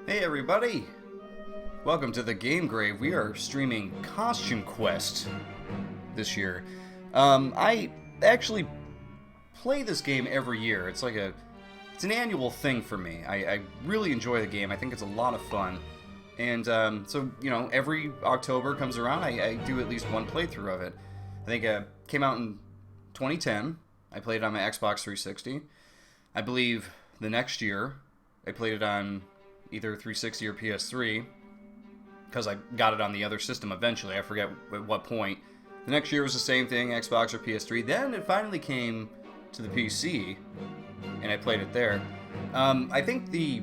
Hey everybody! Welcome to the Game Grave. We are streaming Costume Quest this year. I actually play this game every year. It's an annual thing for me. I really enjoy the game. I think it's a lot of fun. And so, every October comes around, I do at least one playthrough of it. I think it came out in 2010. I played it on my Xbox 360. I believe the next year, I played it on either 360 or PS3, because I got it on the other system eventually. I forget at what point. The next year was the same thing, Xbox or PS3. Then it finally came to the PC, and I played it there. I think the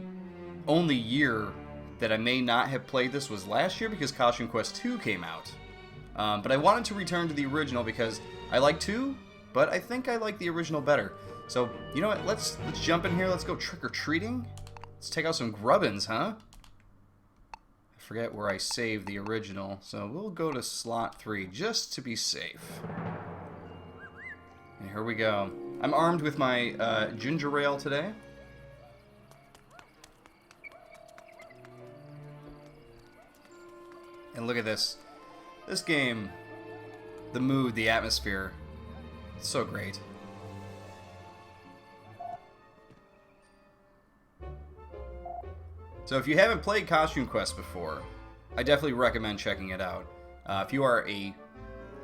only year that I may not have played this was last year, because Costume Quest 2 came out. But I wanted to return to the original because I like 2, but I think I like the original better. So, you know what, let's jump in here, let's go trick-or-treating. Let's take out some Grubbins, huh? I forget where I saved the original, so we'll go to slot 3 just to be safe. And here we go. I'm armed with my ginger ale today. And look at this. This game, the mood, the atmosphere, it's so great. So if you haven't played Costume Quest before, I definitely recommend checking it out. If you are a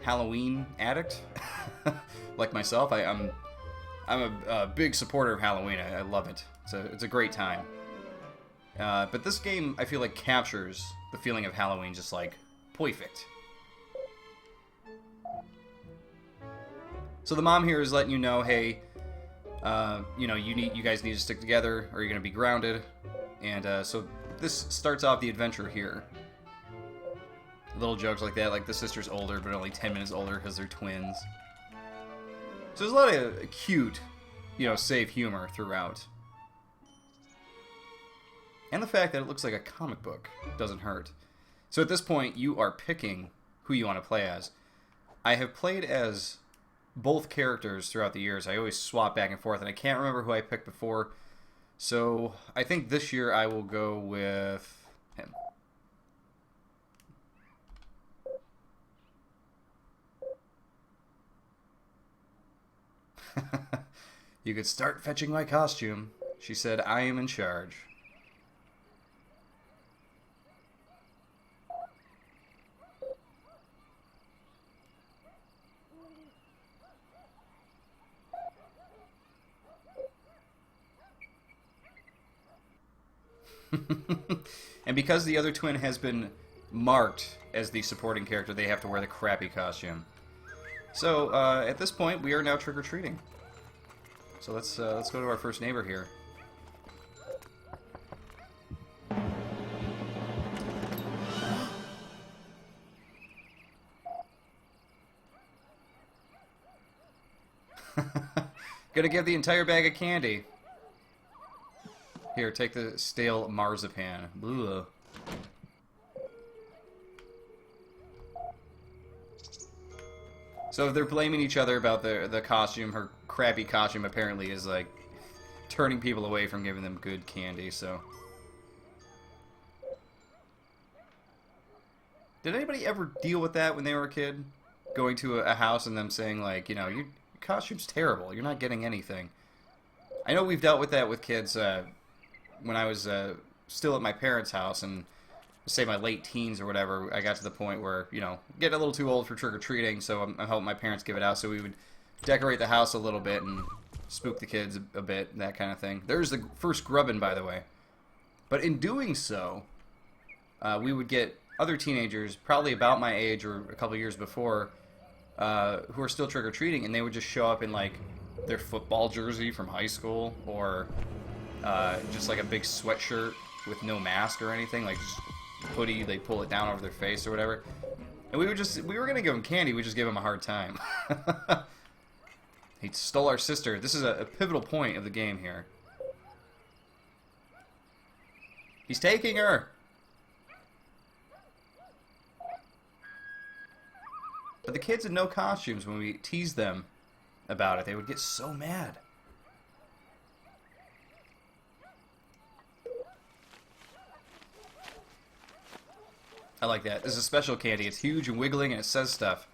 Halloween addict, like myself, I'm a big supporter of Halloween. I love it. It's a great time. But this game, I feel like, captures the feeling of Halloween just like perfect. So the mom here is letting you know, hey, you guys need to stick together, or you're gonna be grounded. And so this starts off the adventure here. Little jokes like that, like the sister's older, but only 10 minutes older because they're twins. So there's a lot of cute, safe humor throughout. And the fact that it looks like a comic book doesn't hurt. So at this point, you are picking who you want to play as. I have played as both characters throughout the years. I always swap back and forth, and I can't remember who I picked before. So I think this year I will go with him. You could start fetching my costume. She said, I am in charge. And because the other twin has been marked as the supporting character, they have to wear the crappy costume. So at this point, we are now trick-or-treating. So let's go to our first neighbor here. Gonna give the entire bag of candy. Here, take the stale marzipan. Ugh. So if they're blaming each other about the costume, her crappy costume apparently is like turning people away from giving them good candy, so. Did anybody ever deal with that when they were a kid? Going to a house and them saying like, your costume's terrible, you're not getting anything. I know we've dealt with that with kids, when I was still at my parents' house, and say my late teens or whatever, I got to the point where, getting a little too old for trick-or-treating, so I'm helping my parents give it out, so we would decorate the house a little bit and spook the kids a bit, that kind of thing. There's the first Grubbin, by the way. But in doing so, we would get other teenagers, probably about my age or a couple years before, who are still trick-or-treating, and they would just show up in, like, their football jersey from high school, or just like a big sweatshirt with no mask or anything, like just hoodie, they pull it down over their face or whatever. And we were gonna give them candy, we just gave them a hard time. He stole our sister. This is a pivotal point of the game here. He's taking her! But the kids had no costumes. When we teased them about it, they would get so mad. I like that. This is a special candy. It's huge and wiggling and it says stuff.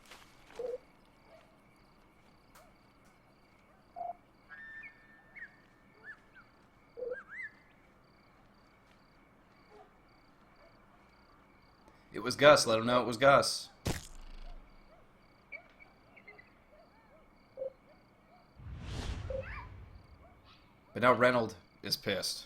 It was Gus. Let him know it was Gus. But now Reynold is pissed.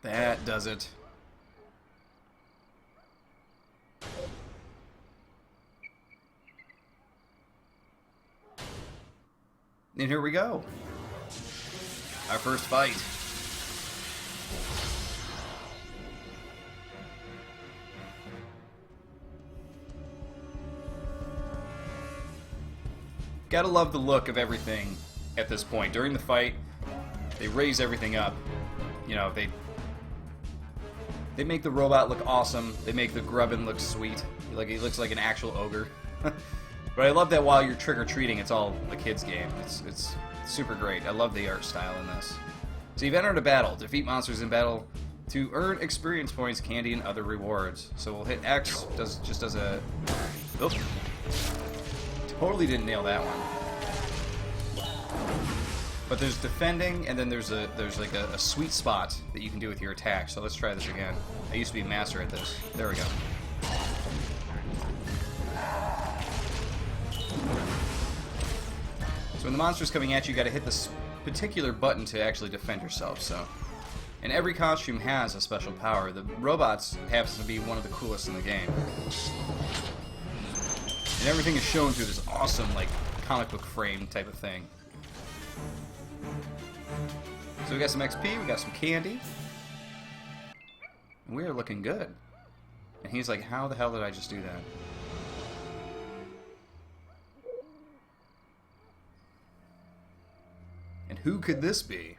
That does it. And here we go. Our first fight. Gotta love the look of everything at this point. During the fight, they raise everything up. You know, they make the robot look awesome. They make the Grubbin look sweet. Like he looks like an actual ogre. But I love that while you're trick-or-treating, it's all a kid's game. It's super great. I love the art style in this. So you've entered a battle. Defeat monsters in battle to earn experience points, candy, and other rewards. So we'll hit X. Just does a... Oop. Totally didn't nail that one. But there's defending, and then there's like a sweet spot that you can do with your attack. So let's try this again. I used to be a master at this. There we go. So when the monster's coming at you, you got to hit this particular button to actually defend yourself. So, and every costume has a special power. The robots happens to be one of the coolest in the game, and everything is shown through this awesome, like, comic book frame type of thing. So we got some XP, we got some candy, and we are looking good. And he's like, "How the hell did I just do that?" And who could this be?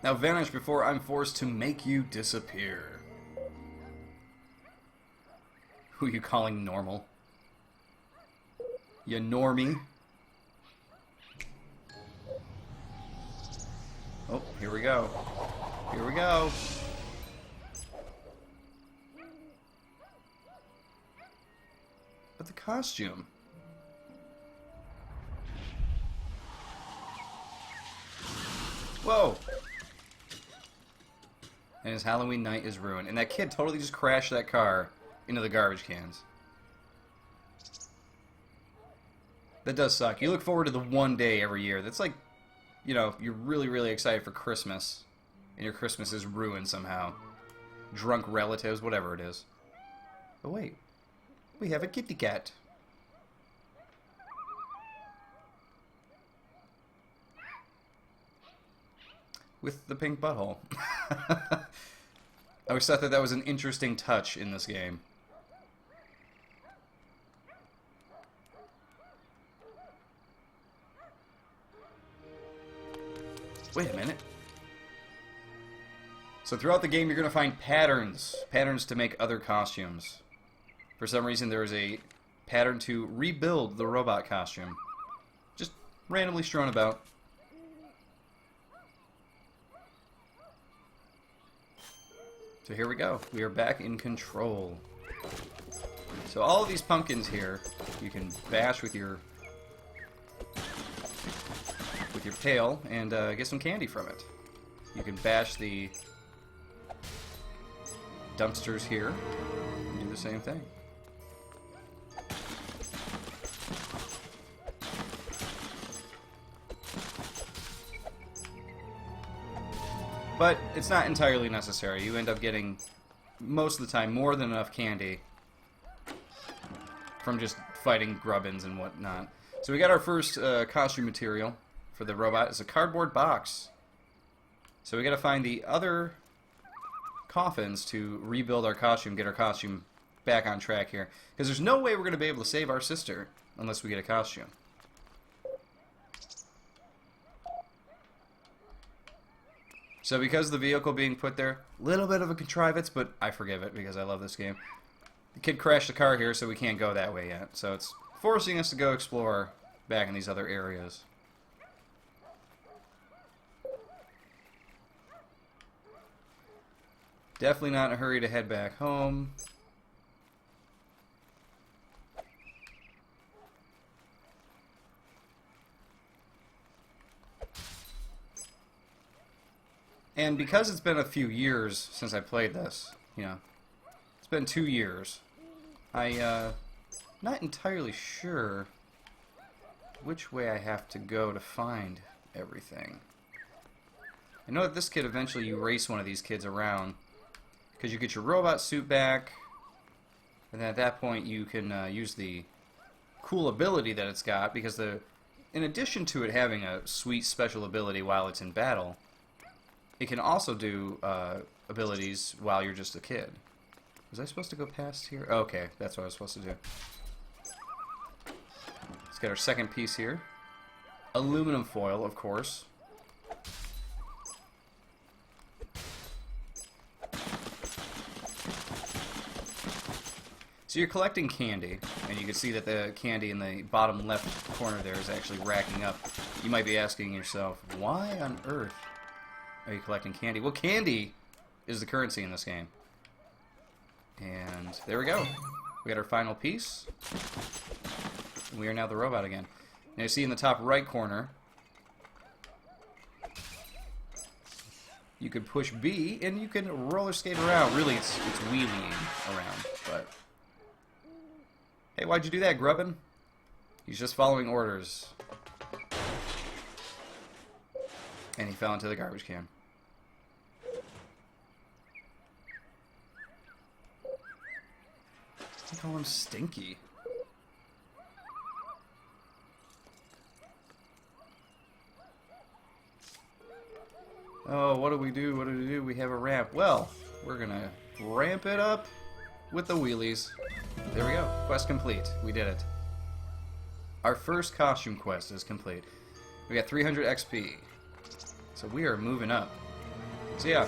Now vanish before I'm forced to make you disappear. Who are you calling normal? You normie? Oh, here we go. Here we go. But the costume. Whoa. And his Halloween night is ruined. And that kid totally just crashed that car into the garbage cans. That does suck. You look forward to the one day every year. That's like, you know, you're really, really excited for Christmas, and your Christmas is ruined somehow. Drunk relatives, whatever it is. But wait, we have a kitty cat. With the pink butthole. I always thought that was an interesting touch in this game. Wait a minute. So throughout the game, you're going to find patterns to make other costumes. For some reason, there is a pattern to rebuild the robot costume. Just randomly strewn about. So here we go. We are back in control. So all of these pumpkins here, you can bash with your pail and get some candy from it. You can bash the dumpsters here and do the same thing. But it's not entirely necessary. You end up getting, most of the time, more than enough candy from just fighting Grubbins and whatnot. So we got our first costume material for the robot. It's a cardboard box. So we got to find the other coffins to rebuild our costume, get our costume back on track here. Because there's no way we're going to be able to save our sister unless we get a costume. So because the vehicle being put there, little bit of a contrivance, but I forgive it because I love this game. The kid crashed the car here, so we can't go that way yet. So it's forcing us to go explore back in these other areas. Definitely not in a hurry to head back home. And because it's been a few years since I played this, you know, it's been 2 years, not entirely sure which way I have to go to find everything. I know that this kid, eventually you race one of these kids around, because you get your robot suit back, and then at that point you can use the cool ability that it's got, because in addition to it having a sweet special ability while it's in battle, it can also do abilities while you're just a kid. Was I supposed to go past here? Oh, okay, that's what I was supposed to do. Let's get our second piece here. Aluminum foil, of course. So you're collecting candy, and you can see that the candy in the bottom left corner there is actually racking up. You might be asking yourself, why on earth are you collecting candy? Well, candy is the currency in this game. And there we go. We got our final piece. We are now the robot again. Now you see in the top right corner, you could push B and you can roller skate around. Really, it's wheeling around, but hey, why'd you do that, Grubbin? He's just following orders. And he fell into the garbage can. I call him Stinky. Oh, what do we do? What do we do? We have a ramp. Well, we're gonna ramp it up with the wheelies. There we go. Quest complete. We did it. Our first costume quest is complete. We got 300 XP. So we are moving up. So yeah,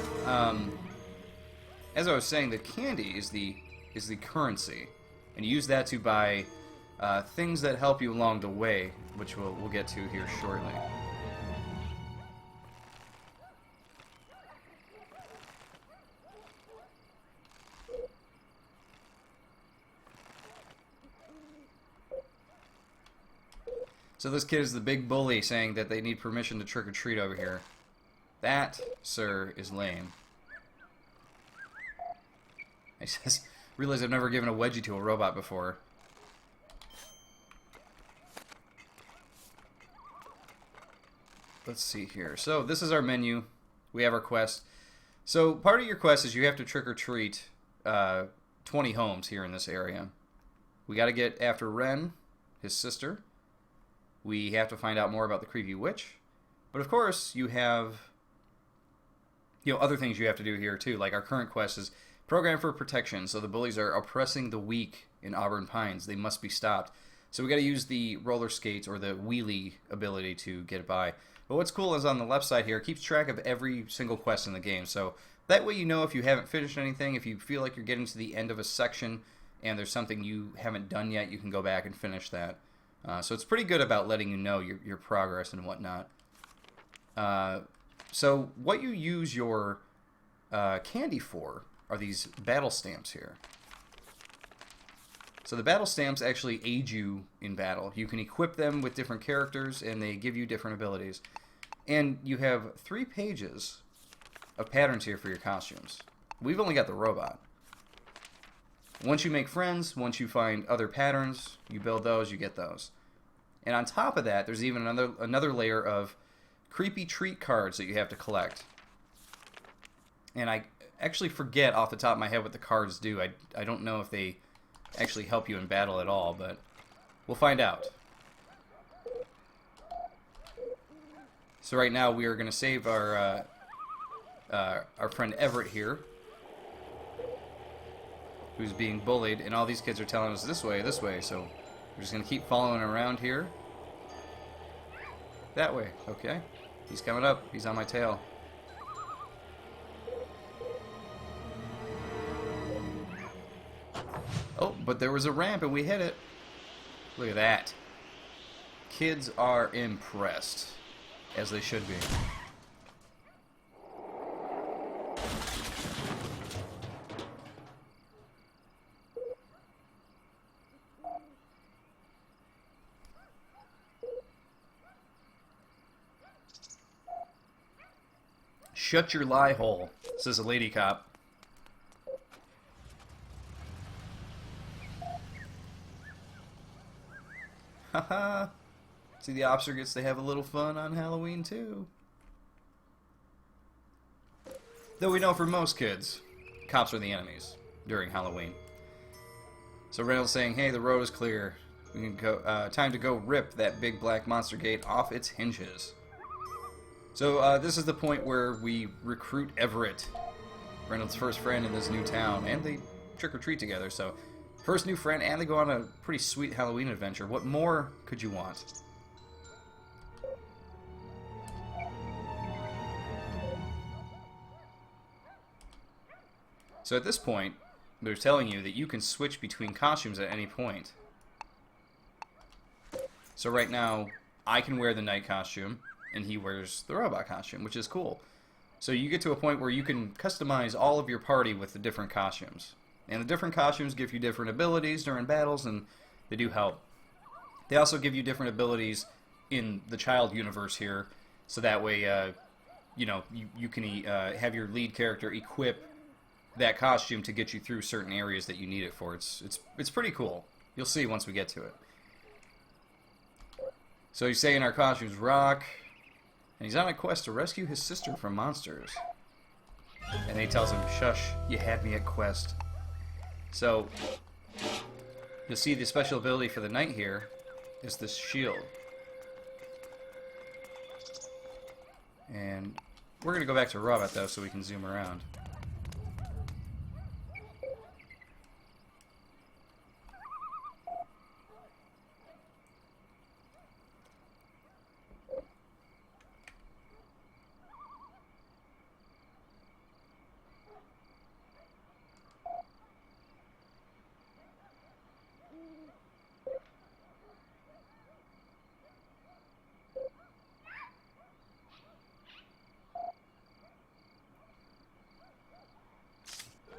as I was saying, the candy is the currency, and you use that to buy things that help you along the way, which we'll get to here shortly. So this kid is the big bully saying that they need permission to trick-or-treat over here. That, sir, is lame. He says, realize I've never given a wedgie to a robot before. Let's see here. So this is our menu. We have our quest. So part of your quest is you have to trick-or-treat 20 homes here in this area. We got to get after Ren, his sister. We have to find out more about the creepy witch. But of course, you have other things you have to do here too. Like our current quest is program for protection. So the bullies are oppressing the weak in Auburn Pines. They must be stopped. So we got to use the roller skates or the wheelie ability to get by. But what's cool is on the left side here, it keeps track of every single quest in the game. So that way you know if you haven't finished anything, if you feel like you're getting to the end of a section and there's something you haven't done yet, you can go back and finish that. So it's pretty good about letting you know your progress and whatnot. So what you use your candy for are these battle stamps here. So the battle stamps actually aid you in battle. You can equip them with different characters and they give you different abilities. And you have 3 pages of patterns here for your costumes. We've only got the robot. Once you make friends, once you find other patterns, you build those, you get those. And on top of that, there's even another layer of creepy treat cards that you have to collect. And I actually forget off the top of my head what the cards do. I don't know if they actually help you in battle at all, but we'll find out. So right now we are going to save our friend Everett here, who's being bullied, and all these kids are telling us this way, so we're just going to keep following around here. That way, okay. He's coming up. He's on my tail. Oh, but there was a ramp and we hit it. Look at that. Kids are impressed, as they should be. Shut your lie hole, says a lady cop. Haha. See, the officer gets to have a little fun on Halloween, too. Though we know for most kids, cops are the enemies during Halloween. So Reynolds saying, hey, the road is clear. We can go. Time to go rip that big black monster gate off its hinges. So this is the point where we recruit Everett, Reynolds' first friend in this new town, and they trick-or-treat together. So first new friend, and they go on a pretty sweet Halloween adventure. What more could you want? So at this point, they're telling you that you can switch between costumes at any point. So right now, I can wear the knight costume, and he wears the robot costume, which is cool. So you get to a point where you can customize all of your party with the different costumes. And the different costumes give you different abilities during battles, and they do help. They also give you different abilities in the child universe here, so that way, you know, you can have your lead character equip that costume to get you through certain areas that you need it for. It's pretty cool. You'll see once we get to it. So he's saying our costumes rock, and he's on a quest to rescue his sister from monsters. And then he tells him, shush, you had me at quest. So you'll see the special ability for the knight here is this shield. And we're going to go back to robot though so we can zoom around.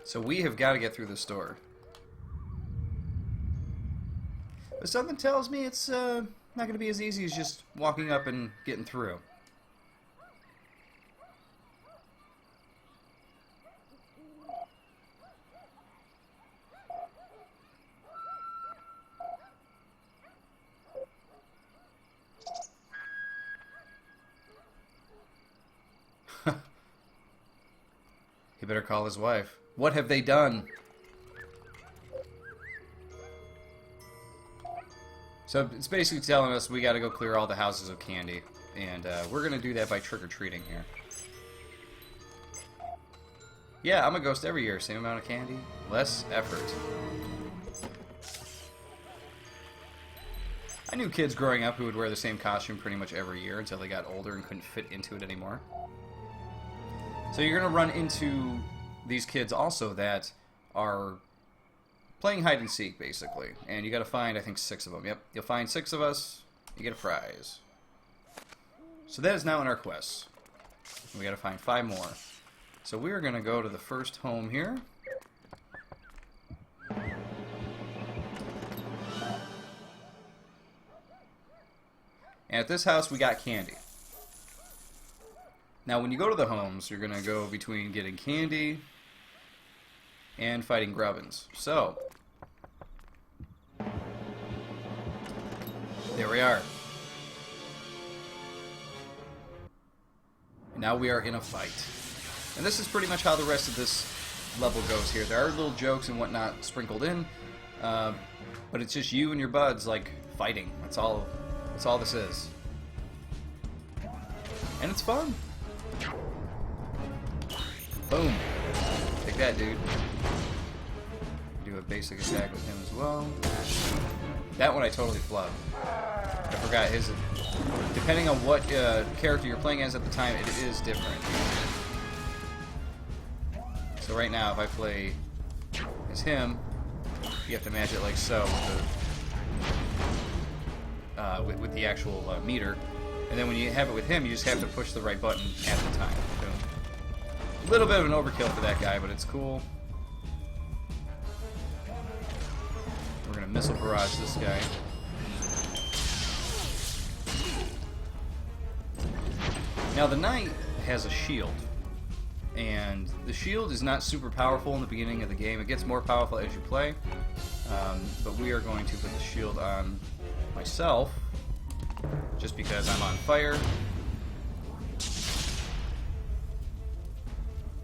So we have got to get through the store. But something tells me it's not going to be as easy as just walking up and getting through. He better call his wife. What have they done? So it's basically telling us we got to go clear all the houses of candy. And we're going to do that by trick-or-treating here. Yeah, I'm a ghost every year. Same amount of candy, less effort. I knew kids growing up who would wear the same costume pretty much every year until they got older and couldn't fit into it anymore. So you're going to run into these kids also that are playing hide and seek, basically. And you got to find, I think, 6 of them. Yep, you'll find 6 of us, you get a prize. So that is now in our quest. We got to find 5 more. So we're going to go to the first home here. And at this house, we got candy. Now, when you go to the homes, you're going to go between getting candy and fighting Grubbins. So, there we are. And now we are in a fight. And this is pretty much how the rest of this level goes here. There are little jokes and whatnot sprinkled in, but it's just you and your buds, like, fighting. That's all this is. And it's fun. Boom. Take that, dude. Do a basic attack with him as well. That one I totally flubbed. I forgot his... Depending on what character you're playing as at the time, it is different. So right now, if I play as him, You have to match it like so with the actual meter. And then when you have it with him, you just have to push the right button at the time. Boom. A little bit of an overkill for that guy, but it's cool. We're going to missile barrage this guy. Now the knight has a shield. And the shield is not super powerful in the beginning of the game. It gets more powerful as you play. But we are going to put the shield on myself, just because I'm on fire.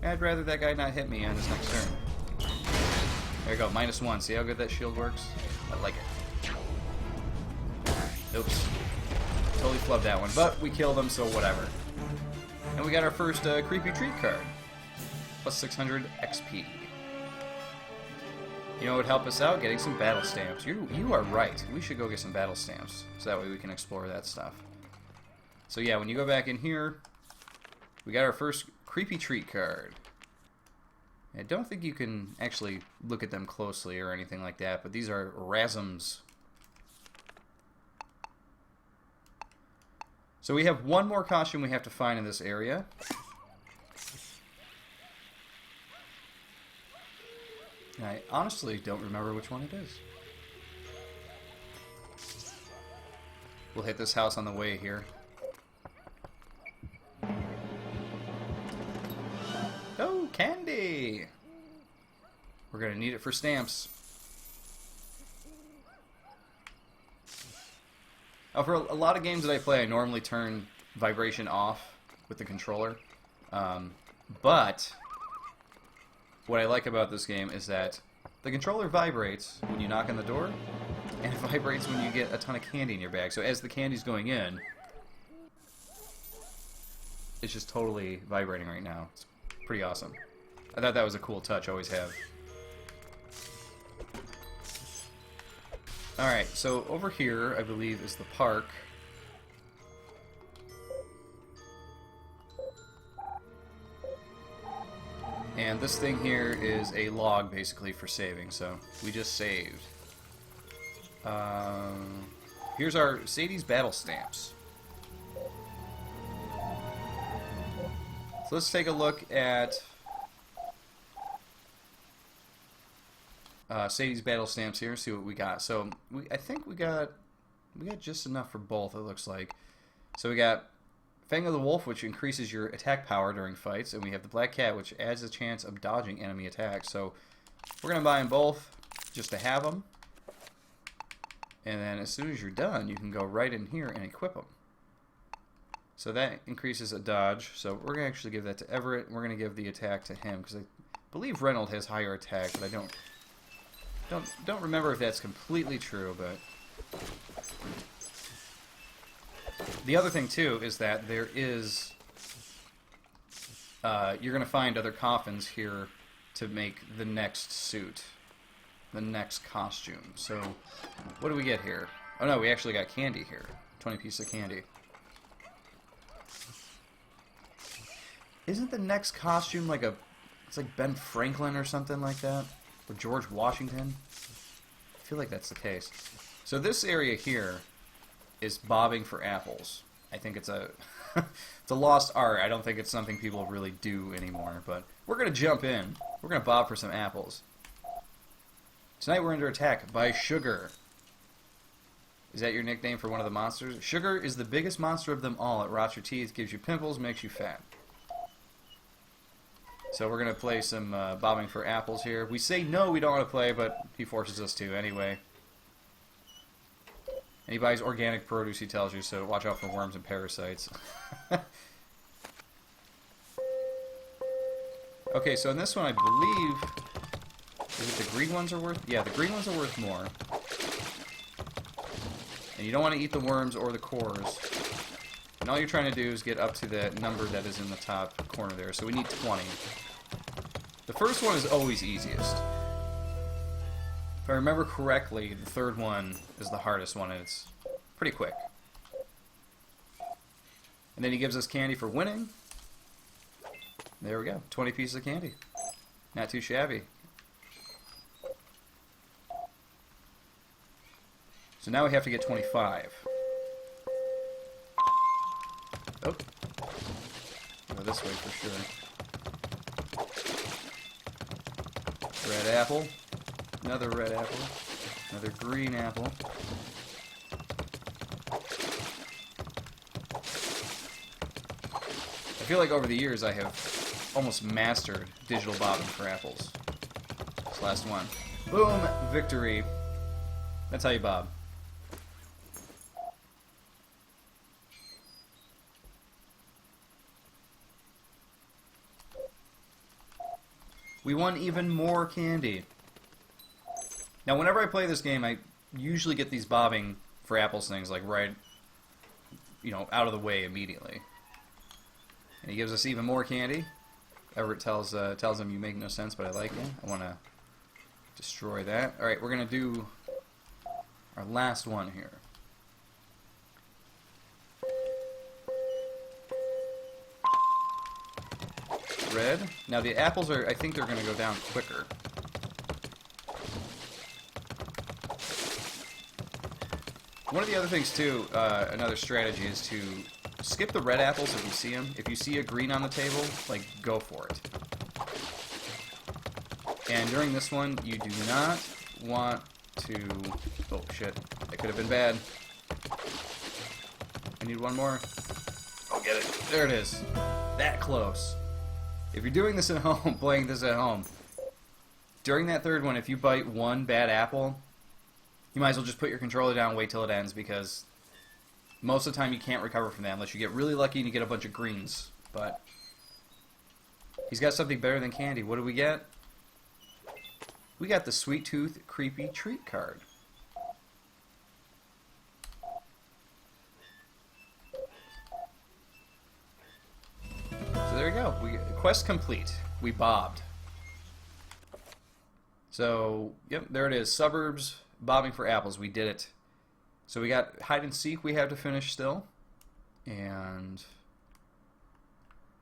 I'd rather that guy not hit me on his next turn. There you go, -1. See how good that shield works? I like it. Oops. Totally flubbed that one. But we killed him, so whatever. And we got our first creepy treat card. Plus 600 XP. You know what would help us out? Getting some battle stamps. You are right. We should go get some battle stamps. So that way we can explore that stuff. So yeah, when you go back in here, we got our first creepy treat card. I don't think you can actually look at them closely or anything like that, but these are rasms. So we have one more costume we have to find in this area. And I honestly don't remember which one it is. We'll hit this house on the way here. Oh, candy! We're gonna need it for stamps. Now, for a lot of games that I play, I normally turn vibration off with the controller. But what I like about this game is that the controller vibrates when you knock on the door, and it vibrates when you get a ton of candy in your bag. So as the candy's going in, it's just totally vibrating right now. It's pretty awesome. I thought that was a cool touch, always have. Alright, so over here, I believe, is the park. And this thing here is a log, basically, for saving, so we just saved. Here's our Sadie's Battle Stamps. So let's take a look at Sadie's Battle Stamps here, see what we got. So I think we got just enough for both, it looks like. So we got Fang of the Wolf, which increases your attack power during fights, and we have the Black Cat, which adds a chance of dodging enemy attacks. So we're going to buy them both just to have them. And then as soon as you're done, you can go right in here and equip them. So that increases a dodge. So we're going to actually give that to Everett, and we're going to give the attack to him, because I believe Reynolds has higher attack, but I don't remember if that's completely true, but the other thing too is that there is you're going to find other coffins here to make the next suit, the next costume. So what do we get here? Oh no, we actually got candy here. 20 pieces of candy. Isn't the next costume like it's like Ben Franklin or something like that? Or George Washington? I feel like that's the case. So this area here is bobbing for apples. I think it's a it's a lost art. I don't think it's something people really do anymore. But we're going to jump in. We're going to bob for some apples. Tonight we're under attack by Sugar. Is that your nickname for one of the monsters? Sugar is the biggest monster of them all. It rots your teeth, gives you pimples, makes you fat. So we're going to play some bobbing for apples here. We say no, we don't want to play, but he forces us to anyway. And he buys organic produce, he tells you, so watch out for worms and parasites. Okay, so in this one I believe... Is it the green ones are worth... Yeah, the green ones are worth more. And you don't want to eat the worms or the cores. And all you're trying to do is get up to the number that is in the top corner there. So we need 20. The first one is always easiest. If I remember correctly, the third one is the hardest one, and it's pretty quick. And then he gives us candy for winning. There we go. 20 pieces of candy. Not too shabby. So now we have to get 25. Oh. Go this way for sure. Red apple. Another red apple. Another green apple. I feel like over the years I have almost mastered digital bobbing for apples. This last one. Boom! Victory. That's how you bob. We won even more candy. Now, whenever I play this game, I usually get these bobbing for apples things, like right, you know, out of the way immediately. And he gives us even more candy. Everett tells him, "You make no sense, but I like you." I want to destroy that. All right, we're gonna do our last one here. Red. Now the apples are, I think they're going to go down quicker. One of the other things too, another strategy is to skip the red apples if you see them. If you see a green on the table, like, go for it. And during this one, you do not want to... Oh, shit. That could have been bad. I need one more. I'll get it. There it is. That close. If you're doing this at home, playing this at home, during that third one, if you bite one bad apple, you might as well just put your controller down and wait till it ends, because most of the time you can't recover from that unless you get really lucky and you get a bunch of greens. But he's got something better than candy. What do we get? We got the Sweet Tooth Creepy Treat card. So there you go. Quest complete. We bobbed. So, yep, there it is. Suburbs, bobbing for apples. We did it. So we got hide and seek we have to finish still. And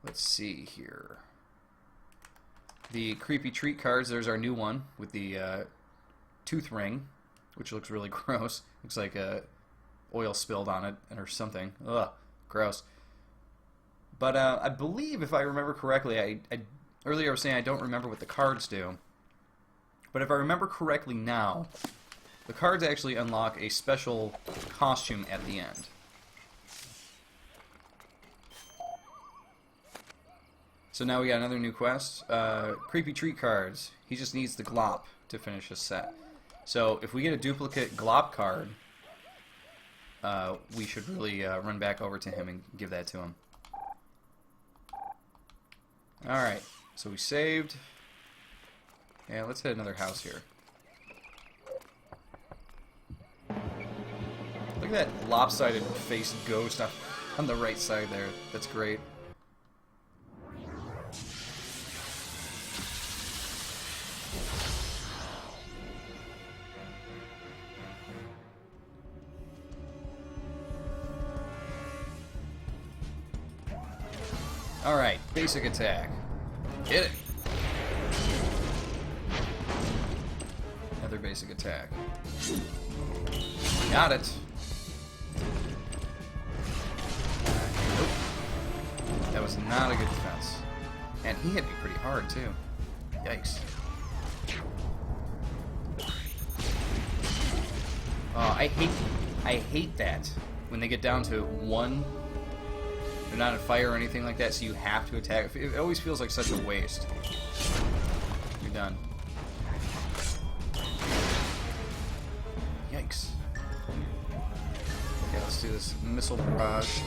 let's see here. The creepy treat cards, there's our new one with the tooth ring, which looks really gross. Looks like oil spilled on it or something. Ugh, gross. But I believe, if I remember correctly, earlier I was saying I don't remember what the cards do. But if I remember correctly now, the cards actually unlock a special costume at the end. So now we got another new quest. Creepy treat cards. He just needs the glop to finish his set. So if we get a duplicate glop card, we should really run back over to him and give that to him. Alright, so we saved. Yeah, let's hit another house here. Look at that lopsided faced ghost on the right side there. That's great. Alright, basic attack. Hit it! Another basic attack. Got it! Nope. That was not a good defense. And he hit me pretty hard, too. Yikes. Oh, I hate that. When they get down to one... They're not on fire or anything like that, so you have to attack. It always feels like such a waste. You're done. Yikes. Okay, let's do this missile barrage.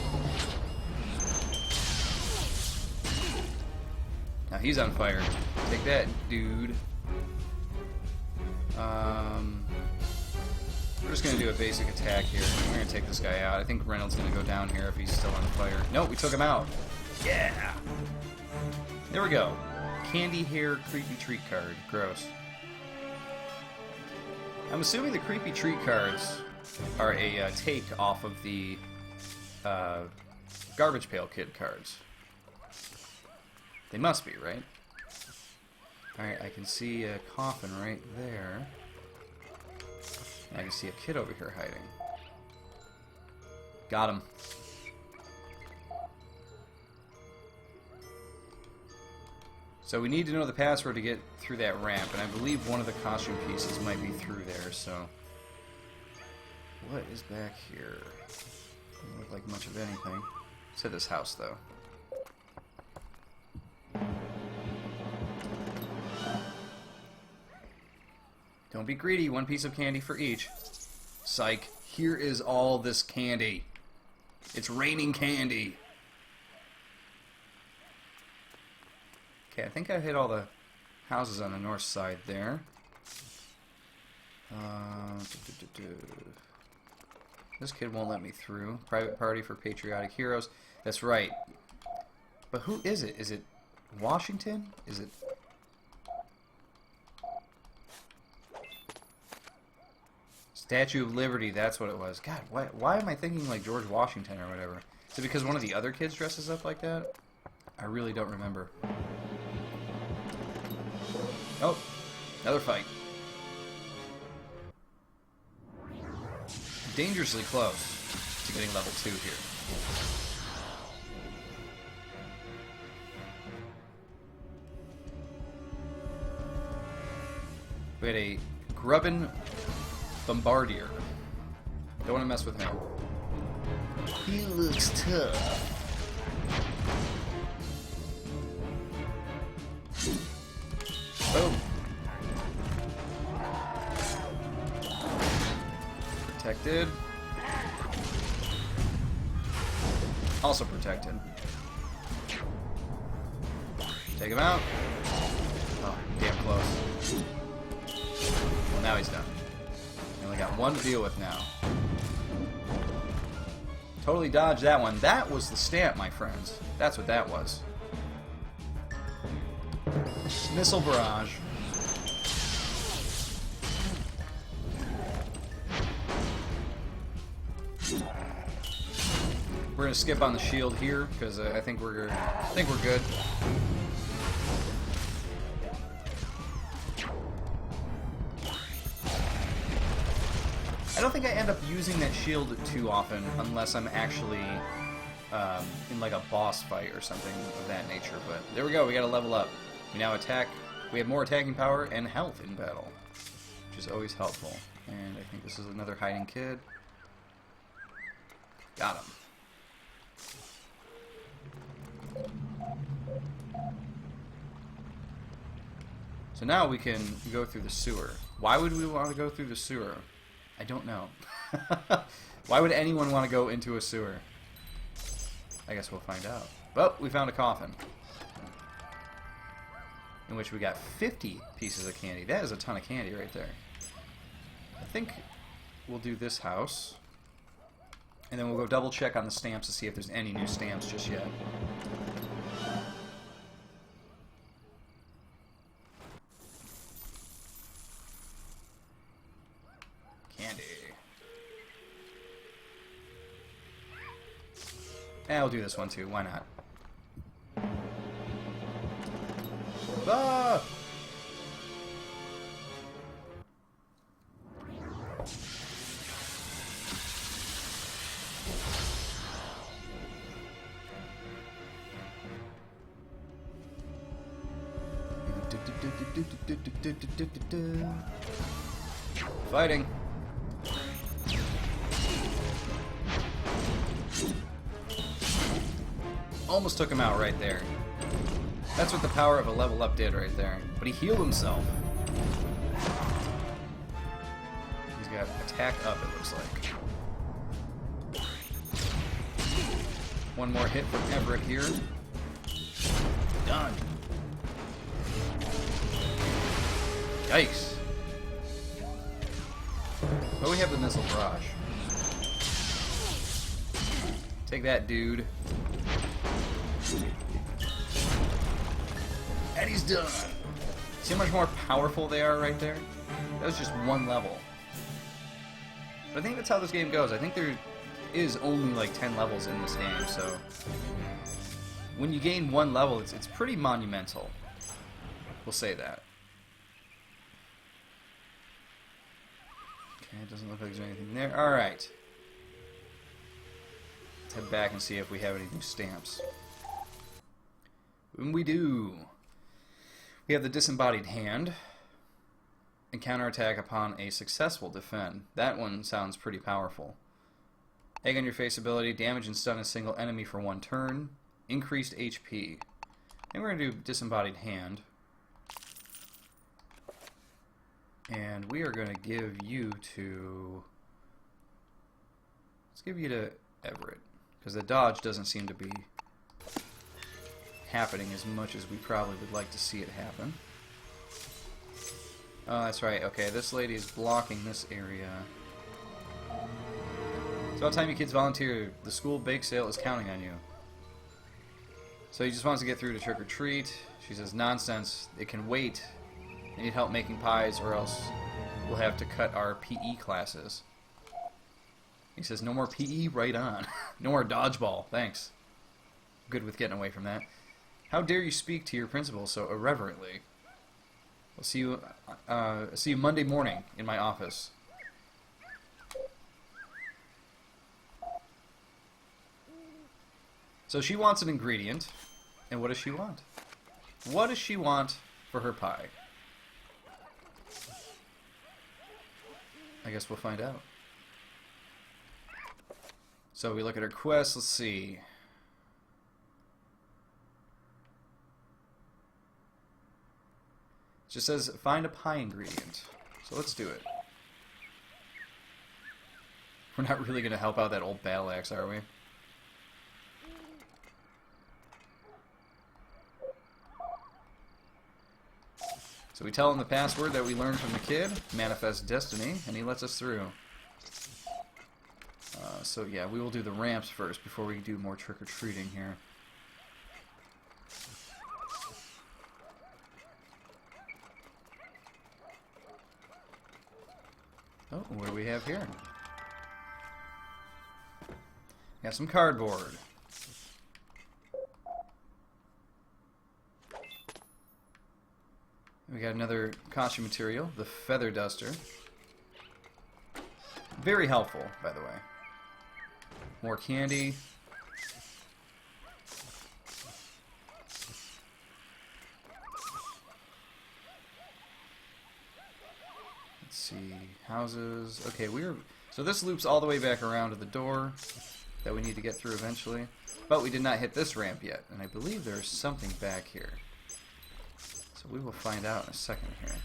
Now he's on fire. Take that, dude. We're just going to do a basic attack here. We're going to take this guy out. I think Reynolds going to go down here if he's still on fire. No, we took him out. Yeah. There we go. Candy hair creepy treat card. Gross. I'm assuming the creepy treat cards are a take off of the Garbage Pail Kid cards. They must be, right? Alright, I can see a coffin right there. I can see a kid over here hiding. Got him. So we need to know the password to get through that ramp, and I believe one of the costume pieces might be through there, so... What is back here? Doesn't look like much of anything. Let's hit this house, though. Don't be greedy, one piece of candy for each. Psych. Here is all this candy. It's raining candy. Okay, I think I hit all the houses on the north side there. This kid won't let me through. Private party for patriotic heroes. That's right. But who is it? Is it Washington? Is it... Statue of Liberty, that's what it was. God, why am I thinking like George Washington or whatever? Is it because one of the other kids dresses up like that? I really don't remember. Oh, another fight. Dangerously close to getting level 2 here. We had a Grubbin Bombardier. Don't want to mess with him. He looks tough. Boom. Protected. Also protected. Take him out. Oh, damn close. Well, now he's done. We only got one to deal with now. Totally dodged that one. That was the stamp, my friends. That's what that was. Missile barrage. We're gonna skip on the shield here because I think we're good. I don't think I end up using that shield too often unless I'm actually in like a boss fight or something of that nature. But there we go. We got to level up. We now attack. We have more attacking power and health in battle, which is always helpful. And I think this is another hiding kid. Got him. So now we can go through the sewer. Why would we want to go through the sewer? I don't know. Why would anyone want to go into a sewer? I guess we'll find out. Well, we found a coffin. In which we got 50 pieces of candy. That is a ton of candy right there. I think we'll do this house. And then we'll go double check on the stamps to see if there's any new stamps just yet. Candy. And I'll do this one too. Why not? Ah! Fighting. Almost took him out right there. That's what the power of a level up did right there. But he healed himself. He's got attack up, it looks like. One more hit from Everett here. Done. Yikes. But we have the missile barrage. Take that, dude. And he's done. See how much more powerful they are right there? That was just one level. But I think that's how this game goes. I think there is only like 10 levels in this game, so when you gain one level, it's pretty monumental. We'll say that. Okay, it doesn't look like there's anything there. Alright. Let's head back and see if we have any new stamps. And we do. We have the disembodied hand. And counterattack upon a successful defend. That one sounds pretty powerful. Egg on your face ability. Damage and stun a single enemy for 1 turn. Increased HP. And we're going to do disembodied hand. And we are going to give you to... Let's give you to Everett. Because the dodge doesn't seem to be happening as much as we probably would like to see it happen. Oh, that's right. Okay, this lady is blocking this area. It's about time you kids volunteer. The school bake sale is counting on you. So he just wants to get through to trick or treat. She says, nonsense. It can wait. I need help making pies or else we'll have to cut our PE classes. He says, no more PE? Right on. No more dodgeball. Thanks. Good with getting away from that. How dare you speak to your principal so irreverently? I'll see you Monday morning in my office. So she wants an ingredient, and what does she want? What does she want for her pie? I guess we'll find out. So we look at her quest, let's see. It just says, find a pie ingredient. So let's do it. We're not really going to help out that old battle axe, are we? So we tell him the password that we learned from the kid, Manifest Destiny, and he lets us through. So yeah, we will do the ramps first before we do more trick-or-treating here. Oh, what do we have here? Got some cardboard. We got another costume material, the feather duster. Very helpful, by the way. More candy. Let's see, houses. Okay, so this loops all the way back around to the door that we need to get through eventually. But we did not hit this ramp yet, and I believe there's something back here. So we will find out in a second here.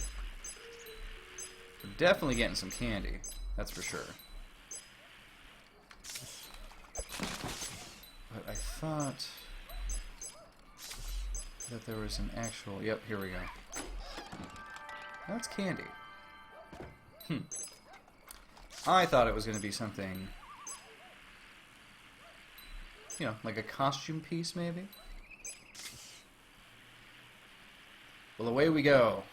We're definitely getting some candy, that's for sure. But I thought that there was an actual... Yep, here we go. That's candy. I thought it was going to be something, you know, like a costume piece, maybe? Well, away we go.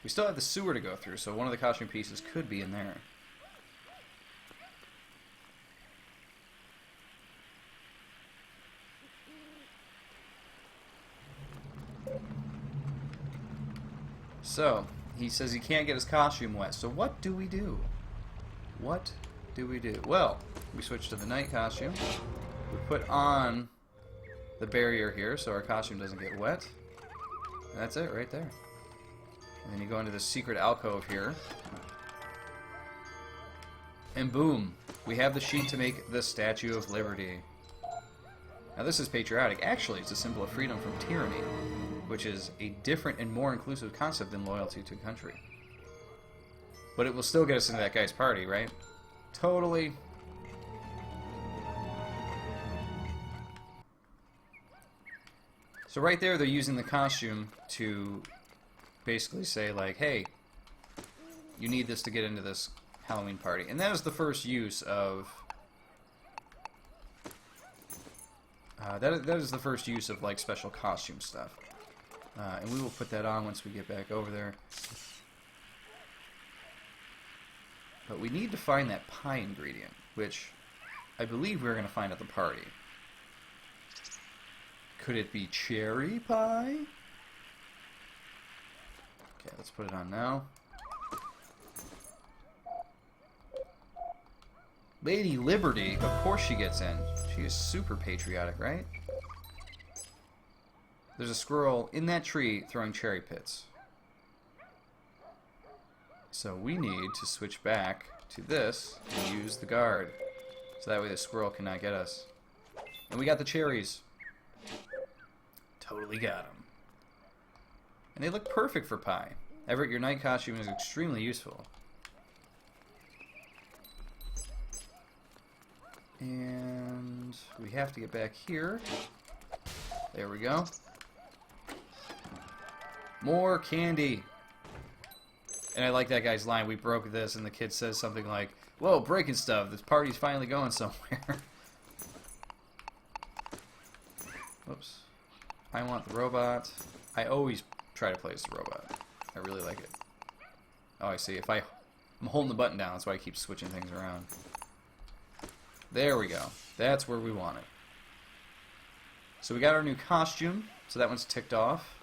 We still have the sewer to go through, so one of the costume pieces could be in there. So, he says he can't get his costume wet, so what do we do? What do we do? Well, we switch to the night costume. We put on the barrier here so our costume doesn't get wet. And that's it right there. And then you go into the secret alcove here. And boom, we have the sheet to make the Statue of Liberty. Now this is patriotic. Actually, it's a symbol of freedom from tyranny, which is a different and more inclusive concept than loyalty to country. But it will still get us into that guy's party, right? Totally. So right there, they're using the costume to basically say, like, hey, you need this to get into this Halloween party. And that is the first use of... that is the first use of, like, special costume stuff. And we will put that on once we get back over there. But we need to find that pie ingredient, which I believe we're going to find at the party. Could it be cherry pie? Okay, let's put it on now. Lady Liberty, of course she gets in. She is super patriotic, right? There's a squirrel in that tree throwing cherry pits. So we need to switch back to this and use the guard. So that way the squirrel cannot get us. And we got the cherries. Totally got them. And they look perfect for pie. Everett, your night costume is extremely useful. And we have to get back here. There we go. More candy. And I like that guy's line, we broke this, and the kid says something like, whoa, breaking stuff, this party's finally going somewhere. Whoops. I want the robot. I always try to play as the robot. I really like it. Oh, I see. If I'm holding the button down, that's why I keep switching things around. There we go. That's where we want it. So we got our new costume, so that one's ticked off.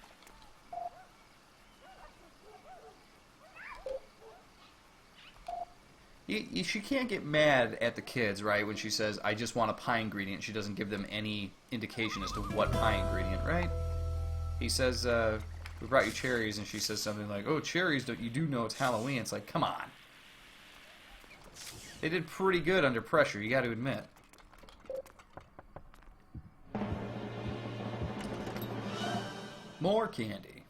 She can't get mad at the kids, right, when she says, I just want a pie ingredient. She doesn't give them any indication as to what pie ingredient, right? He says, we brought you cherries, and she says something like, oh, cherries, you do know it's Halloween. It's like, come on. They did pretty good under pressure, you got to admit. More candy.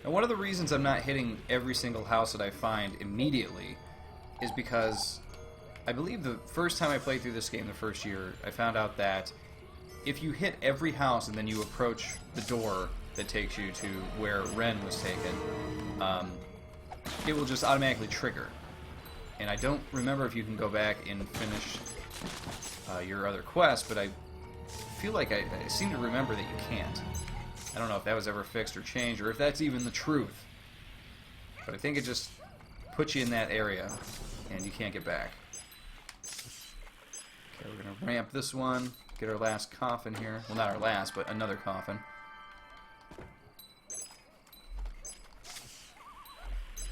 And one of the reasons I'm not hitting every single house that I find immediately is because I believe the first time I played through this game, the first year, I found out that if you hit every house and then you approach the door that takes you to where Ren was taken, it will just automatically trigger. And I don't remember if you can go back and finish your other quest, but I feel like I seem to remember that you can't. I don't know if that was ever fixed or changed, or if that's even the truth. But I think it just puts you in that area, and you can't get back. Okay, we're going to ramp this one, get our last coffin here. Well, not our last, but another coffin.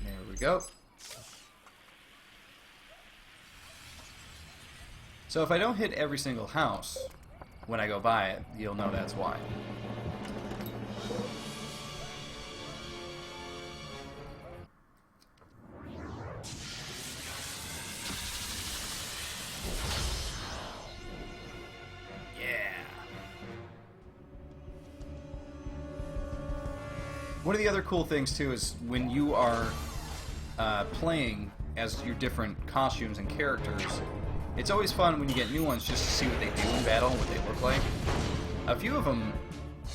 There we go. So if I don't hit every single house when I go by it, you'll know that's why. One of the other cool things, too, is when you are playing as your different costumes and characters, it's always fun when you get new ones just to see what they do in battle and what they look like. A few of them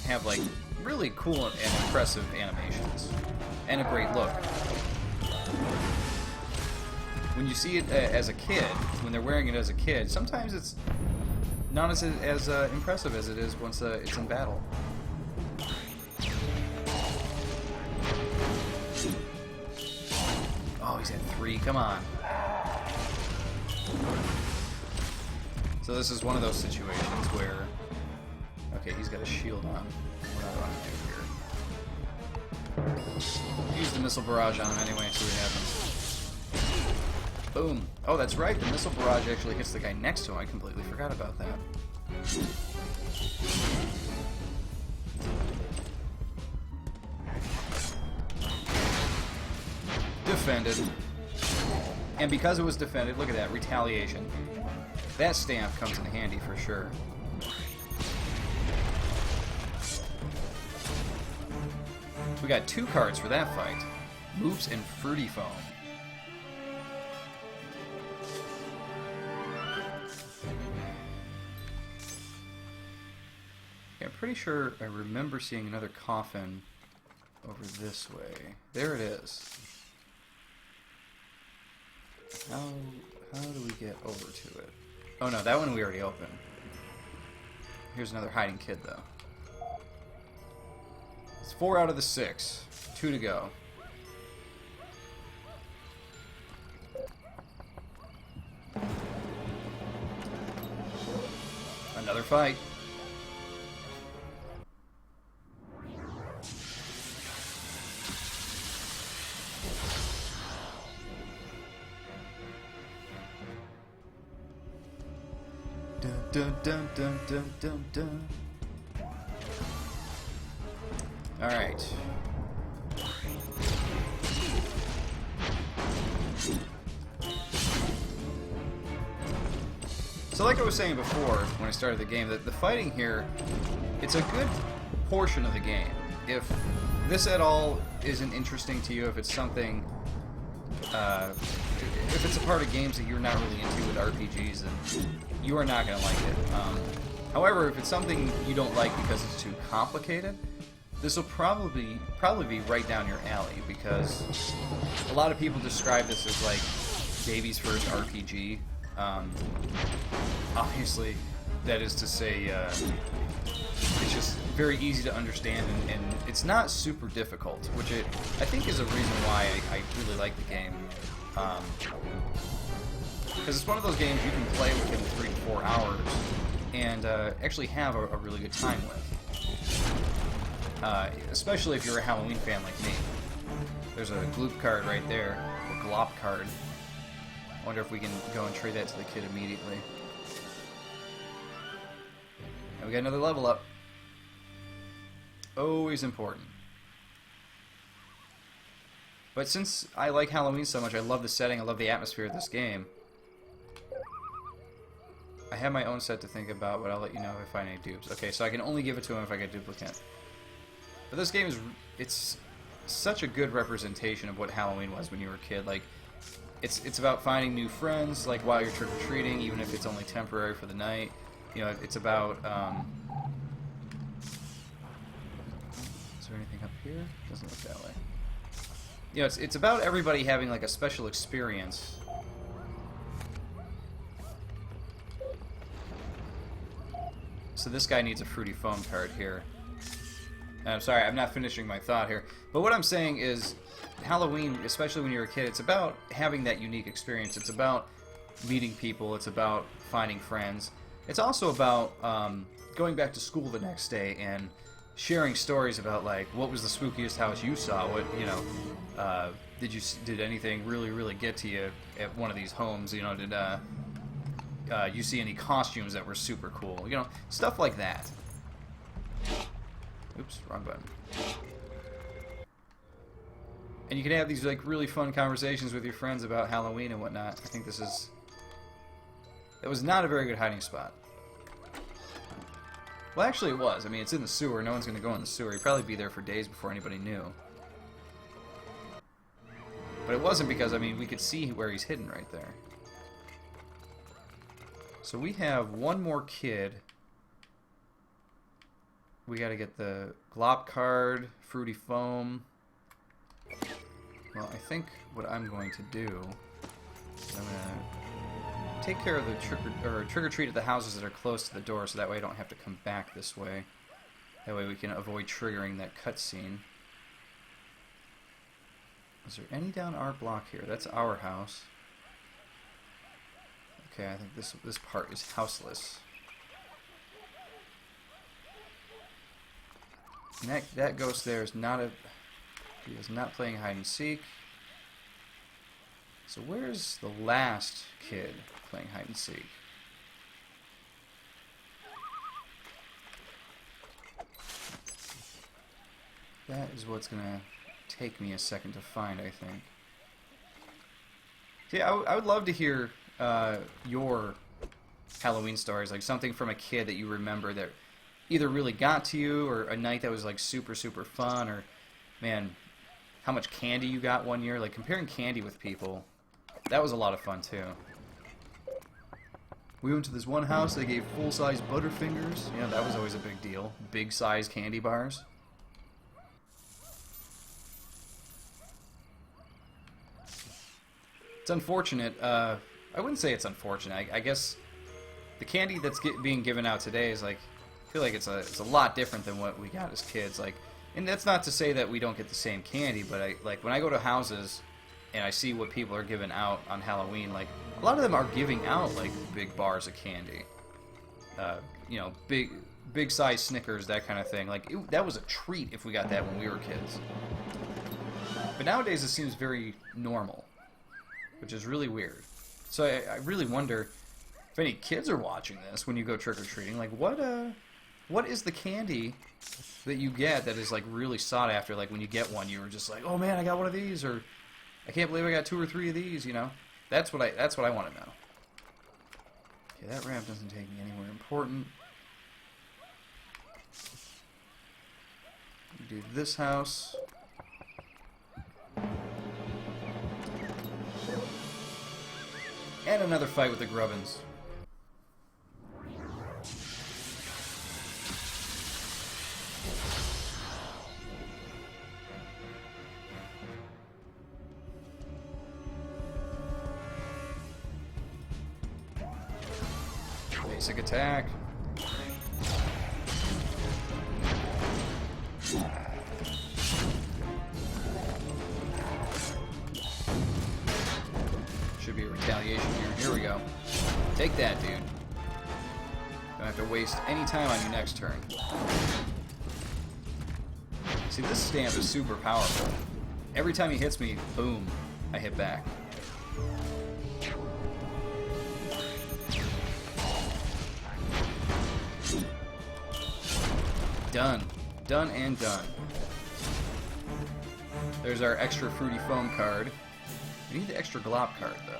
have, like, really cool and impressive animations and a great look. When you see it as a kid, when they're wearing it as a kid, sometimes it's not as impressive as it is once it's in battle. Oh, he's at 3. Come on. So this is one of those situations where... Okay, he's got a shield on. What do I want to do here? Use the missile barrage on him anyway, see what happens. Boom. Oh, that's right. The missile barrage actually hits the guy next to him. I completely forgot about that. Defended. And because it was defended, look at that, retaliation. That stamp comes in handy for sure. We got 2 cards for that fight. Moves and Fruity Foam. Yeah, I'm pretty sure I remember seeing another coffin over this way. There it is. How do we get over to it? Oh no, that one we already opened. Here's another hiding kid though. It's 4 out of the 6. 2 to go. Another fight. Dun dun dun dun dun dun. Alright. So like I was saying before, when I started the game, that the fighting here, it's a good portion of the game. If this at all isn't interesting to you, if it's something, if it's a part of games that you're not really into with RPGs, then you are not going to like it. However, if it's something you don't like because it's too complicated, this will probably be right down your alley, because a lot of people describe this as like baby's first RPG. Obviously, that is to say, it's just very easy to understand, and it's not super difficult, which I think is a reason why I really like the game. Because it's one of those games you can play within 3 to 4 hours and actually have a really good time with. Especially if you're a Halloween fan like me. There's a gloop card right there, or glop card. I wonder if we can go and trade that to the kid immediately. And we got another level up. Always important. But since I like Halloween so much, I love the setting, I love the atmosphere of this game. I have my own set to think about, but I'll let you know if I find any dupes. Okay, so I can only give it to him if I get duplicate. But this game it's such a good representation of what Halloween was when you were a kid. Like, it's about finding new friends, like while you're trick-or-treating, even if it's only temporary for the night. You know, it's about, is there anything up here? Doesn't look that way. You know, it's about everybody having like a special experience. So this guy needs a fruity foam card here. I'm sorry, I'm not finishing my thought here. But what I'm saying is, Halloween, especially when you're a kid, it's about having that unique experience. It's about meeting people. It's about finding friends. It's also about going back to school the next day and sharing stories about, like, what was the spookiest house you saw? What, you know, did anything really get to you at one of these homes? You know, did you see any costumes that were super cool? You know, stuff like that. Oops, wrong button. And you can have these like really fun conversations with your friends about Halloween and whatnot. I think that was not a very good hiding spot. Well, actually it was. I mean, it's in the sewer. No one's going to go in the sewer. He'd probably be there for days before anybody knew. But it wasn't because, I mean, we could see where he's hidden right there. So we have one more kid. We got to get the glop card, fruity foam. Well, I think what I'm going to do is I'm going to take care of the trick-or-treat at the houses that are close to the door, so that way I don't have to come back this way. That way we can avoid triggering that cutscene. Is there any down our block here? That's our house. Okay, I think this part is houseless. And that ghost there is not he is not playing hide and seek. So where's the last kid playing hide and seek? That is what's gonna take me a second to find, I think. See, I would love to hear your Halloween stories, like something from a kid that you remember that either really got to you, or a night that was like super fun, or man, how much candy you got one year. Like comparing candy with people, that was a lot of fun too. We went to this one house, they gave full-size Butterfingers. You know, that was always a big deal. Big size candy bars. It's unfortunate. I wouldn't say it's unfortunate. I guess the candy that's being given out today is like, I feel like it's a lot different than what we got as kids. Like, and that's not to say that we don't get the same candy, but like when I go to houses and I see what people are giving out on Halloween, like a lot of them are giving out like big bars of candy. You know, big size Snickers, that kind of thing. Like that was a treat if we got that when we were kids. But nowadays it seems very normal, which is really weird. So I really wonder, if any kids are watching this when you go trick-or-treating, like what is the candy that you get that is like really sought after? Like when you get one, you were just like, oh man, I got one of these, or I can't believe I got 2 or 3 of these. You know, that's what I want to know. Okay, that ramp doesn't take me anywhere important. Do this house. And another fight with the Grubbins. Basic attack. Should be a retaliation here. Here we go. Take that, dude. Don't have to waste any time on your next turn. See, this stamp is super powerful. Every time he hits me, boom, I hit back. Done. Done and done. There's our extra Fruity Foam card. We need the extra Glop card, though.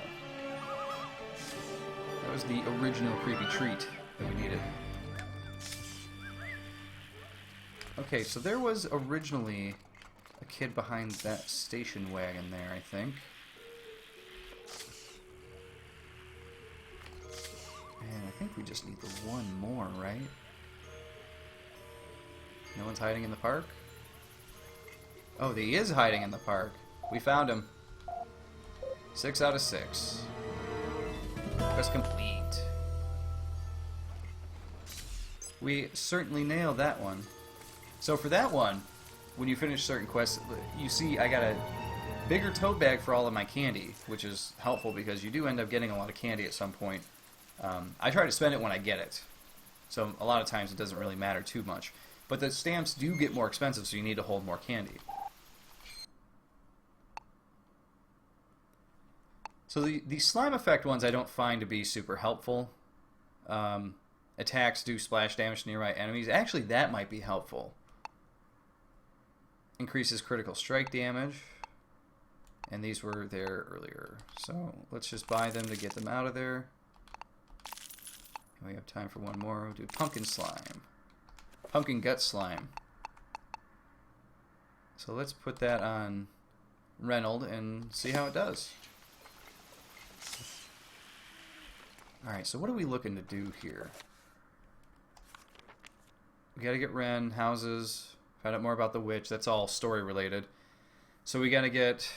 That was the original Creepy Treat that we needed. Okay, so there was originally a kid behind that station wagon there, I think. And I think we just need the one more, right? No one's hiding in the park? Oh, he is hiding in the park. We found him. 6 out of 6. Quest complete. We certainly nailed that one. So for that one, when you finish certain quests, you see I got a bigger tote bag for all of my candy, which is helpful because you do end up getting a lot of candy at some point. I try to spend it when I get it. So a lot of times it doesn't really matter too much. But the stamps do get more expensive, so you need to hold more candy. So the slime effect ones I don't find to be super helpful. Attacks do splash damage to nearby enemies. Actually, that might be helpful. Increases critical strike damage. And these were there earlier. So let's just buy them to get them out of there. And we have time for one more. We'll do pumpkin slime. Pumpkin gut slime. So let's put that on Reynold and see how it does. Alright, so what are we looking to do here? We gotta get Ren, houses, find out more about the witch. That's all story related. So we gotta get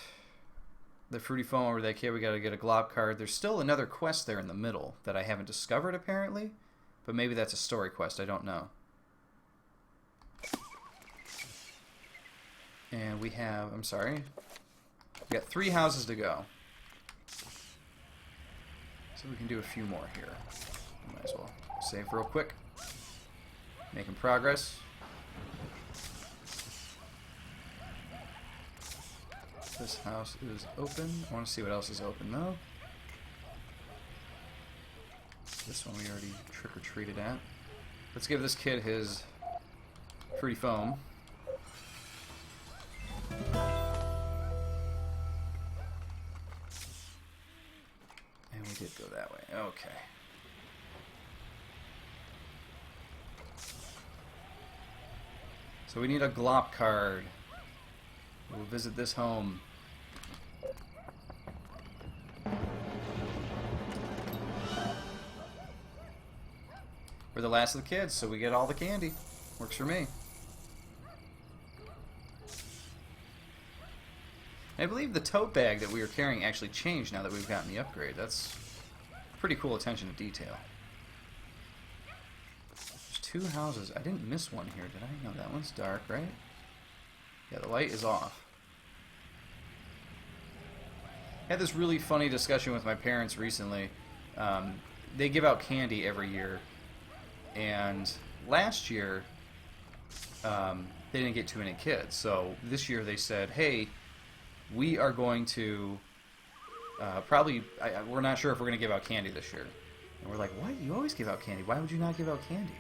the Fruity Foam over that kid. We gotta get a Glop card. There's still another quest there in the middle that I haven't discovered apparently. But maybe that's a story quest, I don't know. And we have, I'm sorry, we got 3 houses to go. So we can do a few more here. Might as well save real quick. Making progress. This house is open. I want to see what else is open though. This one we already trick-or-treated at. Let's give this kid his Fruity Foam. And we did go that way. Okay. So we need a Glop card. We'll visit this home. We're the last of the kids, so we get all the candy. Works for me. I believe the tote bag that we were carrying actually changed now that we've gotten the upgrade. That's pretty cool attention to detail. There's 2 houses. I didn't miss one here, did I? No, that one's dark, right? Yeah, the light is off. I had this really funny discussion with my parents recently. They give out candy every year. And last year, they didn't get too many kids. So this year they said, hey, we are going to probably, we're not sure if we're going to give out candy this year. And we're like, what? You always give out candy. Why would you not give out candy?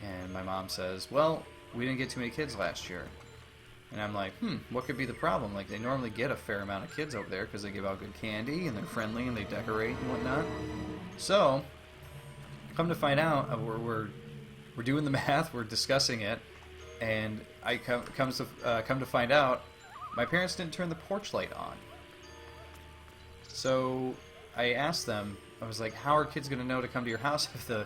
And my mom says, well, we didn't get too many kids last year. And I'm like, what could be the problem? Like, they normally get a fair amount of kids over there because they give out good candy and they're friendly and they decorate and whatnot. So, come to find out, we're doing the math, we're discussing it, and I come to find out, my parents didn't turn the porch light on. So I asked them, I was like, how are kids going to know to come to your house if the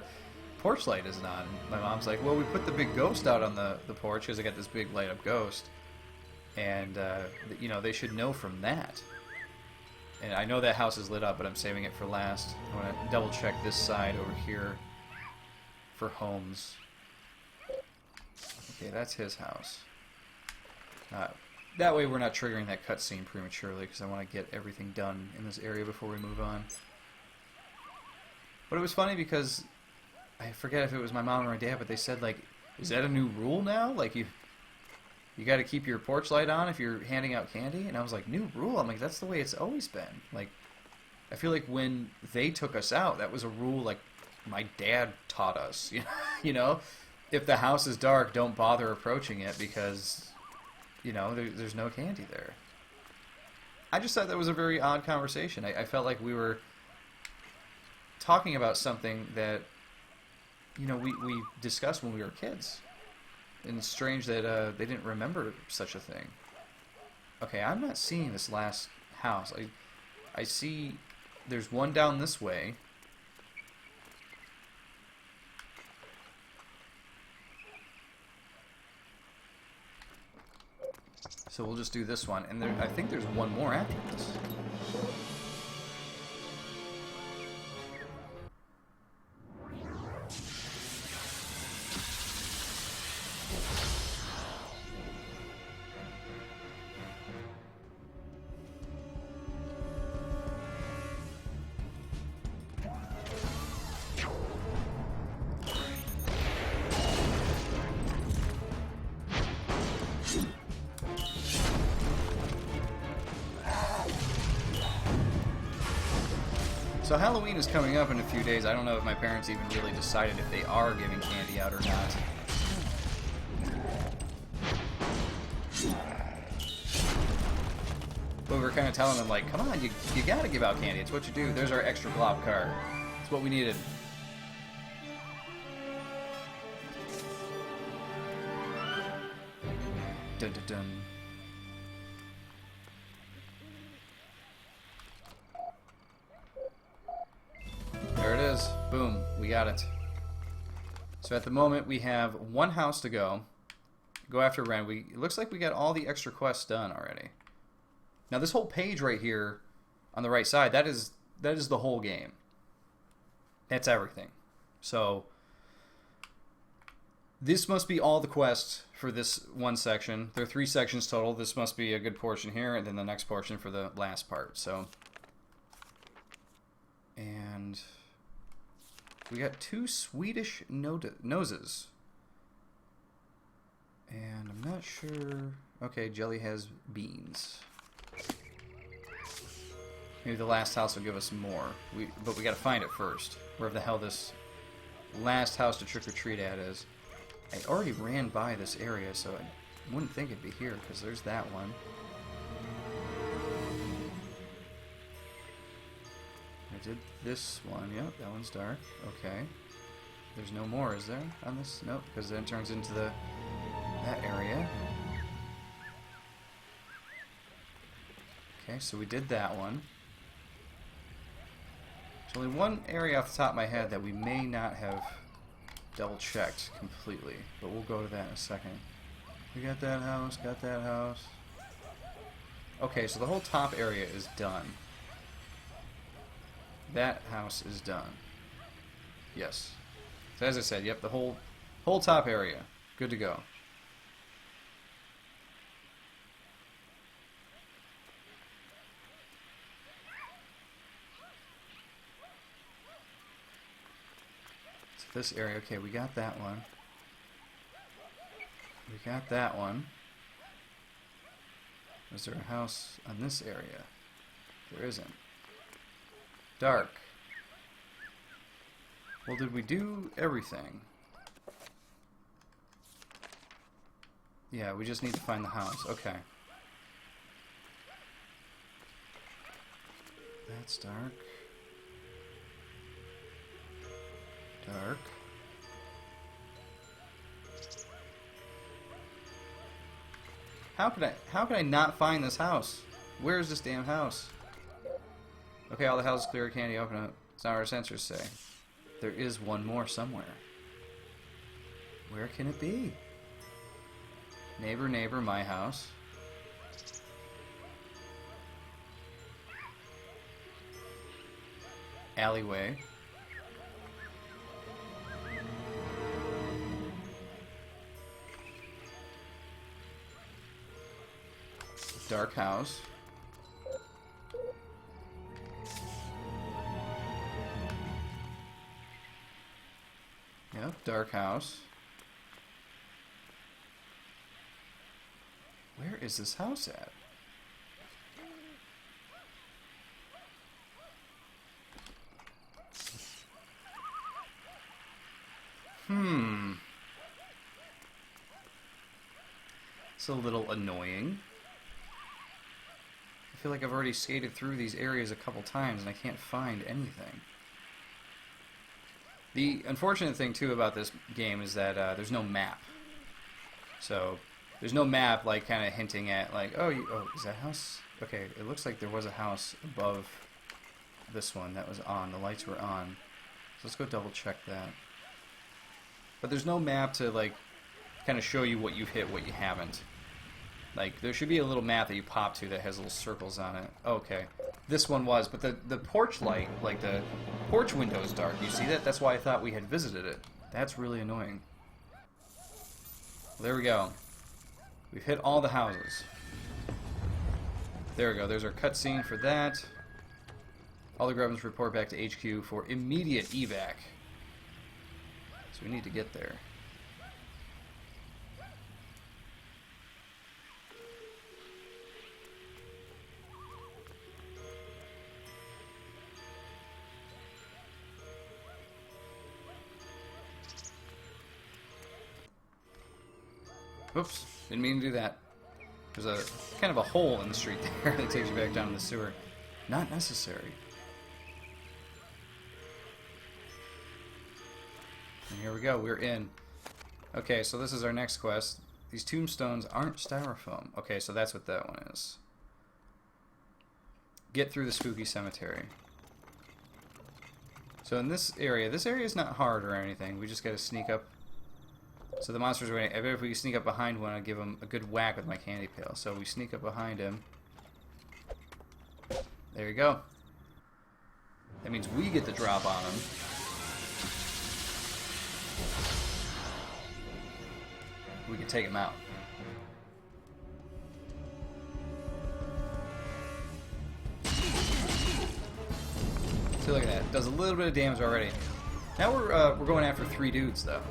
porch light isn't on? My mom's like, well, we put the big ghost out on the porch because I got this big light up ghost. And, you know, they should know from that. And I know that house is lit up, but I'm saving it for last. I want to double check this side over here for homes. Okay, that's his house. That way we're not triggering that cutscene prematurely, because I want to get everything done in this area before we move on. But it was funny because I forget if it was my mom or my dad, but they said, like, is that a new rule now? Like, you got to keep your porch light on if you're handing out candy? And I was like, new rule? I'm like, that's the way it's always been. Like, I feel like when they took us out, that was a rule, like, my dad taught us. You know? If the house is dark, don't bother approaching it because, you know, there's no candy there. I just thought that was a very odd conversation. I felt like we were talking about something that, you know, we discussed when we were kids. And it's strange that they didn't remember such a thing. Okay, I'm not seeing this last house. I see there's one down this way. So we'll just do this one. And I think there's one more after this. So Halloween is coming up in a few days. I don't know if my parents even really decided if they are giving candy out or not. But we were kind of telling them, like, come on, you gotta give out candy. It's what you do. There's our extra glop card. It's what we needed. Dun dun dun. There it is. Boom. We got it. So at the moment we have one house to go. Go after Ren. It looks like we got all the extra quests done already. Now this whole page right here on the right side, that is the whole game. That's everything. So this must be all the quests for this one section. There are 3 sections total. This must be a good portion here, and then the next portion for the last part. So, and we got 2 Swedish noses. And I'm not sure... Okay, Jelly has beans. Maybe the last house will give us more. But we gotta find it first. Wherever the hell this last house to trick-or-treat at is. I already ran by this area, so I wouldn't think it'd be here, because there's that one. I did this one. Yep, that one's dark. Okay. There's no more, is there, on this? Nope, because then it turns into that area. Okay, so we did that one. There's only one area off the top of my head that we may not have double-checked completely, but we'll go to that in a second. We got that house, got that house. Okay, so the whole top area is done. That house is done. Yes. So as I said, yep, the whole top area. Good to go. So this area, okay, we got that one. We got that one. Is there a house on this area? There isn't. Dark. Well, did we do everything? Yeah, we just need to find the house. Okay. That's dark. Dark. How could I not find this house? Where is this damn house? Okay, all the houses clear. Candy, open up. It's not what our sensors say. There is one more somewhere. Where can it be? Neighbor, neighbor, my house. Alleyway. Dark house. Yep, dark house. Where is this house at? It's a little annoying. I feel like I've already skated through these areas a couple times and I can't find anything. The unfortunate thing too about this game is that there's no map. So there's no map like kind of hinting at like, oh, is that house? Okay, it looks like there was a house above this one that was on. The lights were on. So let's go double check that. But there's no map to like kind of show you what you've hit, what you haven't. Like, there should be a little map that you pop to that has little circles on it. Okay. This one was, but the porch light, like the porch window is dark. You see that? That's why I thought we had visited it. That's really annoying. Well, there we go. We've hit all the houses. There we go. There's our cutscene for that. All the Grubbins report back to HQ for immediate evac. So we need to get there. Oops, didn't mean to do that. There's a kind of a hole in the street there that takes you back down to the sewer. Not necessary. And here we go, we're in. Okay, so this is our next quest. These tombstones aren't styrofoam. Okay, so that's what that one is. Get through the spooky cemetery. So in this area is not hard or anything. We just gotta sneak up. So the monster's waiting. I bet if we sneak up behind one, I'd give him a good whack with my candy pail. So we sneak up behind him. There you go. That means we get the drop on him. We can take him out. So look at that. Does a little bit of damage already. Now we're going after 3 dudes though.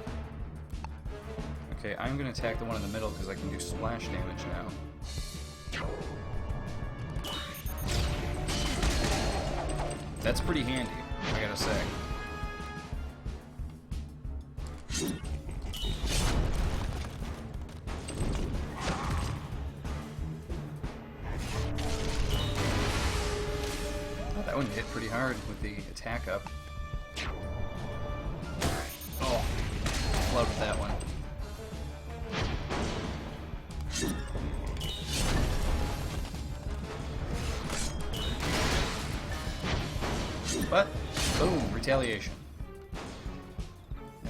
Okay, I'm going to attack the one in the middle because I can do splash damage now. That's pretty handy, I gotta say. Oh, that one hit pretty hard with the attack up. Oh, flood with that one. But, boom, retaliation.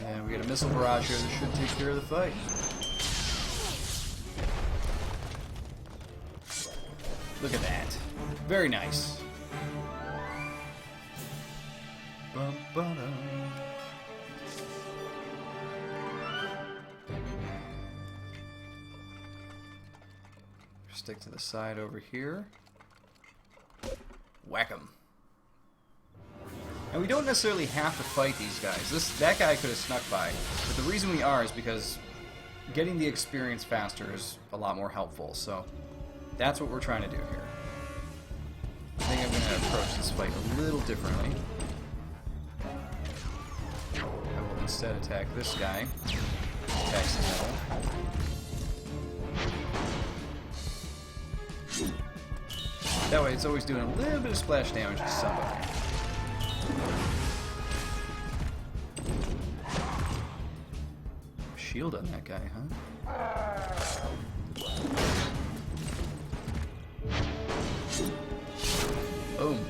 And we get a missile barrage here that should take care of the fight. Look at that. Very nice. Bum-ba-dum. Stick to the side over here. Whack 'em. And we don't necessarily have to fight these guys. That guy could have snuck by. But the reason we are is because getting the experience faster is a lot more helpful. So that's what we're trying to do here. I think I'm going to approach this fight a little differently. instead attack this guy. Attacks the metal. That way it's always doing a little bit of splash damage to somebody. Shield on that guy, huh? Boom.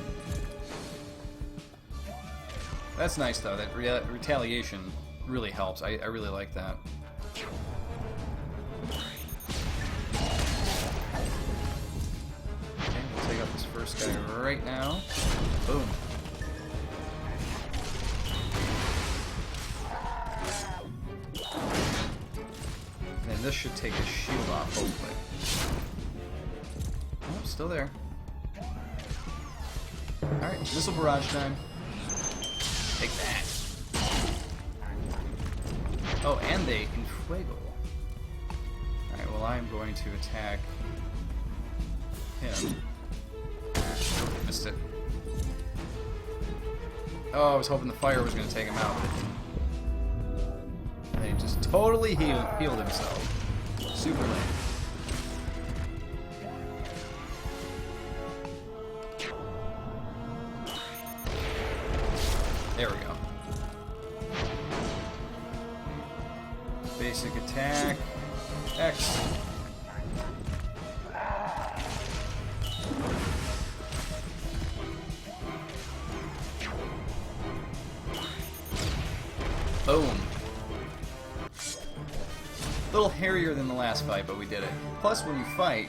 That's nice though, that retaliation really helps. I really like that. Okay, we'll take out this first guy right now. Boom. And then this should take his shield off, hopefully. Oh, still there. Alright, missile barrage time. Take that. Oh, and they Infuego. Alright, well I'm going to attack him. Oh, missed it. Oh, I was hoping the fire was going to take him out, but it didn't. And he just totally healed himself. Super lame. There we go. Basic attack. X. Boom. A little hairier than the last fight, but we did it. Plus, when you fight,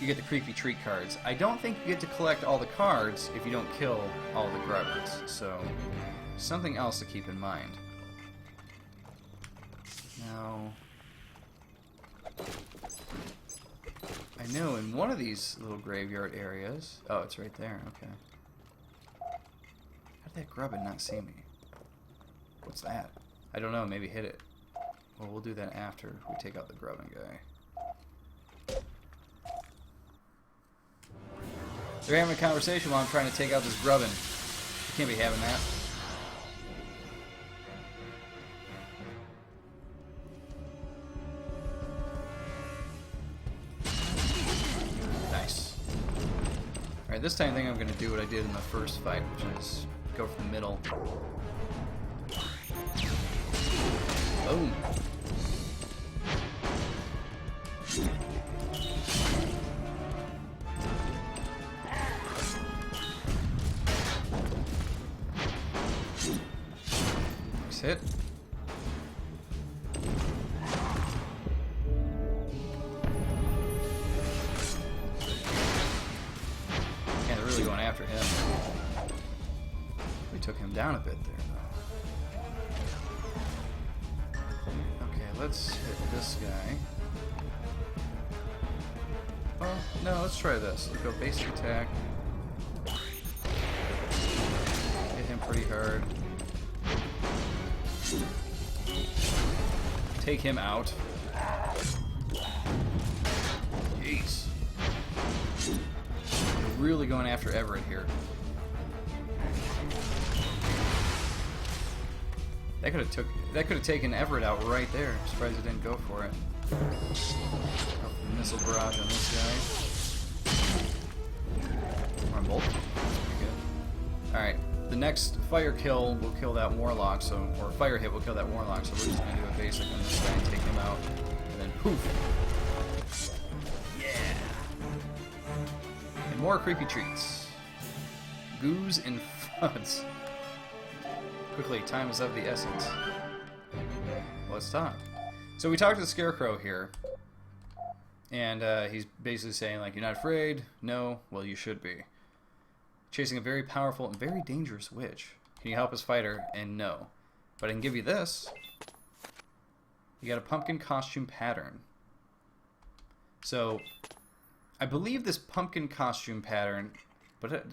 you get the creepy treat cards. I don't think you get to collect all the cards if you don't kill all the Grubbins, so something else to keep in mind. Now, I know in one of these little graveyard areas... Oh, it's right there, okay. How did that Grubbin not see me? What's that? I don't know, maybe hit it. Well, we'll do that after we take out the Grubbin guy. They're having a conversation while I'm trying to take out this Grubbin. You can't be having that. Nice. Alright, this time I think I'm going to do what I did in the first fight, which is go for the middle. Boom. Nice hit. Yeah, they're really going after him. We took him down a bit there, though. Okay, let's hit this guy. Oh, no, let's try this. Let's go basic attack. Hit him pretty hard. Take him out. Jeez. We're really going after Everett here. That could have taken Everett out right there. I'm surprised it didn't go for it. Oh, missile barrage on this guy. Or on both. That's pretty good. Alright, the next fire kill will kill that warlock, so or fire hit will kill that warlock, so we're just gonna do a basic on this guy and take him out. And then poof. Yeah. And more creepy treats. Goos and fuds. Quickly, time is of the essence. Let's talk. So we talked to the Scarecrow here, and he's basically saying, like, you're not afraid? No? Well, you should be. Chasing a very powerful and very dangerous witch. Can you help us fight her? And no. But I can give you this. You got a pumpkin costume pattern. So, I believe this pumpkin costume pattern... But,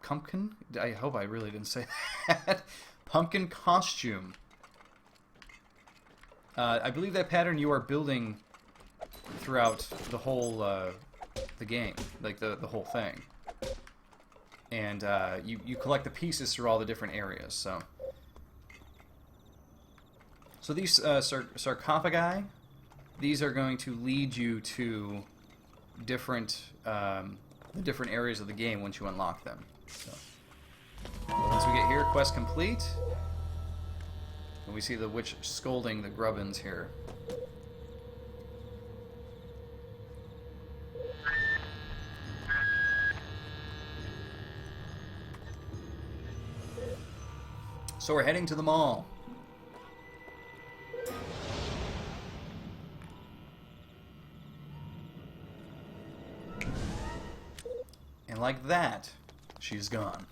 pumpkin? I hope I really didn't say that. Pumpkin costume. I believe that pattern you are building throughout the whole the game, like the whole thing, and you collect the pieces through all the different areas. So So these sarcophagi, these are going to lead you to different different areas of the game once you unlock them. So, once we get here, quest complete. And we see the witch scolding the Grubbins here. So we're heading to the mall. And like that, she's gone.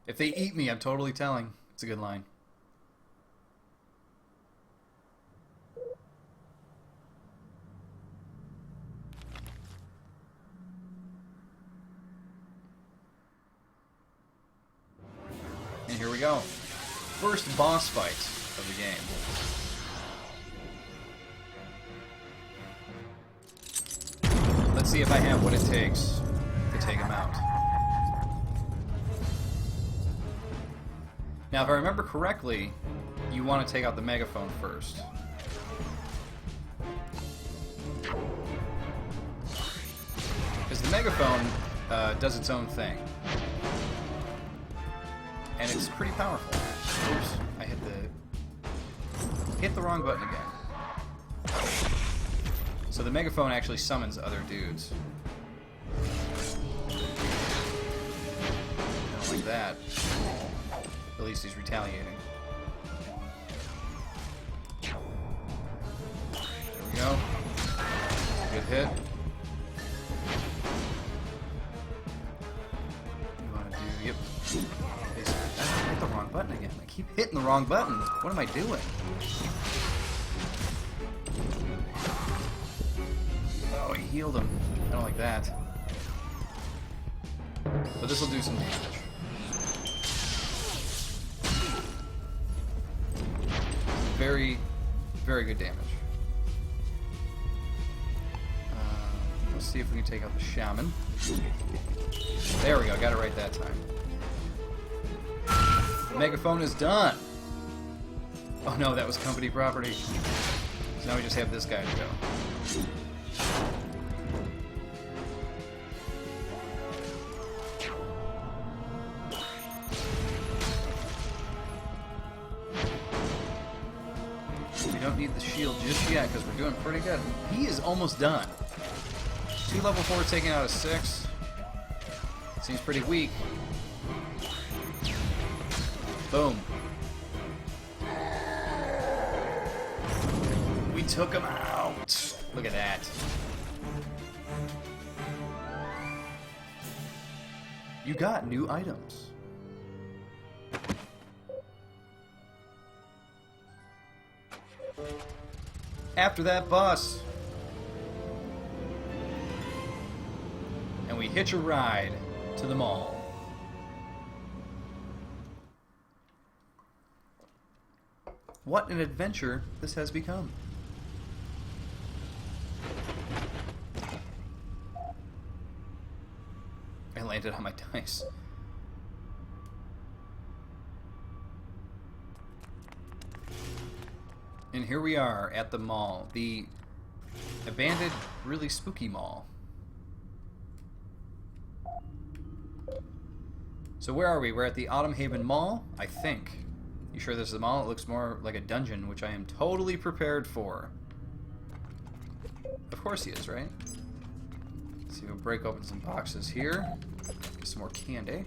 If they eat me, I'm totally telling. It's a good line. And here we go. First boss fight of the game. Let's see if I have what it takes to take him out. Now, if I remember correctly, you want to take out the megaphone first. Because the megaphone does its own thing. And it's pretty powerful. Oops, I hit the wrong button again. So the megaphone actually summons other dudes. I don't like that. At least he's retaliating. There we go. Good hit. You want to do... Yep. I hit the wrong button again. I keep hitting the wrong button. What am I doing? Oh, he healed him. I don't like that. But this will do some damage. Very, very good damage. Let's see if we can take out the shaman. There we go, got it right that time. The megaphone is done. Oh no, that was company property. So now we just have this guy to go. We don't need the shield just yet because we're doing pretty good. He is almost done. 2 level 4 taking out a 6. Seems pretty weak. Boom. We took him out. Look at that. You got new items. After that boss. And we hitch a ride to the mall. What an adventure this has become. I landed on my dice. And here we are at the mall. The abandoned, really spooky mall. So where are we? We're at the Autumn Haven Mall, I think. You sure this is the mall? It looks more like a dungeon, which I am totally prepared for. Of course he is, right? Let's see, we'll break open some boxes here. Get some more candy.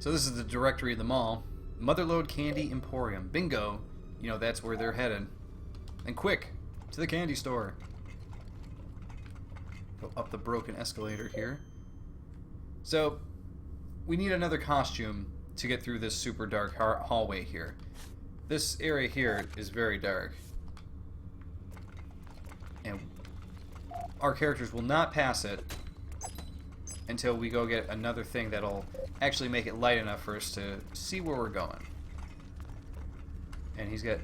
So this is the directory of the mall. Motherlode Candy Emporium. Bingo! You know, that's where they're headed. And quick! To the candy store. Go up the broken escalator here. So, we need another costume to get through this super dark hallway here. This area here is very dark. And our characters will not pass it until we go get another thing that'll actually make it light enough for us to see where we're going. And he's got,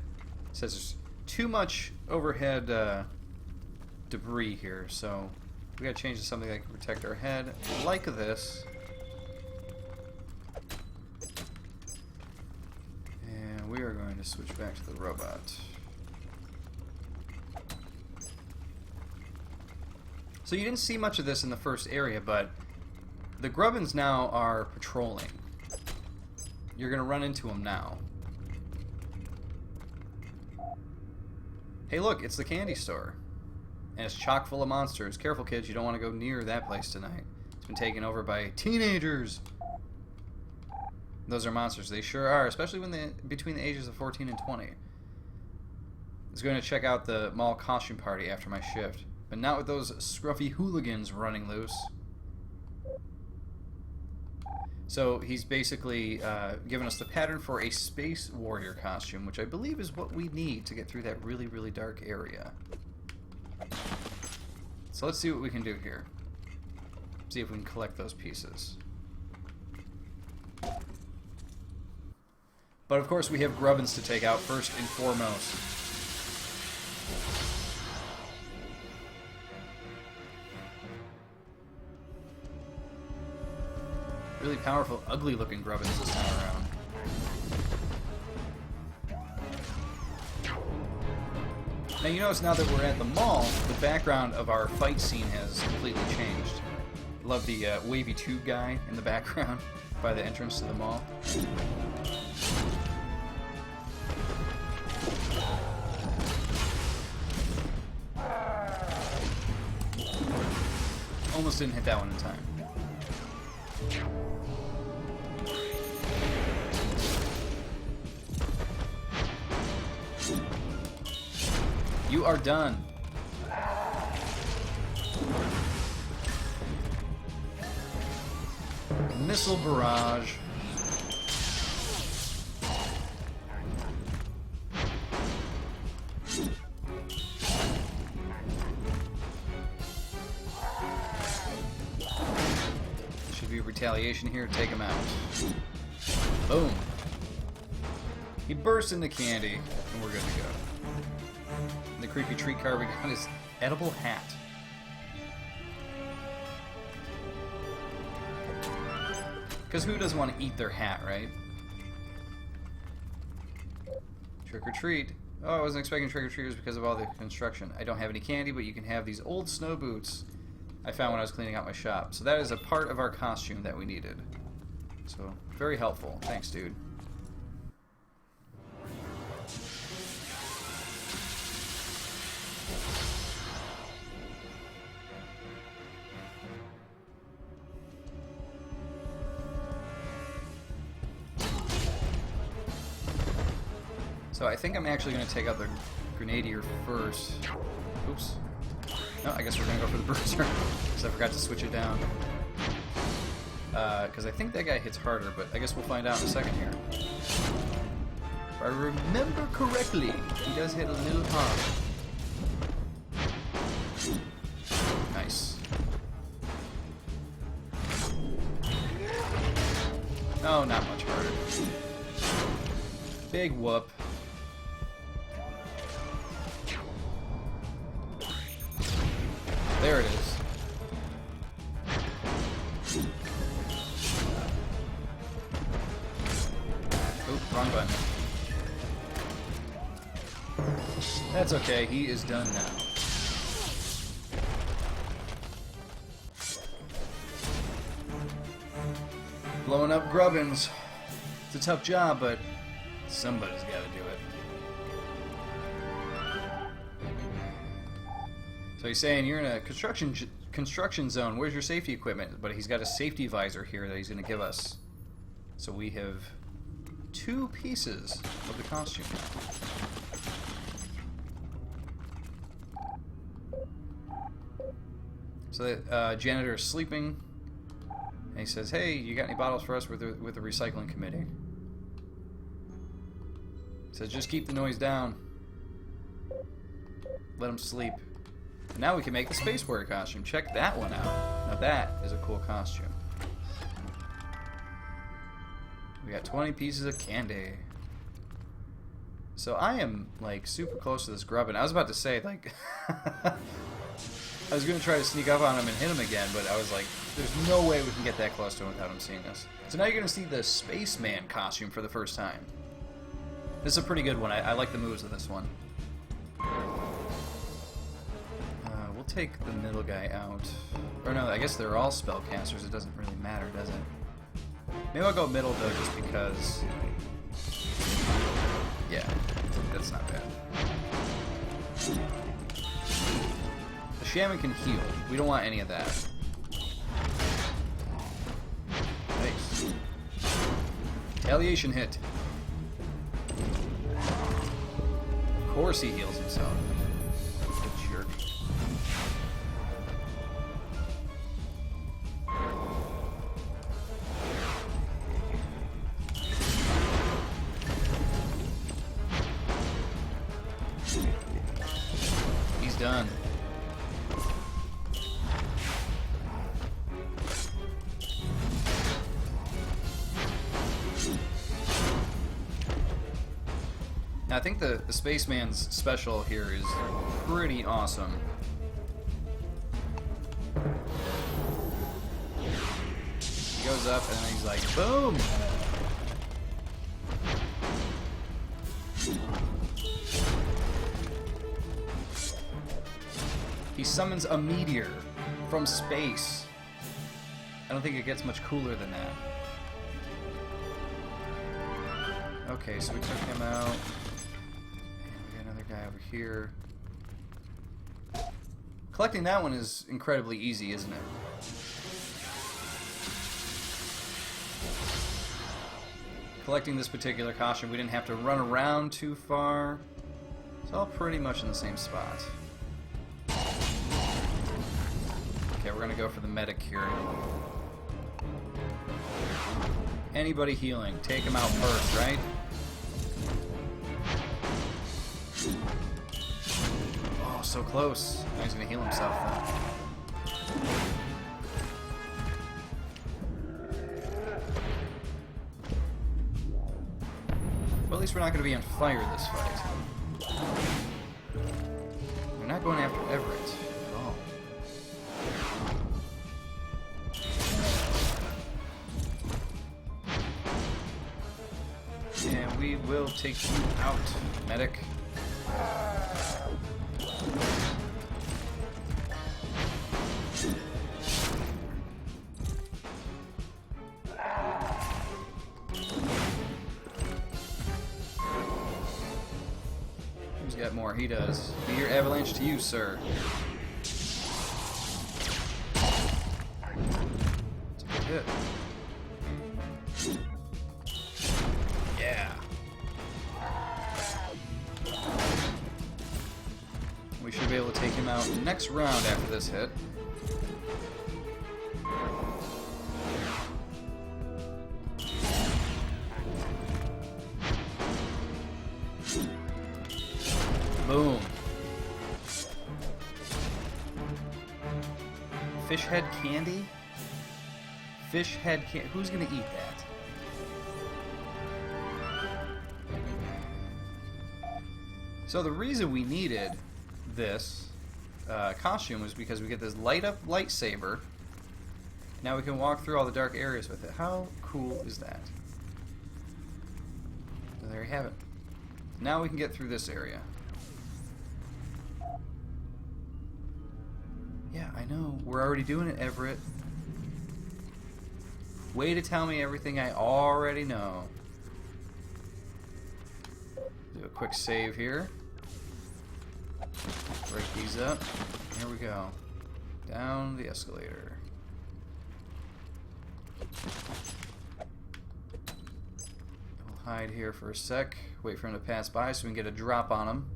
says there's too much overhead debris here, so we gotta change to something that can protect our head, like this. And we are going to switch back to the robot. So you didn't see much of this in the first area, but the Grubbins now are patrolling. You're gonna run into them now. Hey look, it's the candy store. And it's chock full of monsters. Careful kids, you don't want to go near that place tonight. It's been taken over by teenagers. Those are monsters, they sure are, especially when they between the ages of 14 and 20. I was going to check out the mall costume party after my shift, but not with those scruffy hooligans running loose. So he's basically given us the pattern for a space warrior costume, which I believe is what we need to get through that really, really dark area. So let's see what we can do here. See if we can collect those pieces. But of course we have Grubbins to take out first and foremost. Really powerful, ugly looking Grubbins this time around. Now you notice now that we're at the mall, the background of our fight scene has completely changed. Love the wavy tube guy in the background by the entrance to the mall. Almost didn't hit that one in time. You are done. Missile barrage. Should be retaliation here. Take him out. Boom. He bursts into candy, and we're good to go. In the creepy treat car, we got his edible hat. Because who doesn't want to eat their hat, right? Trick or treat. Oh, I wasn't expecting trick-or-treaters because of all the construction. I don't have any candy, but you can have these old snow boots I found when I was cleaning out my shop. So that is a part of our costume that we needed. So, very helpful. Thanks, dude. So I think I'm actually going to take out the Grenadier first. Oops. No, I guess we're going to go for the Bruiser, because I forgot to switch it down. Because I think that guy hits harder, but I guess we'll find out in a second here. If I remember correctly, he does hit a little hard. Nice. Oh, not much harder. Big whoop. There it is. Oop, wrong button. That's okay, he is done now. Blowing up Grubbins. It's a tough job, but somebody's got to do it. So he's saying you're in a construction zone. Where's your safety equipment? But he's got a safety visor here that he's going to give us. So we have 2 pieces of the costume. So the janitor is sleeping, and he says, "Hey, you got any bottles for us with the recycling committee?" He says, "Just keep the noise down. Let him sleep." And now we can make the Space Warrior costume. Check that one out. Now that is a cool costume. We got 20 pieces of candy. So I am, like, super close to this Grubbin. I was about to say, like... I was going to try to sneak up on him and hit him again, but I was like, there's no way we can get that close to him without him seeing us. So now you're going to see the Spaceman costume for the first time. This is a pretty good one. I like the moves of this one. We'll take the middle guy out. Or no, I guess they're all spellcasters. It doesn't really matter, does it? Maybe I'll go middle, though, just because... Yeah, that's not bad. The shaman can heal. We don't want any of that. Nice. Retaliation hit. Of course he heals himself. Good jerk. He's done. Now, I think the Spaceman's special here is pretty awesome. He goes up and then he's like, boom! He summons a meteor from space. I don't think it gets much cooler than that. Okay, so we took him out. And we got another guy over here. Collecting that one is incredibly easy, isn't it? Collecting this particular costume, we didn't have to run around too far. It's all pretty much in the same spot. Okay, we're gonna go for the medic here. Anybody healing, take him out first, right? Oh, so close. Now he's gonna heal himself though. Well, at least we're not gonna be on fire this fight. We're not going after Everett at all. And we will take you out, medic. Who's got more? He does. Be your avalanche to you, sir. That's a good hit. Yeah. We should be able to take him out next round after this hit. Boom. Fish head candy? Fish head candy. Who's gonna eat that? So the reason we needed this costume was because we get this light up lightsaber. Now we can walk through all the dark areas with it. How cool is that? So there you have it. Now we can get through this area. Yeah, I know. We're already doing it, Everett. Way to tell me everything I already know. Do a quick save here. Break these up. Here we go. Down the escalator. We'll hide here for a sec. Wait for him to pass by so we can get a drop on him.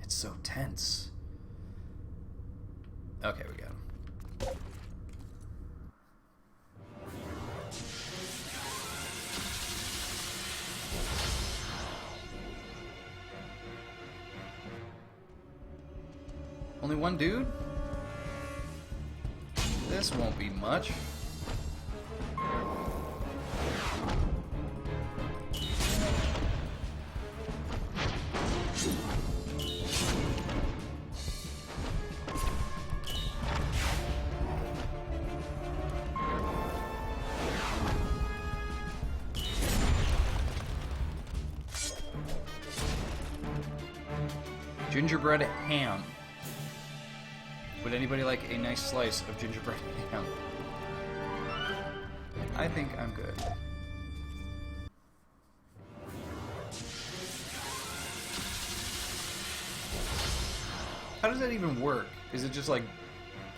It's so tense. Okay, we got him. Only one dude? This won't be much. Gingerbread ham. Would anybody like a nice slice of gingerbread ham? I think I'm good. How does that even work? Is it just like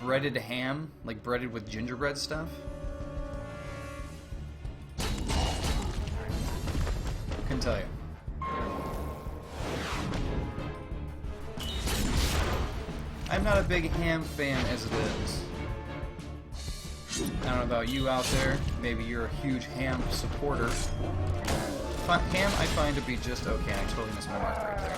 breaded ham? Like breaded with gingerbread stuff? Couldn't tell you. I'm not a big ham fan as it is. I don't know about you out there. Maybe you're a huge ham supporter. Ham I find to be just okay. I totally missed my mark right there.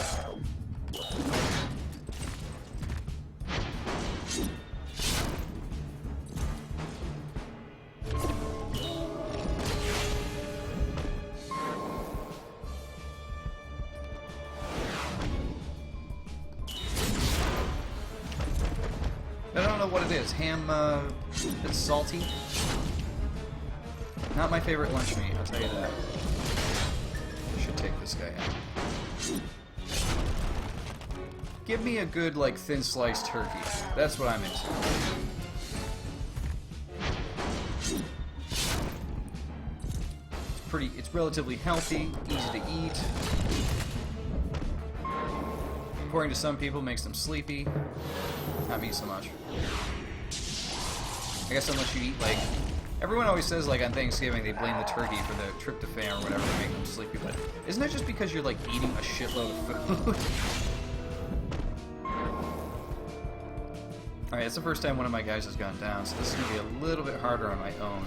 I don't know what it is. Ham, it's salty. Not my favorite lunch meat, I'll tell you that. I should take this guy out. Give me a good, like, thin sliced turkey. That's what I'm into. It's relatively healthy, easy to eat. According to some people, makes them sleepy. Not me so much. I guess unless you eat, like... Everyone always says, like, on Thanksgiving, they blame the turkey for the tryptophan or whatever to make them sleepy, but isn't that just because you're, like, eating a shitload of food? Alright, it's the first time one of my guys has gone down, so this is going to be a little bit harder on my own.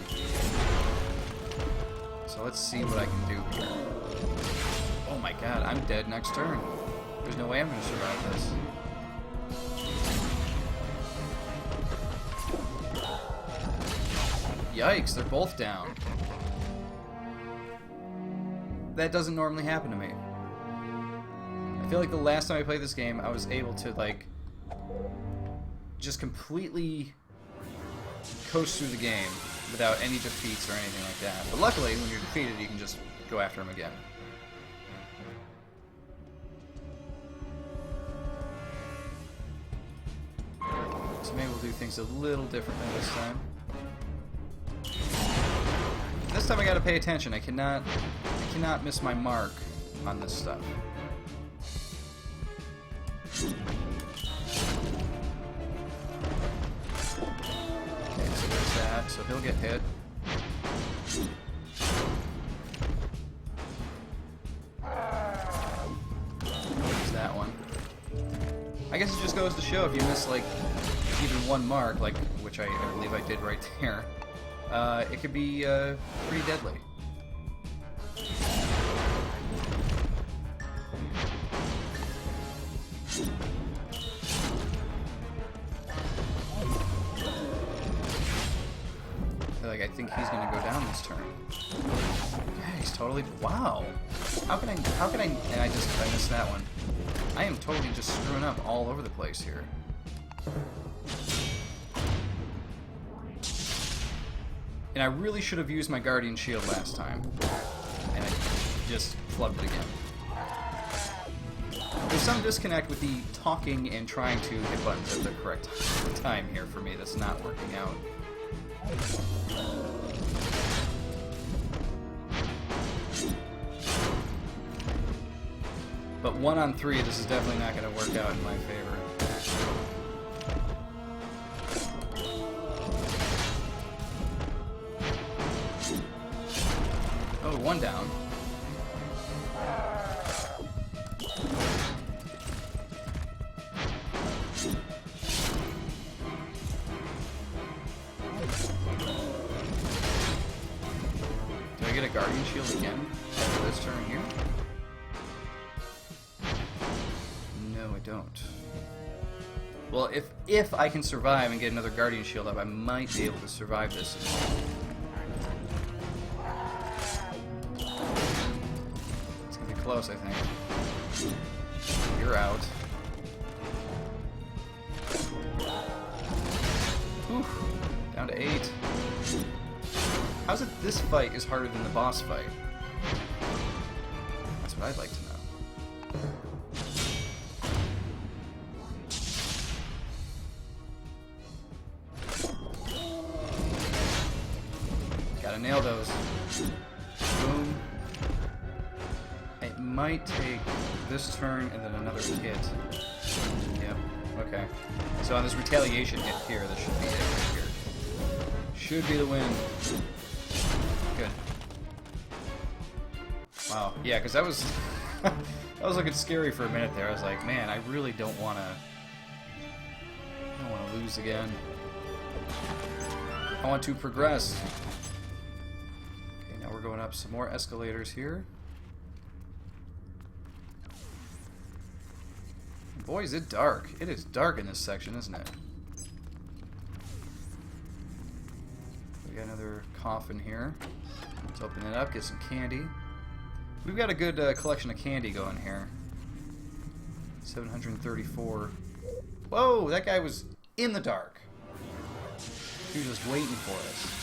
So let's see what I can do here. Oh my god, I'm dead next turn. There's no way I'm going to survive this. Yikes, they're both down. That doesn't normally happen to me. I feel like the last time I played this game, I was able to, like, just completely coast through the game without any defeats or anything like that. But luckily, when you're defeated, you can just go after him again. So maybe we'll do things a little differently this time. This time I gotta pay attention. I cannot miss my mark on this stuff. Okay, so there's that. So he'll get hit. There's that one. I guess it just goes to show if you miss, like, even one mark, like, which I believe I did right there, it could be pretty deadly. Like, I think he's gonna go down this turn. Yeah, he's totally. Wow. How can I? And I missed that one. I am totally just screwing up all over the place here. And I really should have used my Guardian Shield last time. And I just flubbed it again. There's some disconnect with the talking and trying to hit buttons at the correct time here for me that's not working out. But 1 on 3, this is definitely not going to work out in my favor. Oh, 1 down. Do I get a Guardian Shield again after this turn here? No, I don't. Well, if I can survive and get another Guardian Shield up, I might be able to survive this. It's gonna be close, I think. You're out. Whew. Down to 8. How's it this fight is harder than the boss fight? That's what I'd like to know. Gotta nail those. Boom. It might take this turn and then another hit. Yep. Okay. So on this retaliation hit here, this should be it right here. Should be the win. Good. Wow. Yeah, because that was that was looking scary for a minute there. I was like, man, I really don't want to lose again. I want to progress. Okay, now we're going up some more escalators here. Boy, is it dark. It is dark in this section, isn't it? We got another coffin here. Let's open it up, get some candy. We've got a good collection of candy going here. 734. Whoa, that guy was in the dark. He was just waiting for us.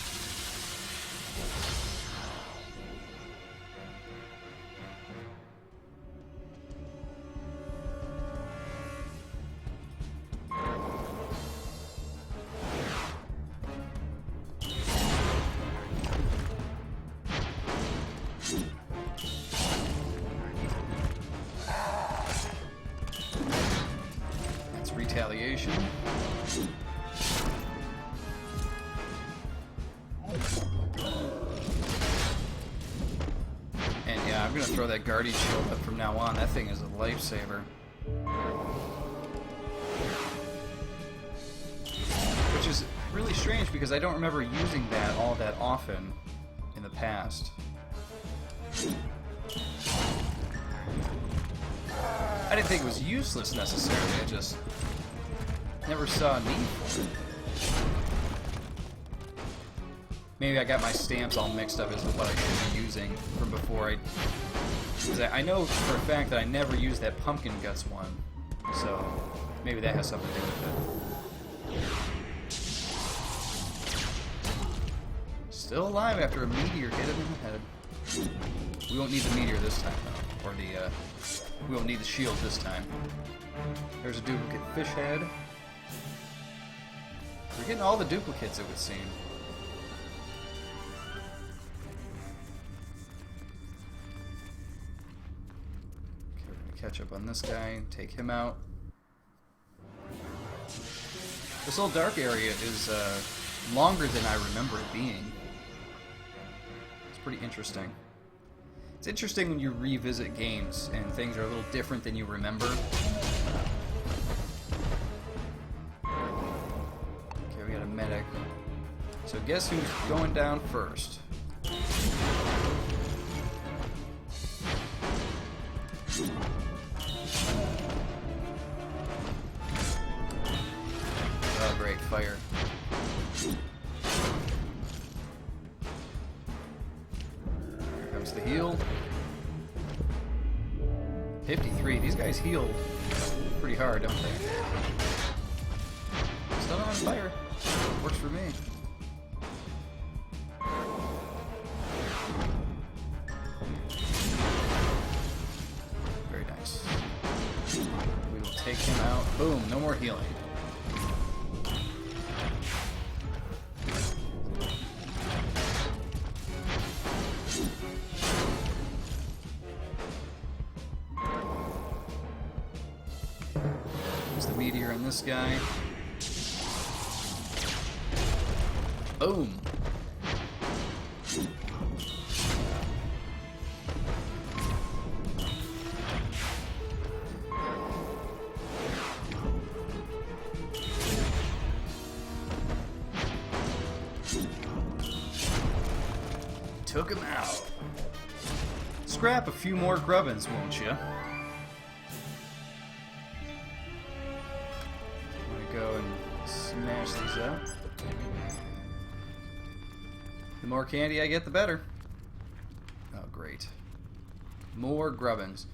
Retaliation. And yeah, I'm gonna throw that Guardian Shield up from now on. That thing is a lifesaver. Which is really strange because I don't remember using that all that often in the past. I didn't think it was useless necessarily, I just never saw a need for it. Maybe I got my stamps all mixed up as to what I should be using from before. I know for a fact that I never used that pumpkin guts one, so maybe that has something to do with it. Still alive after a meteor hit him in the head. We won't need the meteor this time though, or we won't need the shield this time. There's a duplicate fish head. We're getting all the duplicates, it would seem. Okay, we're gonna catch up on this guy, take him out. This little dark area is longer than I remember it being. It's pretty interesting. It's interesting when you revisit games and things are a little different than you remember. Okay, we got a medic. So guess who's going down first? Oh, great, fire. Comes the heal. 53. These guys heal pretty hard, don't they? Still not on fire. Works for me. Very nice. We will take him out. Boom, no more healing. Meteor on this guy. Boom. Took him out. Scrap a few more Grubbins, won't you? Smash these up. The more candy I get, the better. Oh, great. More Grubbins.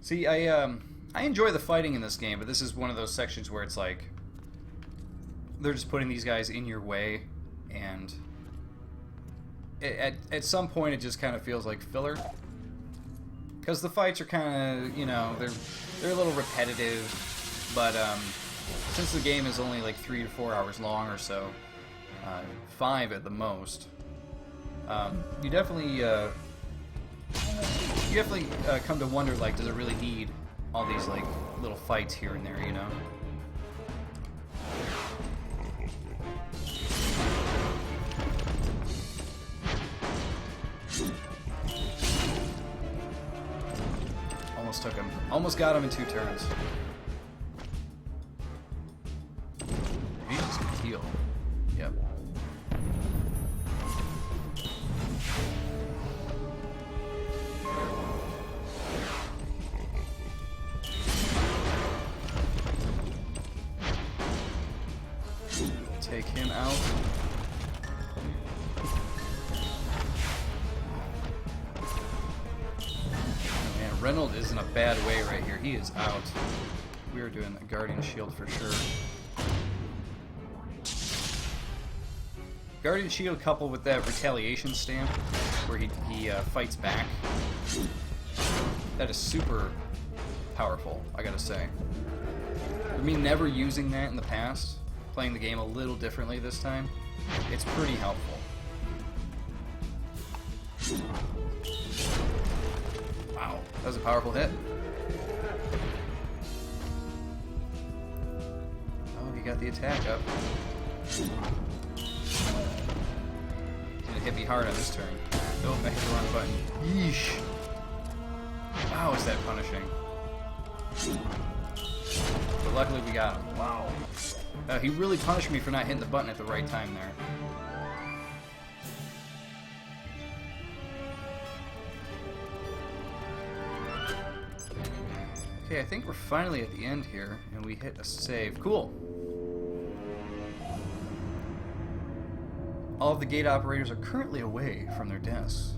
See, I enjoy the fighting in this game, but this is one of those sections where it's like they're just putting these guys in your way, and at some point it just kind of feels like filler. Because the fights are kind of, you know, they're a little repetitive, but since the game is only like 3 to 4 hours long or so, 5 at the most, you definitely come to wonder, like, does it really need all these like little fights here and there, you know? Almost took him. Almost got him in 2 turns. He just gonna heal. Yep. Take him out. Reynolds is in a bad way right here. He is out. We are doing a Guardian Shield for sure. Guardian Shield coupled with that retaliation stamp, where he fights back. That is super powerful, I gotta say. For me never using that in the past, playing the game a little differently this time, it's pretty helpful. Wow, that was a powerful hit. Oh, he got the attack up. He's gonna hit me hard on this turn. Nope, I hit the wrong button. Yeesh. Wow, is that punishing. But luckily we got him. Wow. He really punished me for not hitting the button at the right time there. Okay, I think we're finally at the end here, and we hit a save. Cool. All of the gate operators are currently away from their desks.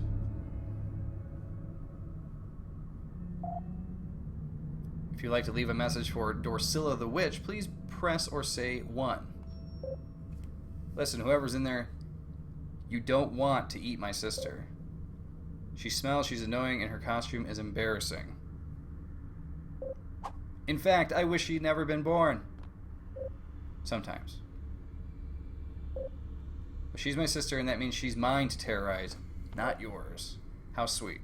If you'd like to leave a message for Dorsilla the Witch, please press or say 1. Listen, whoever's in there, you don't want to eat my sister. She smells, she's annoying, and her costume is embarrassing. In fact, I wish she'd never been born. Sometimes. But she's my sister, and that means she's mine to terrorize, not yours. How sweet.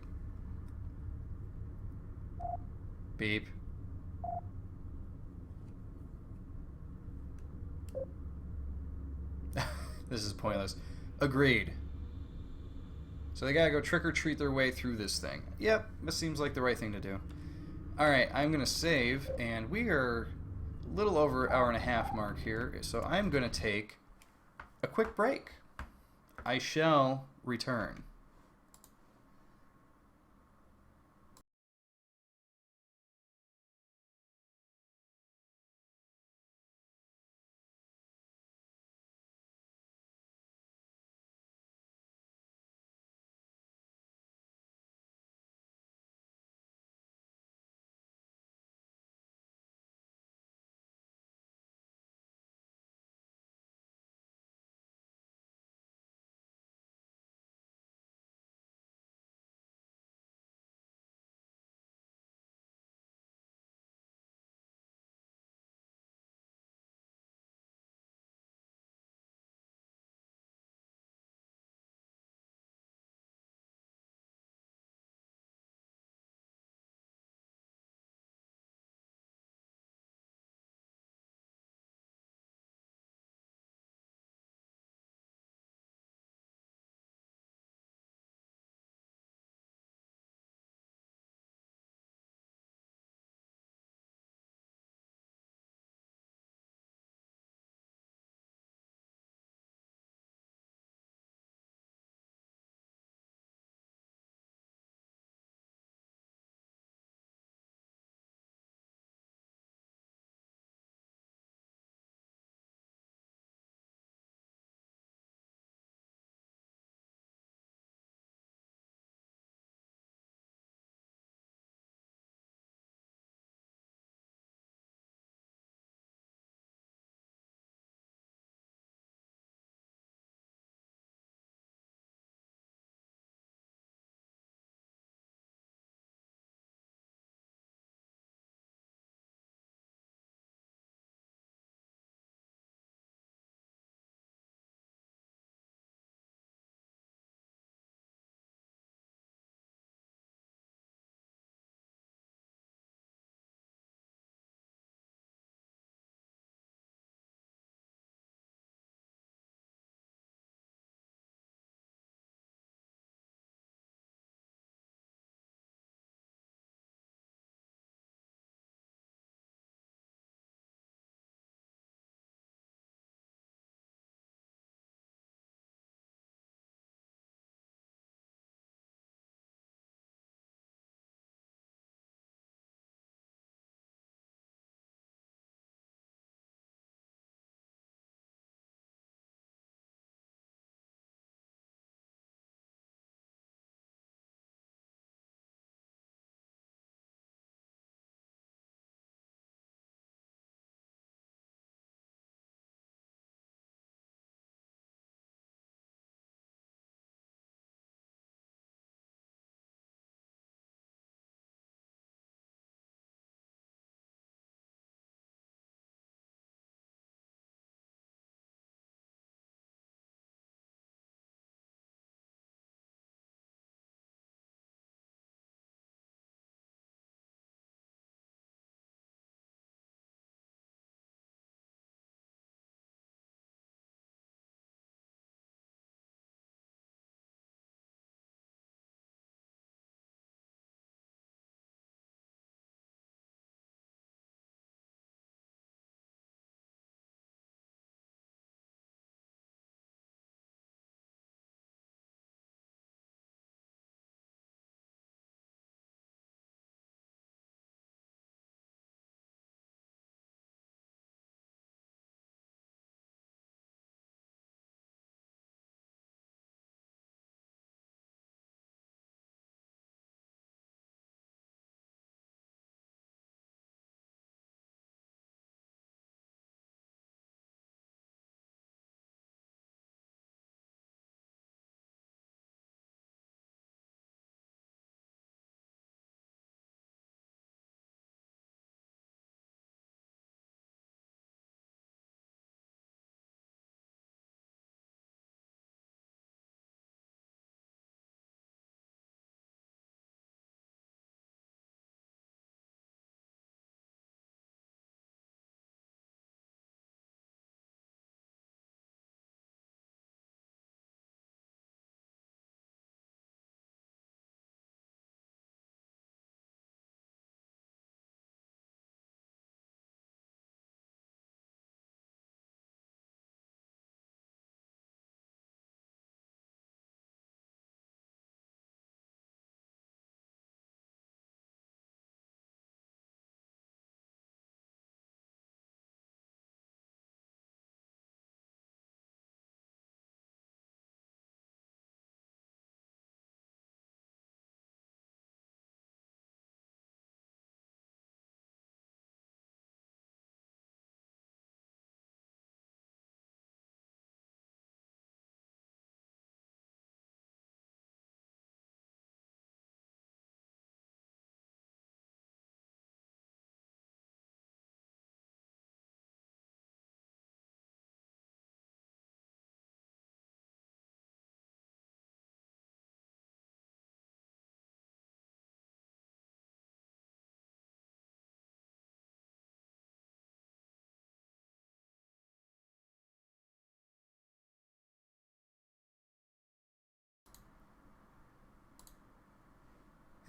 Beep. This is pointless. Agreed. So they gotta go trick-or-treat their way through this thing. Yep, this seems like the right thing to do. Alright, I'm gonna save, and we are a little over an hour and a half mark here, so I'm gonna take a quick break. I shall return.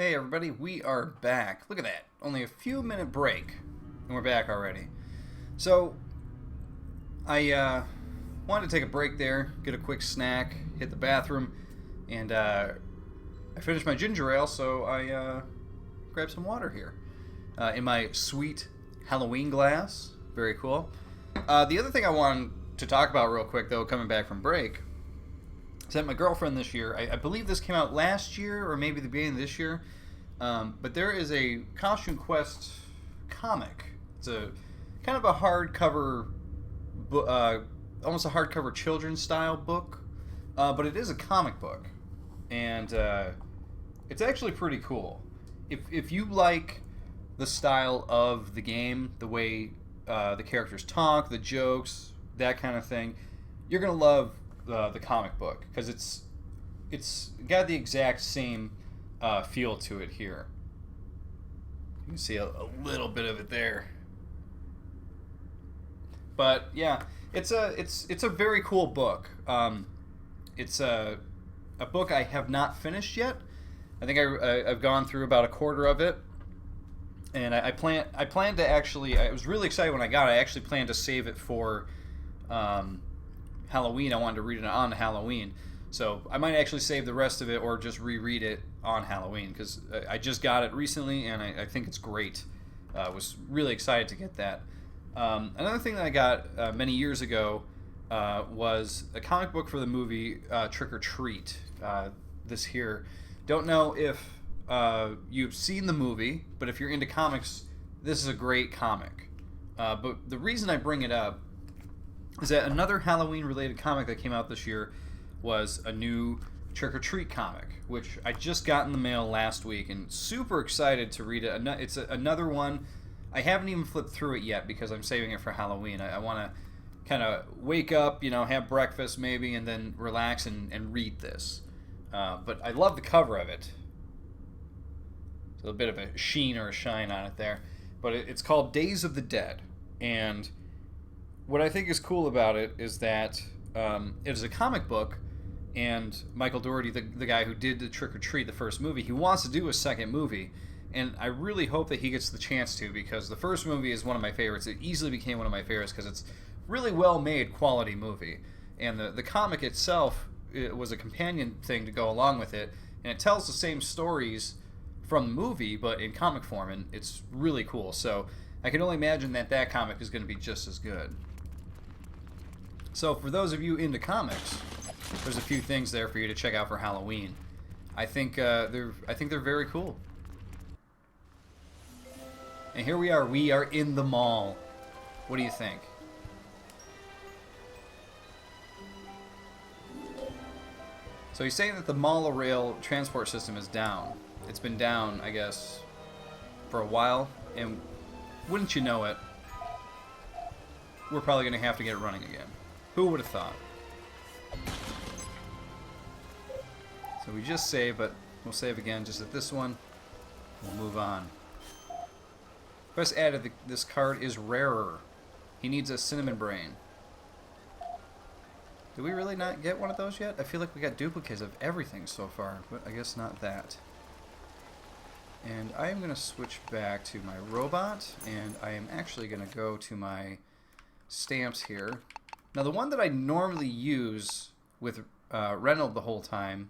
Hey everybody, we are back. Look at that. Only a few minute break and we're back already. So I wanted to take a break there, get a quick snack, hit the bathroom, and I finished my ginger ale, so I grabbed some water here in my sweet Halloween glass. Very cool. The other thing I wanted to talk about real quick, though, coming back from break, is that my girlfriend this year, I believe this came out last year or maybe the beginning of this year, but there is a Costume Quest comic. It's a kind of a hardcover, almost a hardcover children's style book, but it is a comic book, and it's actually pretty cool. If you like the style of the game, the way the characters talk, the jokes, that kind of thing, you're gonna love the comic book because it's got the exact same feel to it here. You can see a little bit of it there, but yeah, it's a very cool book. It's a book I have not finished yet. I think I've gone through about a quarter of it, and I plan to actually. I was really excited when I got it. I actually planned to save it for Halloween. I wanted to read it on Halloween, so I might actually save the rest of it or just reread it on Halloween because I just got it recently and I think it's great. I was really excited to get that. Another thing that I got many years ago was a comic book for the movie Trick or Treat. This here, don't know if you've seen the movie, but if you're into comics, this is a great comic. But the reason I bring it up is that another Halloween-related comic that came out this year was a new Trick or Treat comic, which I just got in the mail last week and super excited to read it. It's another one. I haven't even flipped through it yet because I'm saving it for Halloween. I want to kind of wake up, have breakfast maybe, and then relax and read this. But I love the cover of it. There's a bit of a sheen or a shine on it there. But it's called Days of the Dead. And what I think is cool about it is that it is a comic book, and Michael Dougherty, the guy who did the Trick or Treat, the first movie, he wants to do a second movie. And I really hope that he gets the chance to, because the first movie is one of my favorites. It easily became one of my favorites because it's really well-made, quality movie. And the comic itself, it was a companion thing to go along with it, and it tells the same stories from the movie, but in comic form, and it's really cool. So I can only imagine that comic is going to be just as good. So for those of you into comics, there's a few things there for you to check out for Halloween. I think they're very cool. And here we are. We are in the mall. What do you think? So he's saying that the monorail transport system is down. It's been down, I guess, for a while, and wouldn't you know it, we're probably going to have to get it running again. Who would have thought? So we just save, but we'll save again just at this one. We'll move on. Quest added, this card is rarer. He needs a cinnamon brain. Did we really not get one of those yet? I feel like we got duplicates of everything so far, but I guess not that. And I am going to switch back to my robot, and I am actually going to go to my stamps here. Now, the one that I normally use with Reynold the whole time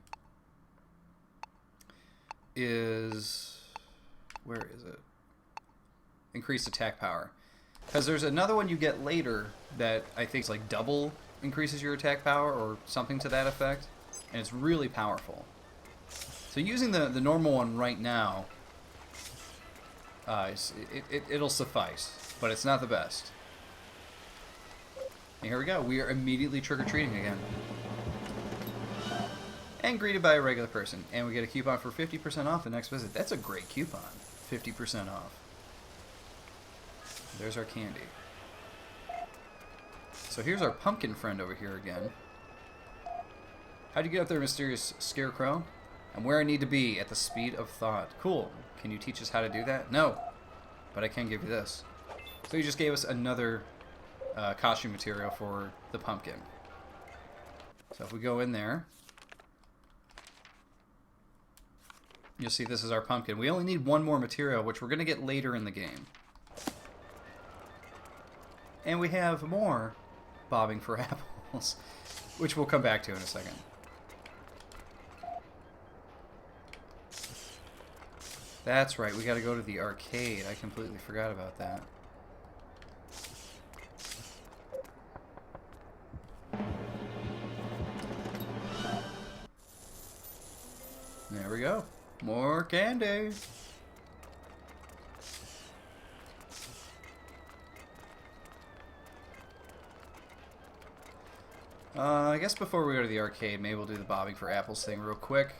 is... where is it? Increased attack power. Because there's another one you get later that I think is like double increases your attack power or something to that effect, and it's really powerful. So using the normal one right now, it'll suffice, but it's not the best. And here we go. We are immediately trick-or-treating again. And greeted by a regular person. And we get a coupon for 50% off the next visit. That's a great coupon. 50% off. There's our candy. So here's our pumpkin friend over here again. How'd you get up there, mysterious scarecrow? I'm where I need to be, at the speed of thought. Cool. Can you teach us how to do that? No. But I can give you this. So he just gave us another costume material for the pumpkin. So if we go in there, You'll see this is our pumpkin. We only need one more material, which we're going to get later in the game. And we have more bobbing for apples, which we'll come back to in a second. That's right, we got to go to the arcade. I completely forgot about that. There we go. More candy. I guess before we go to the arcade, maybe we'll do the bobbing for apples thing real quick.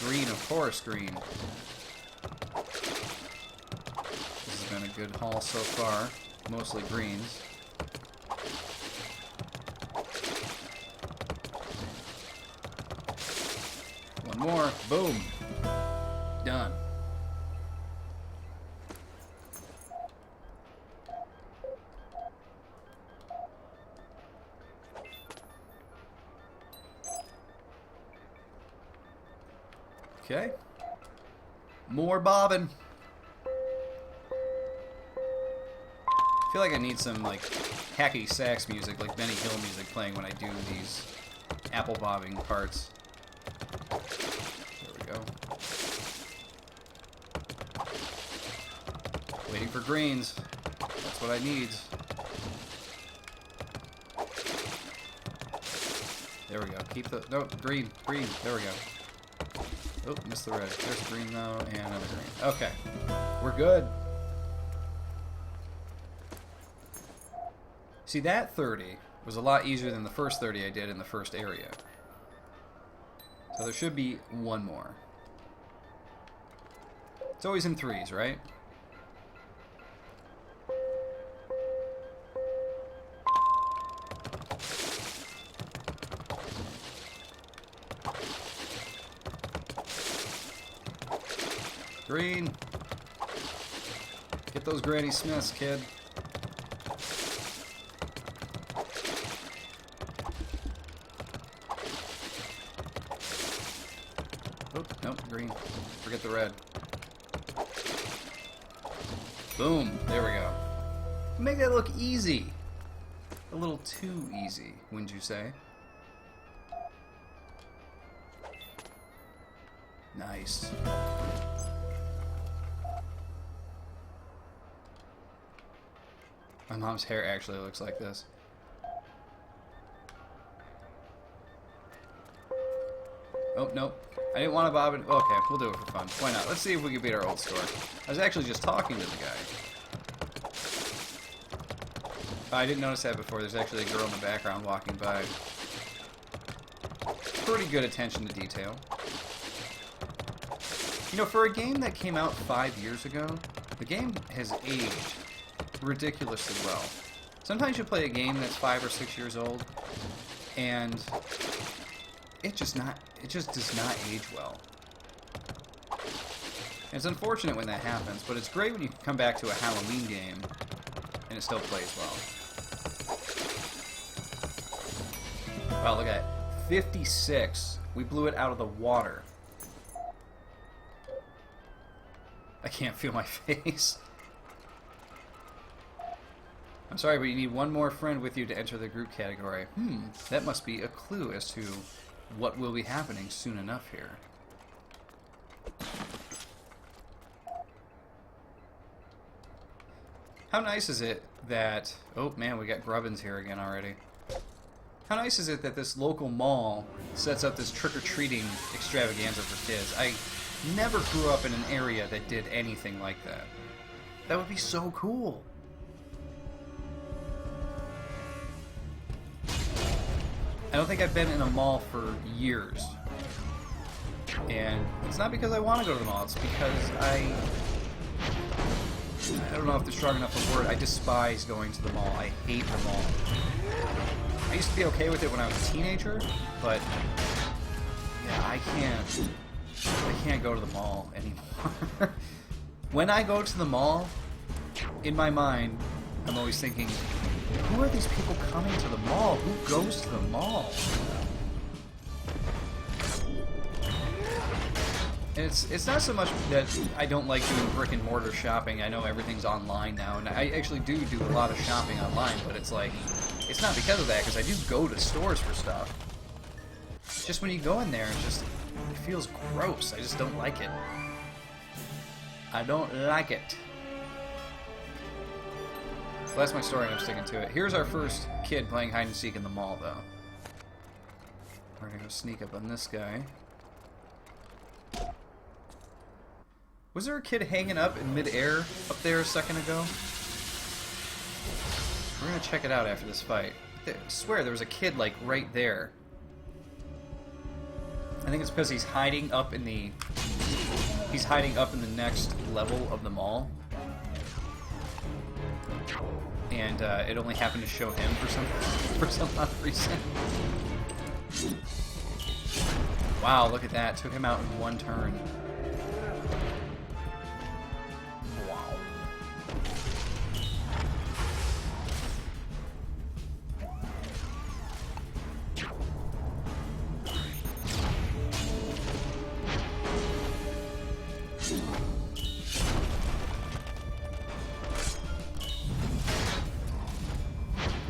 Green, of course, green. This has been a good haul so far. Mostly greens. One more. Boom. Done. Okay. More bobbing. I feel like I need some like hackety sax music, like Benny Hill music playing when I do these apple bobbing parts. There we go. Waiting for greens. That's what I need. There we go. Keep the... No, green. Green. There we go. Oh, missed the red. There's a green, though, and another green. Okay. We're good. See, that 30 was a lot easier than the first 30 I did in the first area. So there should be one more. It's always in threes, right? Green. Get those Granny Smiths, kid. Oh, nope, green. Forget the red. Boom. There we go. Make that look easy. A little too easy, wouldn't you say? Nice. My mom's hair actually looks like this. Oh, nope. I didn't want to bob it. Okay, we'll do it for fun. Why not? Let's see if we can beat our old score. I was actually just talking to the guy. I didn't notice that before. There's actually a girl in the background walking by. Pretty good attention to detail. You know, for a game that came out 5 years ago, the game has aged ridiculously well. Sometimes you play a game that's 5 or 6 years old, and it just does not age well. And it's unfortunate when that happens, but it's great when you can come back to a Halloween game and it still plays well. Wow, look at that. 56. We blew it out of the water. I can't feel my face. I'm sorry, but you need one more friend with you to enter the group category. That must be a clue as to what will be happening soon enough here. How nice is it that... Oh man, we got Grubbins here again already. How nice is it that this local mall sets up this trick-or-treating extravaganza for kids? I never grew up in an area that did anything like that. That would be so cool. I don't think I've been in a mall for years. And it's not because I want to go to the mall, it's because I don't know if there's strong enough a word. I despise going to the mall. I hate the mall. I used to be okay with it when I was a teenager, but yeah, I can't go to the mall anymore. When I go to the mall, in my mind, I'm always thinking, who are these people coming to the mall? Who goes to the mall? And it's not so much that I don't like doing brick and mortar shopping. I know everything's online now, and I actually do a lot of shopping online, but it's like, it's not because of that, because I do go to stores for stuff. It's just when you go in there, it feels gross. I just don't like it. I don't like it. So that's my story, and I'm sticking to it. Here's our first kid playing hide and seek in the mall, though. We're gonna go sneak up on this guy. Was there a kid hanging up in midair up there a second ago? We're gonna check it out after this fight. I swear there was a kid like right there. I think it's because he's hiding up in the next level of the mall, and it only happened to show him for some odd reason. Wow, look at that! Took him out in one turn.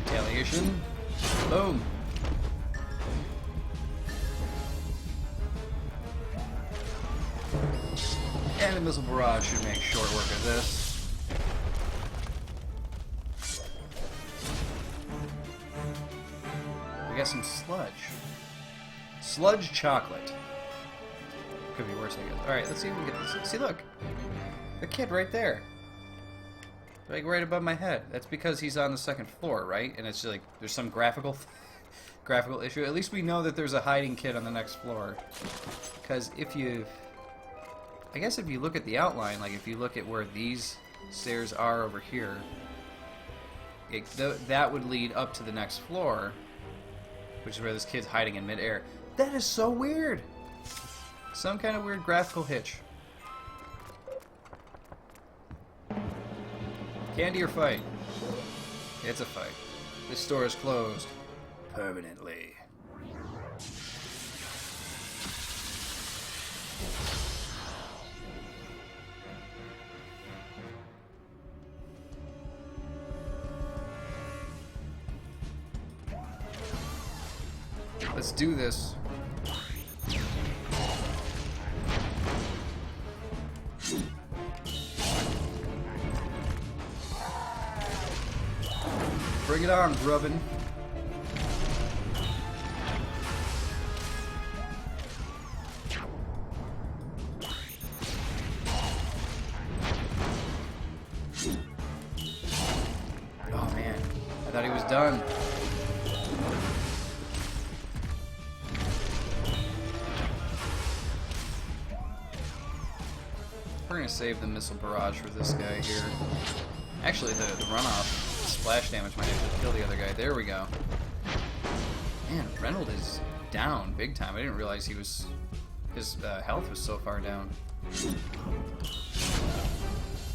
Retaliation. Boom. And the missile barrage should make short work of this. We got some sludge. Sludge chocolate. Could be worse, I guess. Alright, let's see if we can get this. See, look. The kid right there. Like right above my head. That's because he's on the second floor, right? And it's like there's some graphical issue. At least we know that there's a hiding kid on the next floor. Because I guess if you look at the outline, like if you look at where these stairs are over here, that would lead up to the next floor, which is where this kid's hiding in midair. That is so weird. Some kind of weird graphical hitch. Candy or fight? It's a fight. This store is closed. Permanently. Let's do this. Bring it on, Grubbins. Oh man, I thought he was done. We're gonna save the missile barrage for this guy here. Actually, the runoff splash damage might actually kill the other guy. There we go. Man, Reynolds is down big time. I didn't realize his health was so far down.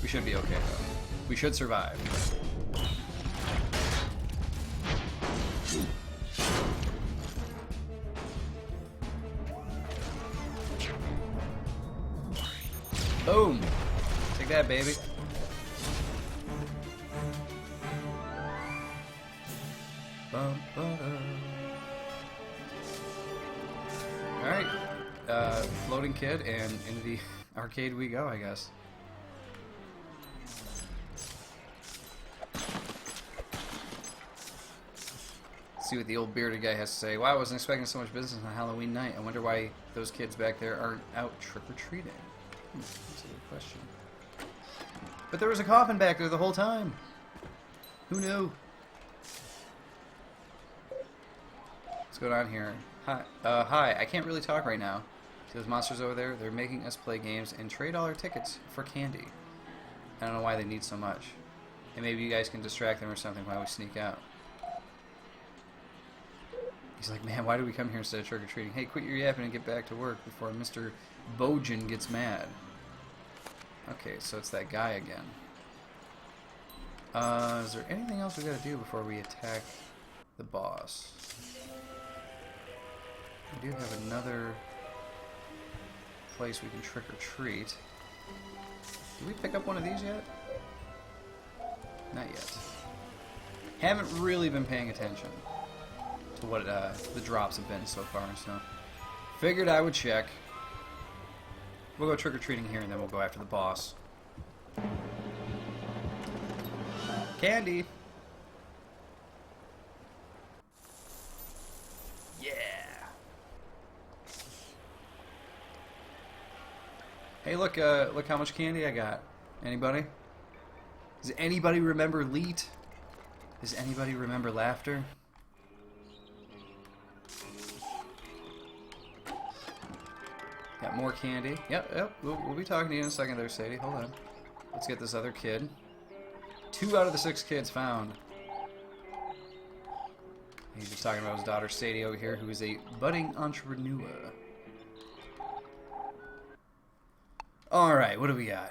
We should be okay though. We should survive. Boom! Take that, baby. Alright, floating kid, and into the arcade we go, I guess. Let's see what the old bearded guy has to say. Wow, I wasn't expecting so much business on Halloween night. I wonder why those kids back there aren't out trick-or-treating. That's a good question. But there was a coffin back there the whole time. Who knew? What's going on here? Hi. Hi. I can't really talk right now. See those monsters over there? They're making us play games and trade all our tickets for candy. I don't know why they need so much. And maybe you guys can distract them or something while we sneak out. He's like, man, why do we come here instead of trick-or-treating? Hey, quit your yapping and get back to work before Mr. Bojan gets mad. Okay, so it's that guy again. Is there anything else we gotta do before we attack the boss? We do have another place we can trick or treat. Did we pick up one of these yet? Not yet. Haven't really been paying attention to what the drops have been so far, so figured I would check. We'll go trick-or-treating here, and then we'll go after the boss. Candy! Yeah! Hey, look how much candy I got. Anybody? Does anybody remember Leet? Does anybody remember laughter? Got more candy. Yep. We'll be talking to you in a second there, Sadie. Hold on. Let's get this other kid. 2 out of the 6 kids found. He's just talking about his daughter Sadie over here, who is a budding entrepreneur. Alright, what do we got?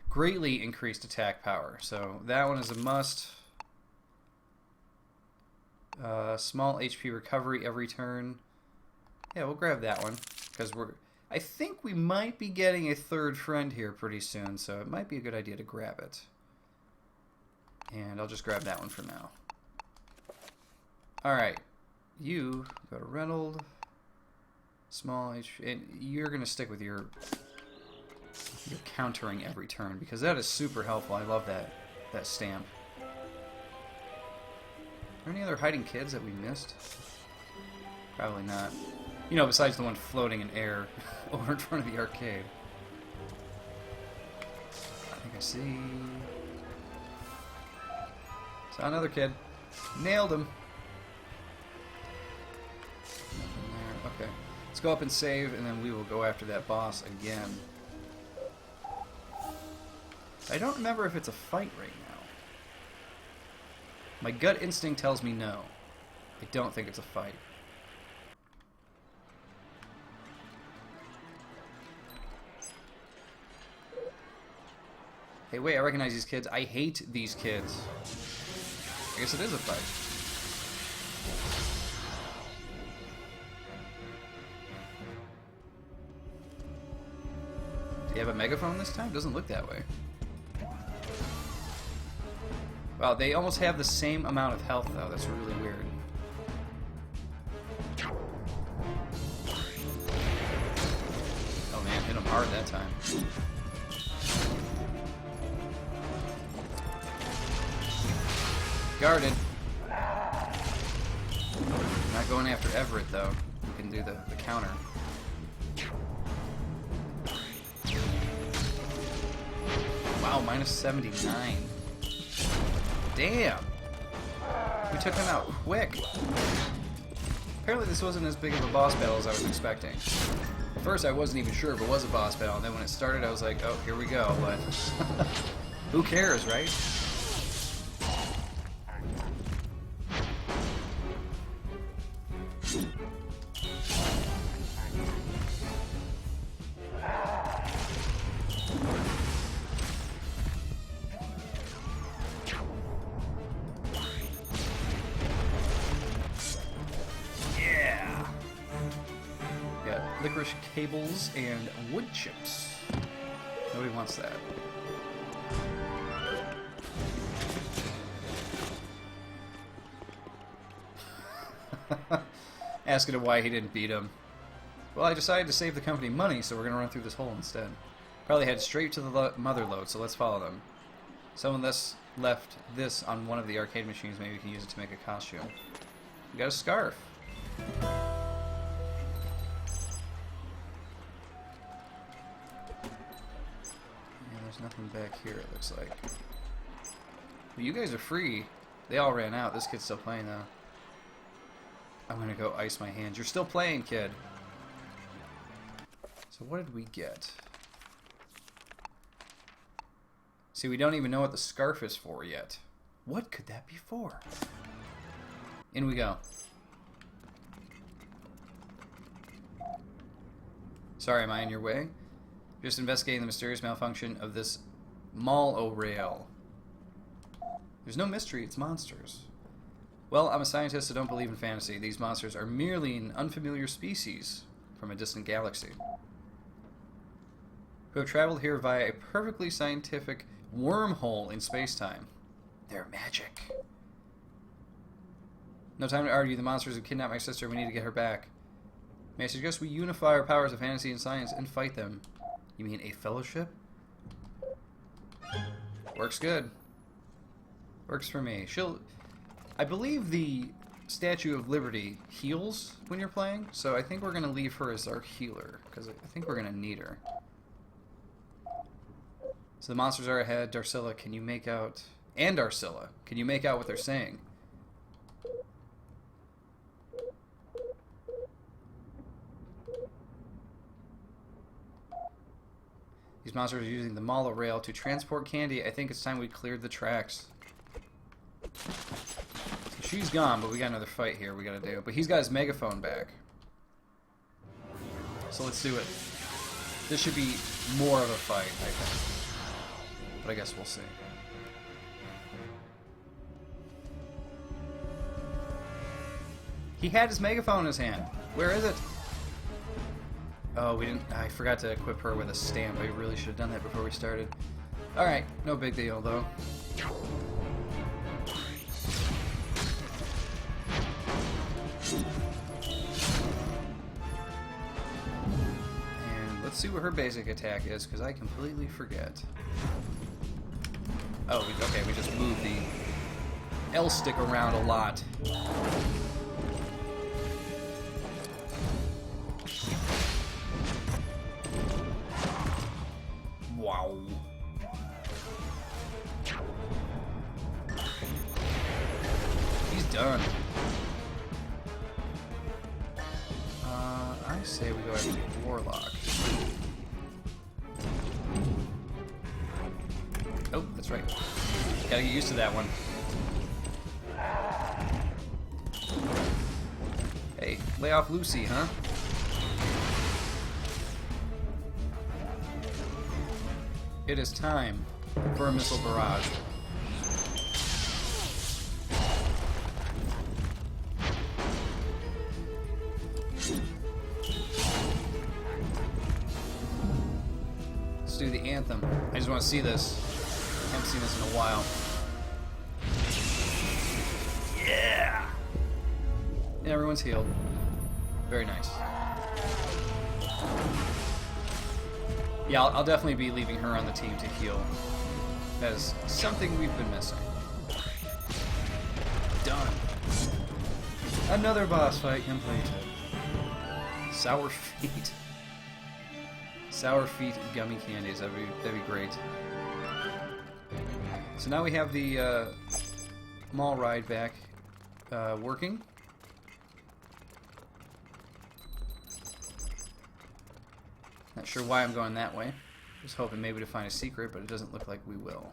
Greatly increased attack power. So that one is a must. Small HP recovery every turn. Yeah, we'll grab that one. Because I think we might be getting a 3rd friend here pretty soon, so it might be a good idea to grab it. And I'll just grab that one for now. Alright. You go to Reynold. Small HP. And you're going to stick with your countering every turn, because that is super helpful. I love that stamp. Are there any other hiding kids that we missed? Probably not. You know, besides the one floating in air over in front of the arcade. I think I see... Saw another kid. Nailed him. Nothing there. Okay. Let's go up and save, and then we will go after that boss again. I don't remember if it's a fight right now. My gut instinct tells me no. I don't think it's a fight. Hey, wait, I recognize these kids. I hate these kids. I guess it is a fight. Do you have a megaphone this time? Doesn't look that way. Wow, they almost have the same amount of health, though. That's really weird. Oh man, hit him hard that time. Guarded. Not going after Everett, though. We can do the counter. Wow, minus 79. Damn! We took him out quick. Apparently this wasn't as big of a boss battle as I was expecting. At first I wasn't even sure if it was a boss battle, and then when it started I was like, oh, here we go, but... Who cares, right? Licorice cables and wood chips. Nobody wants that. Asking him why he didn't beat him. Well, I decided to save the company money, so we're going to run through this hole instead. Probably head straight to the mother lode, so let's follow them. Someone left this on one of the arcade machines. Maybe we can use it to make a costume. We got a scarf. There's nothing back here, it looks like. Well, you guys are free. They all ran out. This kid's still playing, though. I'm gonna go ice my hands. You're still playing, kid. So what did we get? See, we don't even know what the scarf is for yet. What could that be for? In we go. Sorry, am I in your way? Just investigating the mysterious malfunction of this mall rail. There's no mystery, it's monsters. Well, I'm a scientist, so don't believe in fantasy. These monsters are merely an unfamiliar species from a distant galaxy who have traveled here via a perfectly scientific wormhole in space-time. They're magic. No time to argue. The monsters have kidnapped my sister. We need to get her back. May I suggest we unify our powers of fantasy and science and fight them? You mean a fellowship? Works good. Works for me. I believe the Statue of Liberty heals when you're playing, so I think we're going to leave her as our healer, because I think we're going to need her. So the monsters are ahead. Darcilla, can you make out... And Darcilla, can you make out what they're saying? These monsters are using the monorail to transport candy. I think it's time we cleared the tracks. She's gone, but we got another fight here we gotta do. But he's got his megaphone back. So let's do it. This should be more of a fight, I think. But I guess we'll see. He had his megaphone in his hand. Where is it? Oh, we didn't... I forgot to equip her with a stamp. I really should have done that before we started. Alright, no big deal, though. And let's see what her basic attack is, because I completely forget. Oh, okay, we just moved the L stick around a lot. Wow. He's done. I say we go after the Warlock. Oh, that's right. Gotta get used to that one. Hey, lay off Lucy, huh? It is time for a missile barrage. Let's do the anthem. I just want to see this. I haven't seen this in a while. Yeah! And everyone's healed. Very nice. Yeah, I'll definitely be leaving her on the team to heal. That is something we've been missing. Done. Another boss fight completed. Sour feet. Sour feet gummy candies. That'd be great. So now we have the mall ride back working. Not sure why I'm going that way. Just hoping maybe to find a secret, but it doesn't look like we will.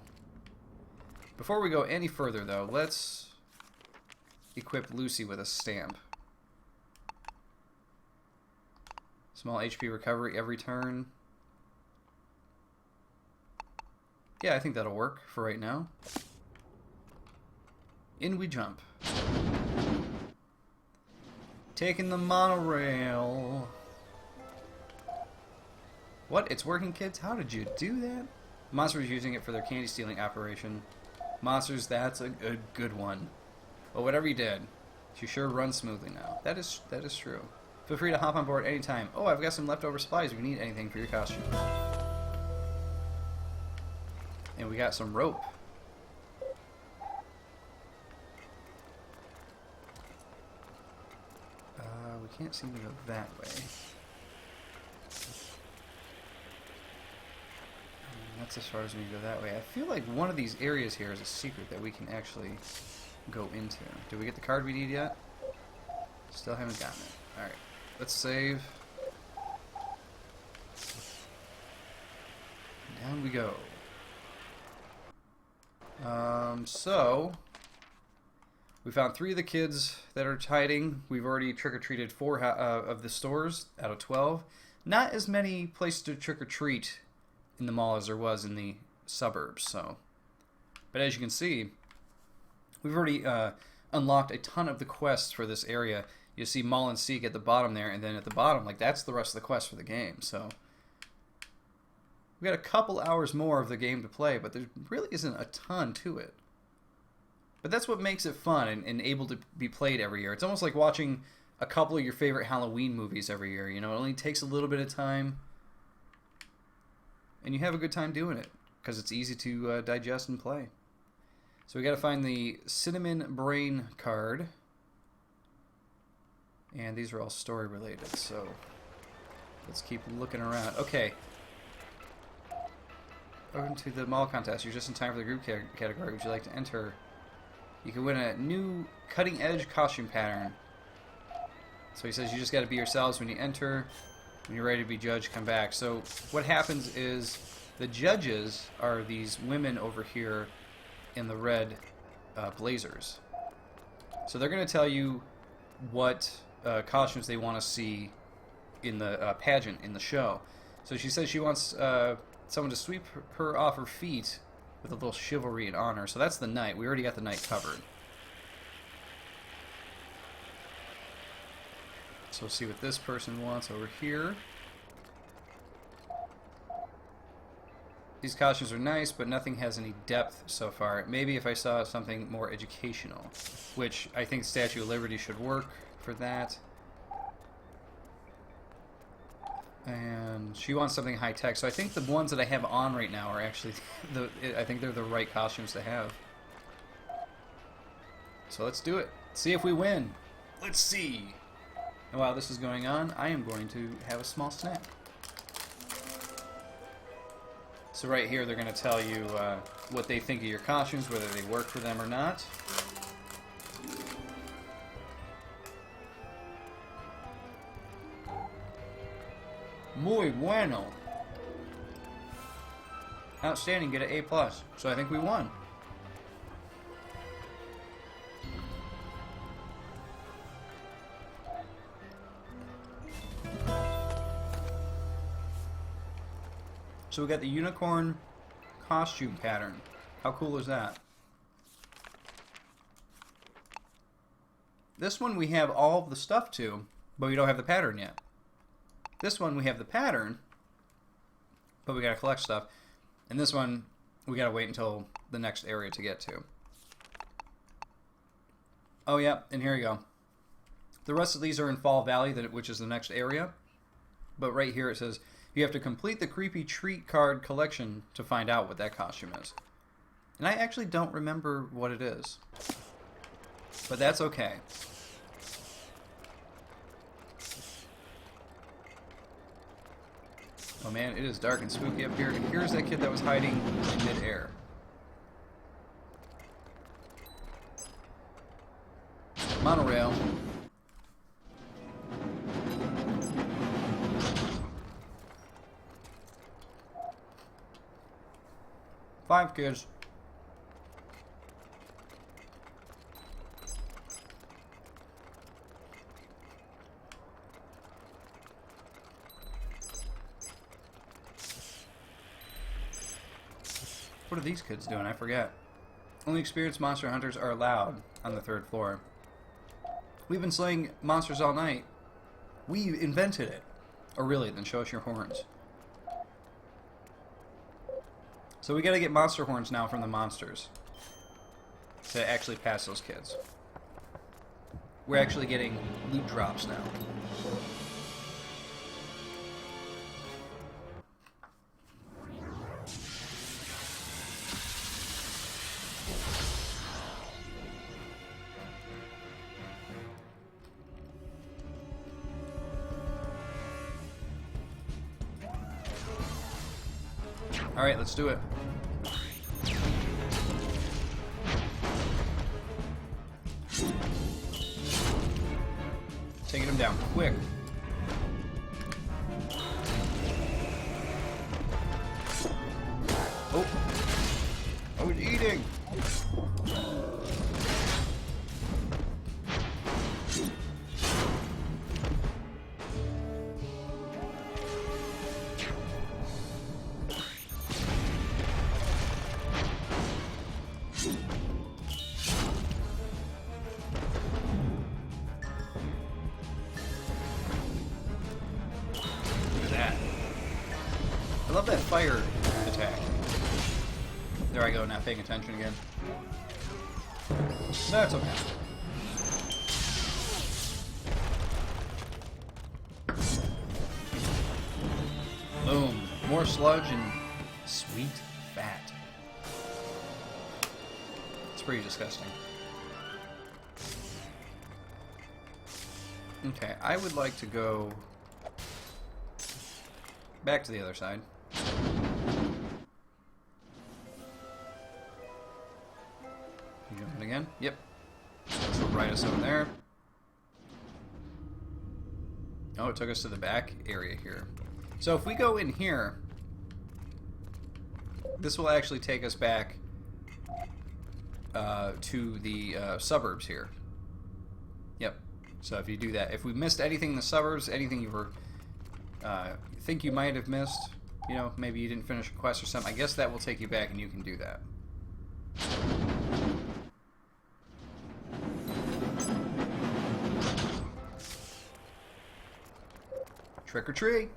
Before we go any further, though, let's equip Lucy with a stamp. Small HP recovery every turn. Yeah, I think that'll work for right now. In we jump. Taking the monorail. What? It's working, kids? How did you do that? Monsters using it for their candy stealing operation. Monsters, that's a good one. Well, whatever you did, she sure runs smoothly now. That is true. Feel free to hop on board anytime. Oh, I've got some leftover supplies if you need anything for your costume. And we got some rope. We can't seem to go that way. That's as far as we can go that way. I feel like one of these areas here is a secret that we can actually go into. Did we get the card we need yet? Still haven't gotten it. Alright, let's save. Down we go. So we found 3 of the kids that are hiding. We've already trick-or-treated 4 of the stores out of 12. Not as many places to trick-or-treat in the mall as there was in the suburbs, so. But as you can see, We've already unlocked a ton of the quests for this area. You see Maul and Seek at the bottom there, and then at the bottom, like, that's the rest of the quest for the game. So we got a couple hours more of the game to play, but there really isn't a ton to it. But that's what makes it fun and able to be played every year. It's almost like watching a couple of your favorite Halloween movies every year. You know, it only takes a little bit of time, and you have a good time doing it because it's easy to digest and play. So we got to find the Cinnamon Brain card, and these are all story related. So let's keep looking around. Okay. Welcome to the mall contest. You're just in time for the group category. Would you like to enter? You can win a new cutting-edge costume pattern. So he says you just got to be yourselves when you enter. When you're ready to be judged, come back. So what happens is the judges are these women over here in the red blazers. So they're going to tell you what costumes they want to see in the pageant, in the show. So she says she wants someone to sweep her off her feet with a little chivalry and honor. So that's the knight. We already got the knight covered. So let's see what this person wants over here. These costumes are nice, but nothing has any depth so far. Maybe if I saw something more educational, which I think Statue of Liberty should work for that. And she wants something high-tech. So I think the ones that I have on right now are actually, I think they're the right costumes to have. So let's do it. See if we win. Let's see. And while this is going on, I am going to have a small snack. So right here, they're going to tell you what they think of your costumes, whether they work for them or not. Muy bueno. Outstanding, get an A+. So I think we won. So we got the unicorn costume pattern. How cool is that? This one we have all of the stuff to, but we don't have the pattern yet. This one we have the pattern, but we gotta collect stuff. And this one we gotta wait until the next area to get to. Oh yeah, and here you go. The rest of these are in Fall Valley, which is the next area. But right here it says you have to complete the creepy treat card collection to find out what that costume is. And I actually don't remember what it is. But that's okay. Oh man, it is dark and spooky up here. And here's that kid that was hiding in midair. Monorail. Five kids. What are these kids doing? I forget. Only experienced monster hunters are allowed on the 3rd floor. We've been slaying monsters all night. We invented it. Oh really? Then show us your horns. So we gotta get monster horns now from the monsters to actually pass those kids. We're actually getting loot drops now. Alright, let's do it. Taking him down, quick. Oh! I was eating! love that fire attack. There I go, not paying attention again. That's okay. Boom. More sludge and sweet fat. It's pretty disgusting. Okay, I would like to go back to the other side. You jumping again? Yep. This will right us over there. Oh, it took us to the back area here. So if we go in here, this will actually take us back to the suburbs here. Yep. So if you do that, if we missed anything in the suburbs, anything you were think you might have missed, you know, maybe you didn't finish a quest or something, I guess that will take you back and you can do that. Trick or treat.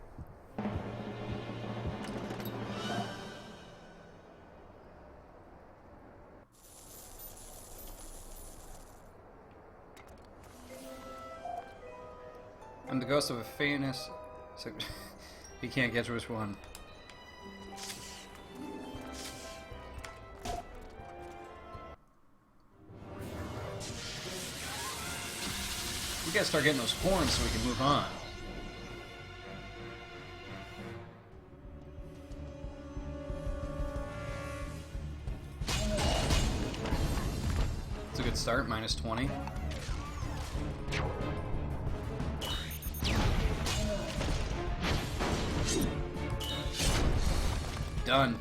I'm the ghost of a famous... So, you can't guess which one. We gotta start getting those horns so we can move on. It's a good start, minus 20. Done.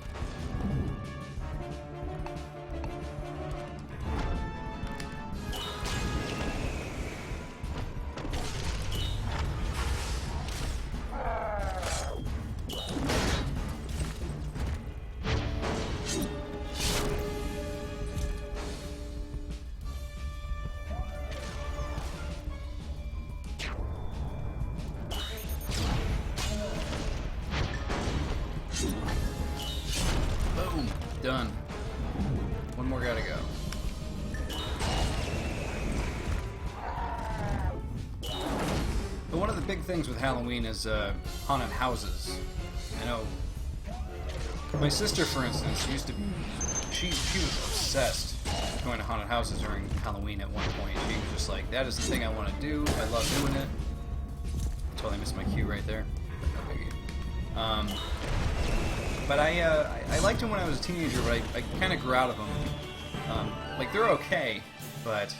Boom. Done. One more gotta go. But one of the big things with Halloween is haunted houses. I know my sister, for instance, used to be... She was obsessed going to haunted houses during Halloween at one point. She was just like, that is the thing I want to do. I love doing it. Totally missed my cue right there. No biggie. But I liked them when I was a teenager, but I kind of grew out of them. Like, they're okay, but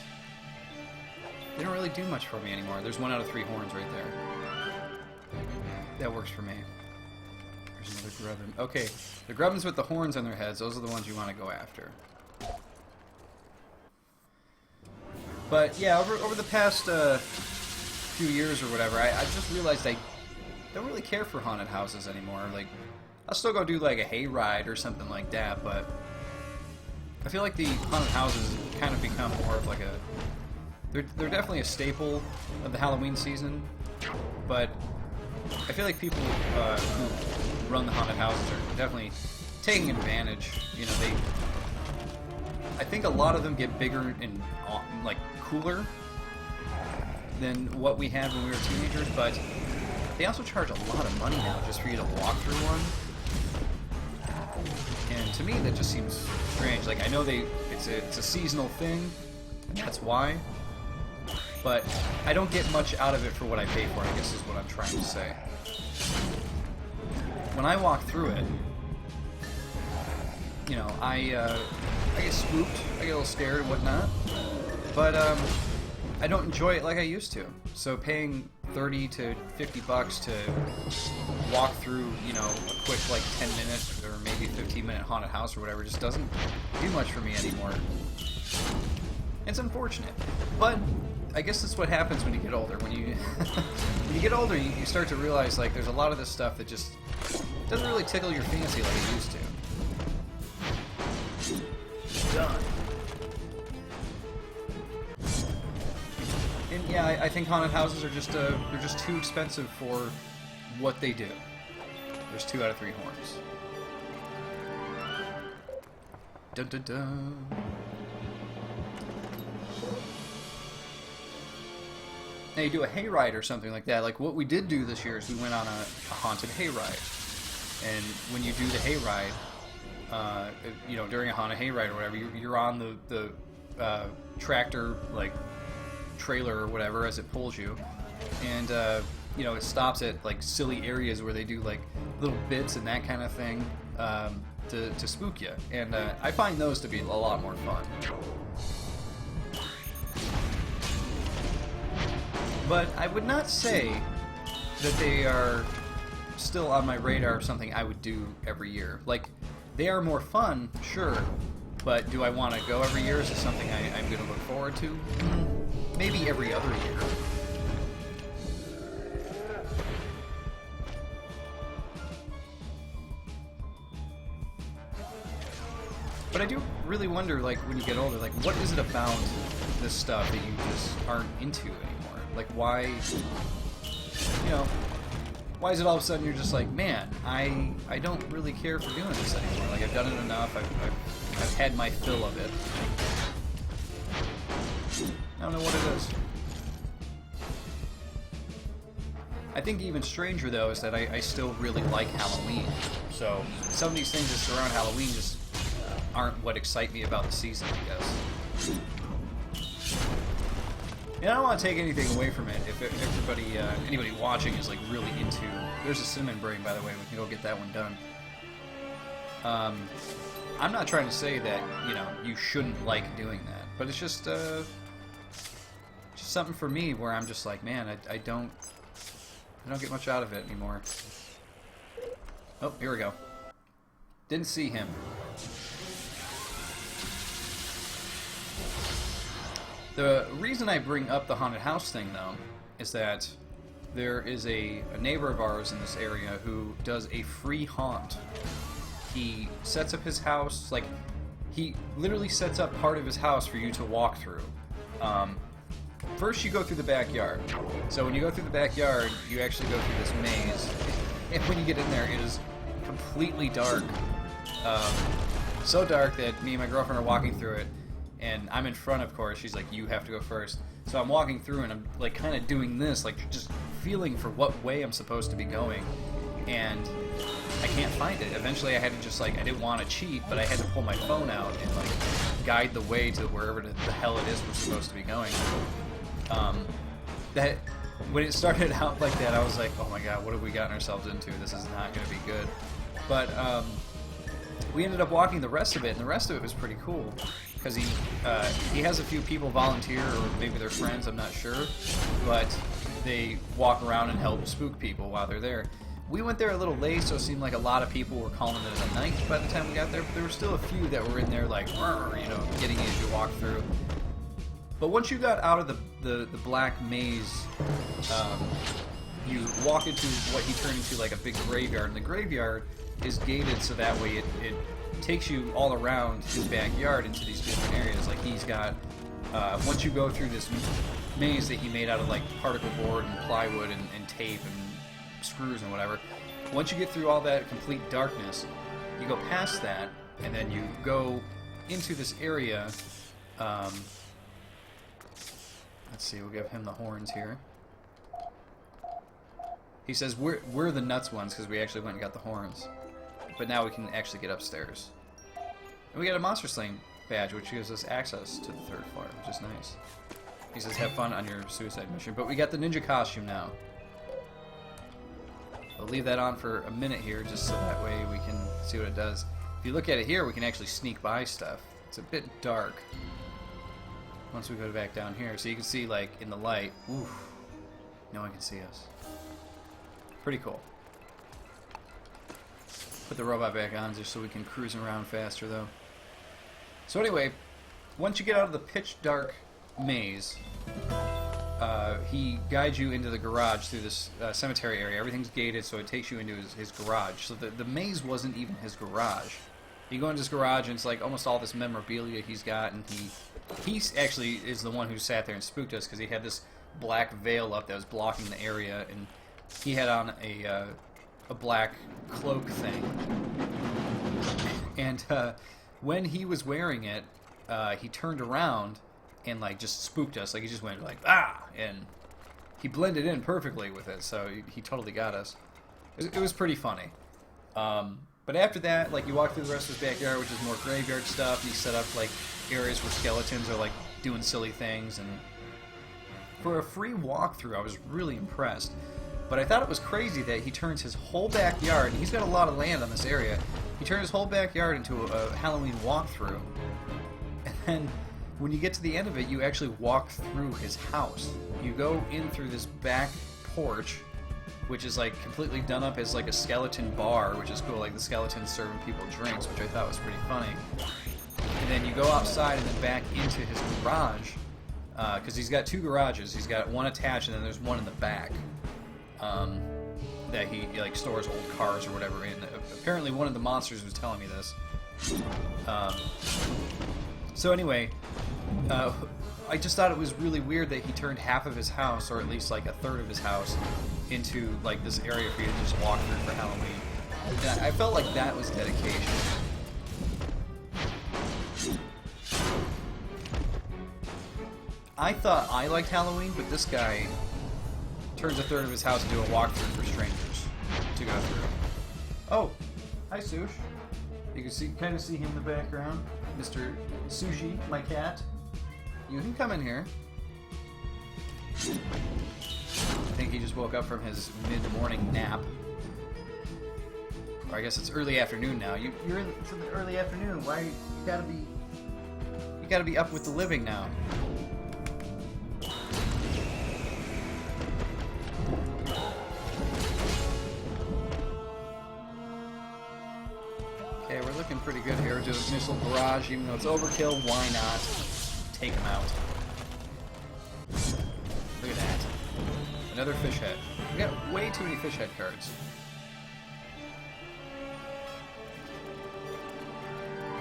they don't really do much for me anymore. There's 1 out of 3 horns right there. That works for me. There's another Grubbin. Okay, the Grubbins with the horns on their heads, those are the ones you want to go after. But, yeah, over the past few years or whatever, I just realized I don't really care for haunted houses anymore. Like, I'll still go do like a hayride or something like that, but I feel like the haunted houses kind of become more of like a... They're definitely a staple of the Halloween season, but I feel like people who run the haunted houses are definitely taking advantage. You know, I think a lot of them get bigger and like cooler than what we had when we were teenagers, but they also charge a lot of money now just for you to walk through one. And to me, that just seems strange. Like, I know it's a seasonal thing, and that's why. But I don't get much out of it for what I pay for, I guess is what I'm trying to say. When I walk through it, you know, I get spooked, I get a little scared and whatnot, but I don't enjoy it like I used to. So paying 30 to 50 bucks to walk through, you know, a quick like 10 minutes or maybe 15-minute haunted house or whatever just doesn't do much for me anymore. It's unfortunate, but I guess that's what happens when you get older. When you when you get older, you start to realize like there's a lot of this stuff that just doesn't really tickle your fancy like it used to. Done. And yeah, I think haunted houses are just they're just too expensive for what they do. There's 2 out of 3 horns. Dun dun dun. Now you do a hayride or something like that. Like what we did do this year is we went on a haunted hayride. And when you do the hayride, you know, during a haunted hayride or whatever, you're on the tractor, like, trailer or whatever as it pulls you. And, you know, it stops at, like, silly areas where they do, like, little bits and that kind of thing to spook you. And I find those to be a lot more fun. But I would not say that they are still on my radar of something I would do every year. Like, they are more fun, sure, but do I want to go every year? Is it something I'm going to look forward to? Maybe every other year. But I do really wonder, like, when you get older, like, what is it about this stuff that you just aren't into anymore? Like, why, you know, why is it all of a sudden you're just like, man, I don't really care for doing this anymore. Like, I've done it enough. I've had my fill of it. I don't know what it is. I think even stranger, though, is that I still really like Halloween. So some of these things that surround Halloween just aren't what excite me about the season, I guess. And I don't want to take anything away from it. If everybody, anybody watching is like really into... There's a cinnamon brain, by the way. We can go get that one done. I'm not trying to say that, you know, you shouldn't like doing that. But it's just something for me where I'm just like, man, I don't get much out of it anymore. Oh, here we go. Didn't see him. The reason I bring up the haunted house thing, though, is that there is a neighbor of ours in this area who does a free haunt. He sets up his house, like, he literally sets up part of his house for you to walk through. First, you go through the backyard. So when you go through the backyard, you actually go through this maze. And when you get in there, it is completely dark. So dark that me and my girlfriend are walking through it. And I'm in front, of course. She's like, you have to go first. So I'm walking through, and I'm like kind of doing this, like just feeling for what way I'm supposed to be going. And I can't find it. Eventually I had to just like, I didn't want to cheat, but I had to pull my phone out and like guide the way to wherever the hell it is we're supposed to be going. That when it started out like that, I was like, oh my god, what have we gotten ourselves into? This is not going to be good. But we ended up walking the rest of it, and the rest of it was pretty cool. Because he has a few people volunteer, or maybe they're friends, I'm not sure, but they walk around and help spook people while they're there. We went there a little late, so it seemed like a lot of people were calling it a night by the time we got there, but there were still a few that were in there like, you know, getting you as you walk through. But once you got out of the black maze, you walk into what he turned into like a big graveyard, and the graveyard is gated so that way it takes you all around his backyard into these different areas. Like he's got, once you go through this maze that he made out of like particle board and plywood and tape and screws and whatever, once you get through all that complete darkness, you go past that, and then you go into this area. Let's see, we'll give him the horns here. He says we're the nuts ones because we actually went and got the horns. But now we can actually get upstairs. And we got a monster slaying badge, which gives us access to the 3rd floor, which is nice. He says, have fun on your suicide mission. But we got the ninja costume now. I'll leave that on for a minute here, just so that way we can see what it does. If you look at it here, we can actually sneak by stuff. It's a bit dark. Once we go back down here, so you can see, like, in the light, oof, no one can see us. Pretty cool. Put the robot back on just so we can cruise around faster, though. So anyway, once you get out of the pitch dark maze, he guides you into the garage through this cemetery area. Everything's gated, so it takes you into his garage. So the maze wasn't even his garage. You go into his garage, and it's like almost all this memorabilia he's got, and he actually is the one who sat there and spooked us because he had this black veil up that was blocking the area, and he had on a a black cloak thing. And when he was wearing it, he turned around and like just spooked us. Like he just went like ah, and he blended in perfectly with it. So he totally got us. It was pretty funny. But after that, like you walk through the rest of his backyard, which is more graveyard stuff. And he set up like areas where skeletons are like doing silly things. And for a free walkthrough, I was really impressed. But I thought it was crazy that he turns his whole backyard, and he's got a lot of land on this area, he turned his whole backyard into a Halloween walkthrough. And then when you get to the end of it, you actually walk through his house. You go in through this back porch, which is like completely done up as like a skeleton bar, which is cool, like the skeletons serving people drinks, which I thought was pretty funny. And then you go outside and then back into his garage, because he's got two garages. He's got one attached and then there's one in the back. That he like stores old cars or whatever in. Apparently one of the monsters was telling me this. So anyway, I just thought it was really weird that he turned half of his house, or at least like a third of his house, into like this area for you to just walk through for Halloween. And I felt like that was dedication. I thought I liked Halloween, but this guy turns a third of his house into a walkthrough for strangers to go through. Oh, hi Sush. You can kind of see him in the background, Mr. Sushi, my cat. You can come in here. I think he just woke up from his mid-morning nap. Or I guess it's early afternoon now. You're in the early afternoon. Why you gotta be up with the living now? Okay, we're looking pretty good here. We're doing missile barrage, even though it's overkill. Why not take him out? Look at that. Another fish head. We got way too many fish head cards.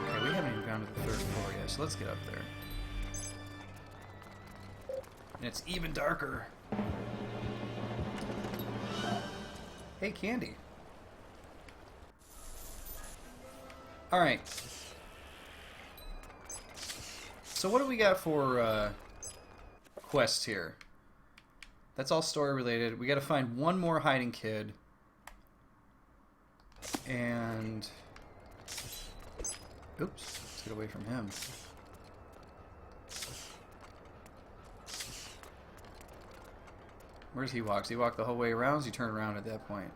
Okay, we haven't even gone to the third floor yet, so let's get up there. And it's even darker. Hey, Candy. Alright. So what do we got for quests here? That's all story related. We gotta find one more hiding kid. And... oops. Let's get away from him. Where's he walks? He walked the whole way around? Does he turn around at that point?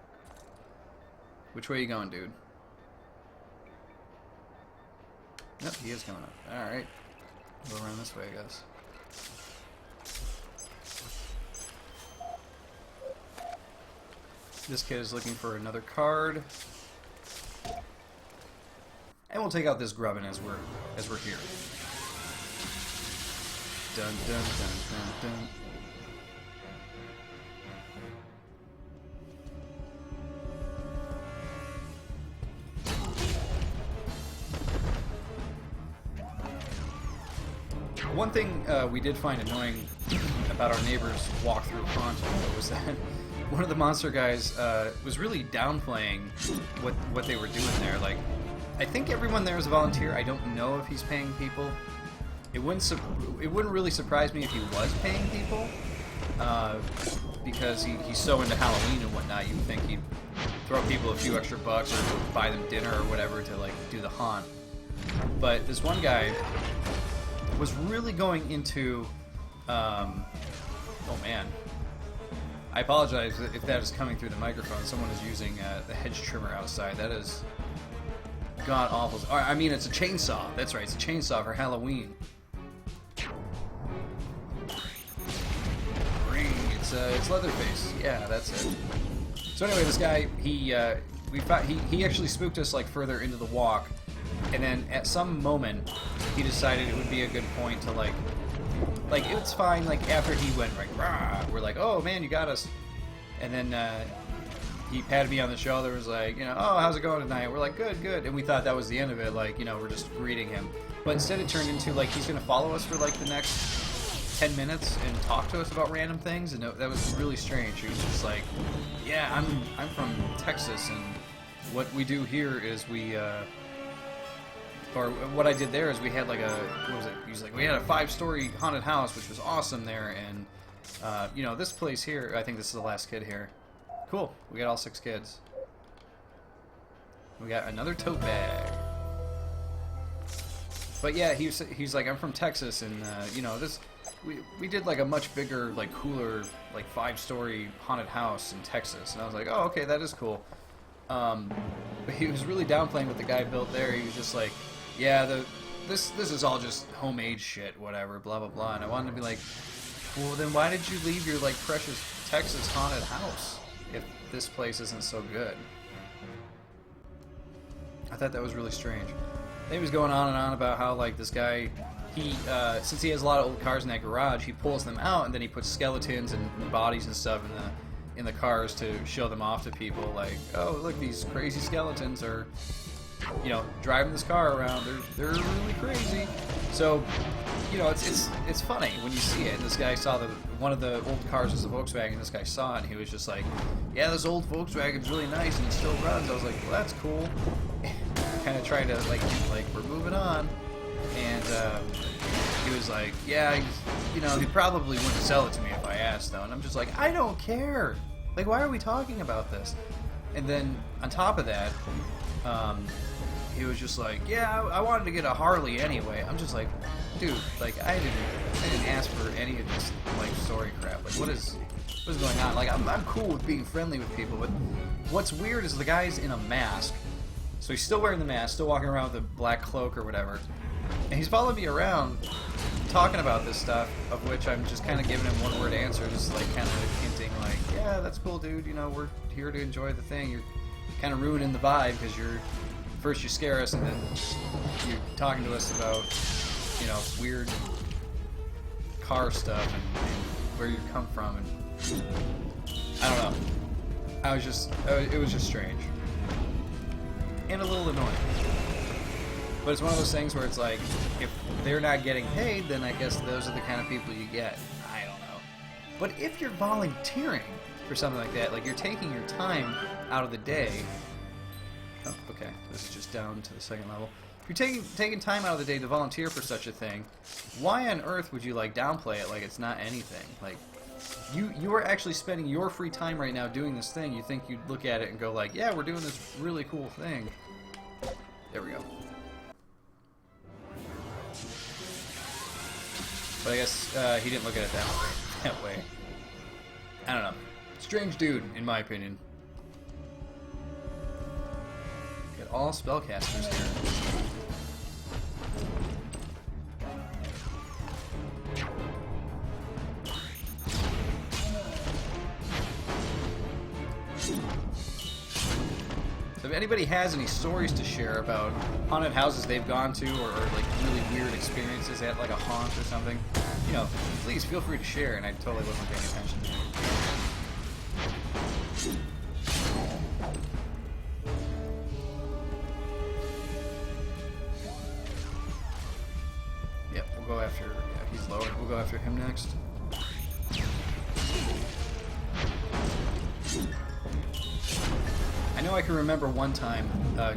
Which way are you going, dude? Nope, he is going up. Alright. Go around this way, I guess. This kid is looking for another card. And we'll take out this Grubbin as we're here. Dun dun dun dun dun. One thing we did find annoying about our neighbor's walkthrough haunt was that one of the monster guys was really downplaying what they were doing there. Like, I think everyone there is a volunteer. I don't know if he's paying people. It wouldn't really surprise me if he was paying people, because he's so into Halloween and whatnot. You'd think he'd throw people a few extra bucks or buy them dinner or whatever to like do the haunt. But this one guy was really going into, oh man, I apologize if that is coming through the microphone. Someone is using the hedge trimmer outside. That is god awful. I mean, it's a chainsaw. That's right, it's a chainsaw for Halloween. It's Leatherface. Yeah, that's it. So anyway, this guy, he actually spooked us like further into the walk. And then at some moment, he decided it would be a good point to like it's fine. Like after he went like, rah, we're like, oh man, you got us. And then he patted me on the shoulder. Was like, oh, how's it going tonight? We're like, good, good. And we thought that was the end of it. Like, we're just greeting him. But instead, it turned into like he's gonna follow us for like the next 10 minutes and talk to us about random things, and that was really strange. He was just like, yeah, I'm from Texas, and what we do here is or what I did there is we had like what was it? He was like, we had a 5-story haunted house, which was awesome there, and you know, this place here, I think this is the last kid here. Cool, we got all 6 kids. We got another tote bag. But yeah, he's like, I'm from Texas, and you know, we did like a much bigger, like cooler, like 5-story haunted house in Texas, and I was like, oh, okay, that is cool. But he was really downplaying what the guy built there. He was just like, yeah, this is all just homemade shit, whatever, blah blah blah. And I wanted to be like, well, then why did you leave your like precious Texas haunted house if this place isn't so good? I thought that was really strange. He was going on and on about how like this guy, since he has a lot of old cars in that garage, he pulls them out and then he puts skeletons and bodies and stuff in the cars to show them off to people. Like, oh, look, these crazy skeletons are, you know, driving this car around. They're really crazy. So, you know, it's funny when you see it. And this guy saw one of the old cars was a Volkswagen. This guy saw it and he was just like, yeah, this old Volkswagen's really nice and it still runs. I was like, well, that's cool. Kind of trying to like we're moving on, and he was like, yeah, you know, he probably wouldn't sell it to me if I asked though, and I'm just like, I don't care, like, why are we talking about this? And then on top of that, he was just like, yeah, I wanted to get a Harley anyway. I'm just like, dude, like I didn't ask for any of this like story crap. Like what is going on? Like I'm cool with being friendly with people, but what's weird is the guy's in a mask. So he's still wearing the mask, still walking around with a black cloak or whatever. And he's following me around talking about this stuff, of which I'm just kind of giving him one-word answers, like kind of hinting like, yeah, that's cool, dude, you know, we're here to enjoy the thing. You're kind of ruining the vibe because first you scare us and then you're talking to us about, you know, weird car stuff and where you come from. And I don't know. It was just strange. And a little annoying. But it's one of those things where it's like, if they're not getting paid, then I guess those are the kind of people you get. I don't know. But if you're volunteering for something like that, like you're taking your time out of the day. Oh, okay. This is just down to the second level. If you're taking time out of the day to volunteer for such a thing, why on earth would you like downplay it like it's not anything? Like, you are actually spending your free time right now doing this thing. You think you'd look at it and go like, yeah, we're doing this really cool thing. There we go. But I guess he didn't look at it that way. I don't know. Strange dude, in my opinion. Got all spellcasters here. So if anybody has any stories to share about haunted houses they've gone to, or like really weird experiences at like a haunt or something, you know, please feel free to share, and I totally wasn't paying attention. Yep, we'll go after, yeah, he's lower, we'll go after him next. I know I can remember one time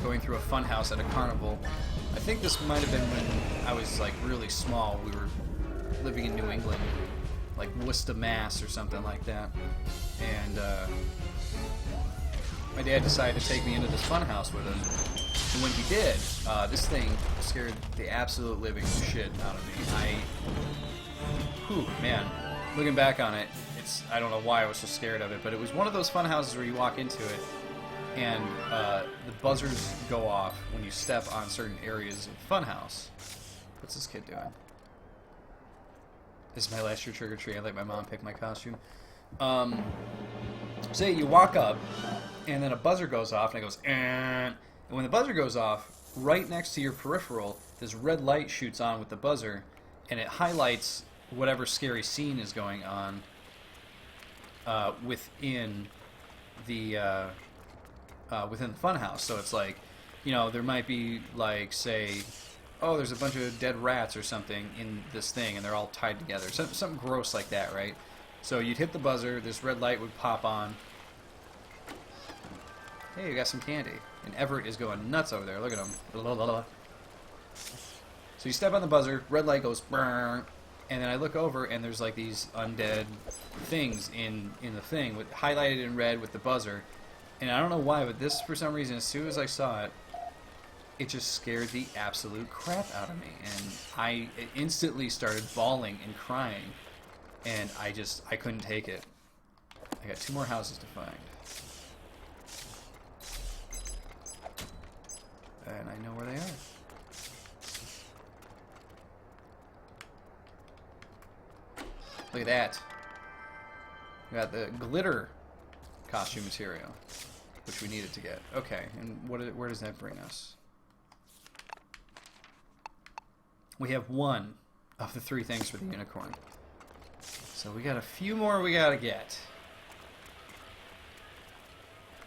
going through a fun house at a carnival. I think this might have been when I was like really small. We were living in New England, like Worcester, Mass, or something like that. And my dad decided to take me into this fun house with him. And when he did, this thing scared the absolute living shit out of me. Whew, man, looking back on it, I don't know why I was so scared of it, but it was one of those fun houses where you walk into it and the buzzers go off when you step on certain areas of the funhouse. What's this kid doing? This is my last year trick-or-treat. I let my mom pick my costume. Say you walk up, and then a buzzer goes off, and it goes, and when the buzzer goes off, right next to your peripheral, this red light shoots on with the buzzer, and it highlights whatever scary scene is going on within the funhouse. So it's like, you know, there might be like, say, oh, there's a bunch of dead rats or something in this thing, and they're all tied together. Something gross like that, right? So you'd hit the buzzer, this red light would pop on. Hey, you got some candy. And Everett is going nuts over there. Look at him. Blah, blah, blah. So you step on the buzzer, red light goes, brrr, and then I look over, and there's like these undead things in the thing, with highlighted in red with the buzzer. And I don't know why, but this, for some reason, as soon as I saw it, it just scared the absolute crap out of me. And I instantly started bawling and crying. And I couldn't take it. I got 2 more houses to find. And I know where they are. Look at that. We got the glitter costume material, which we needed to get. Okay, and where does that bring us? We have 1 of the 3 things for the unicorn. So we got a few more we gotta get.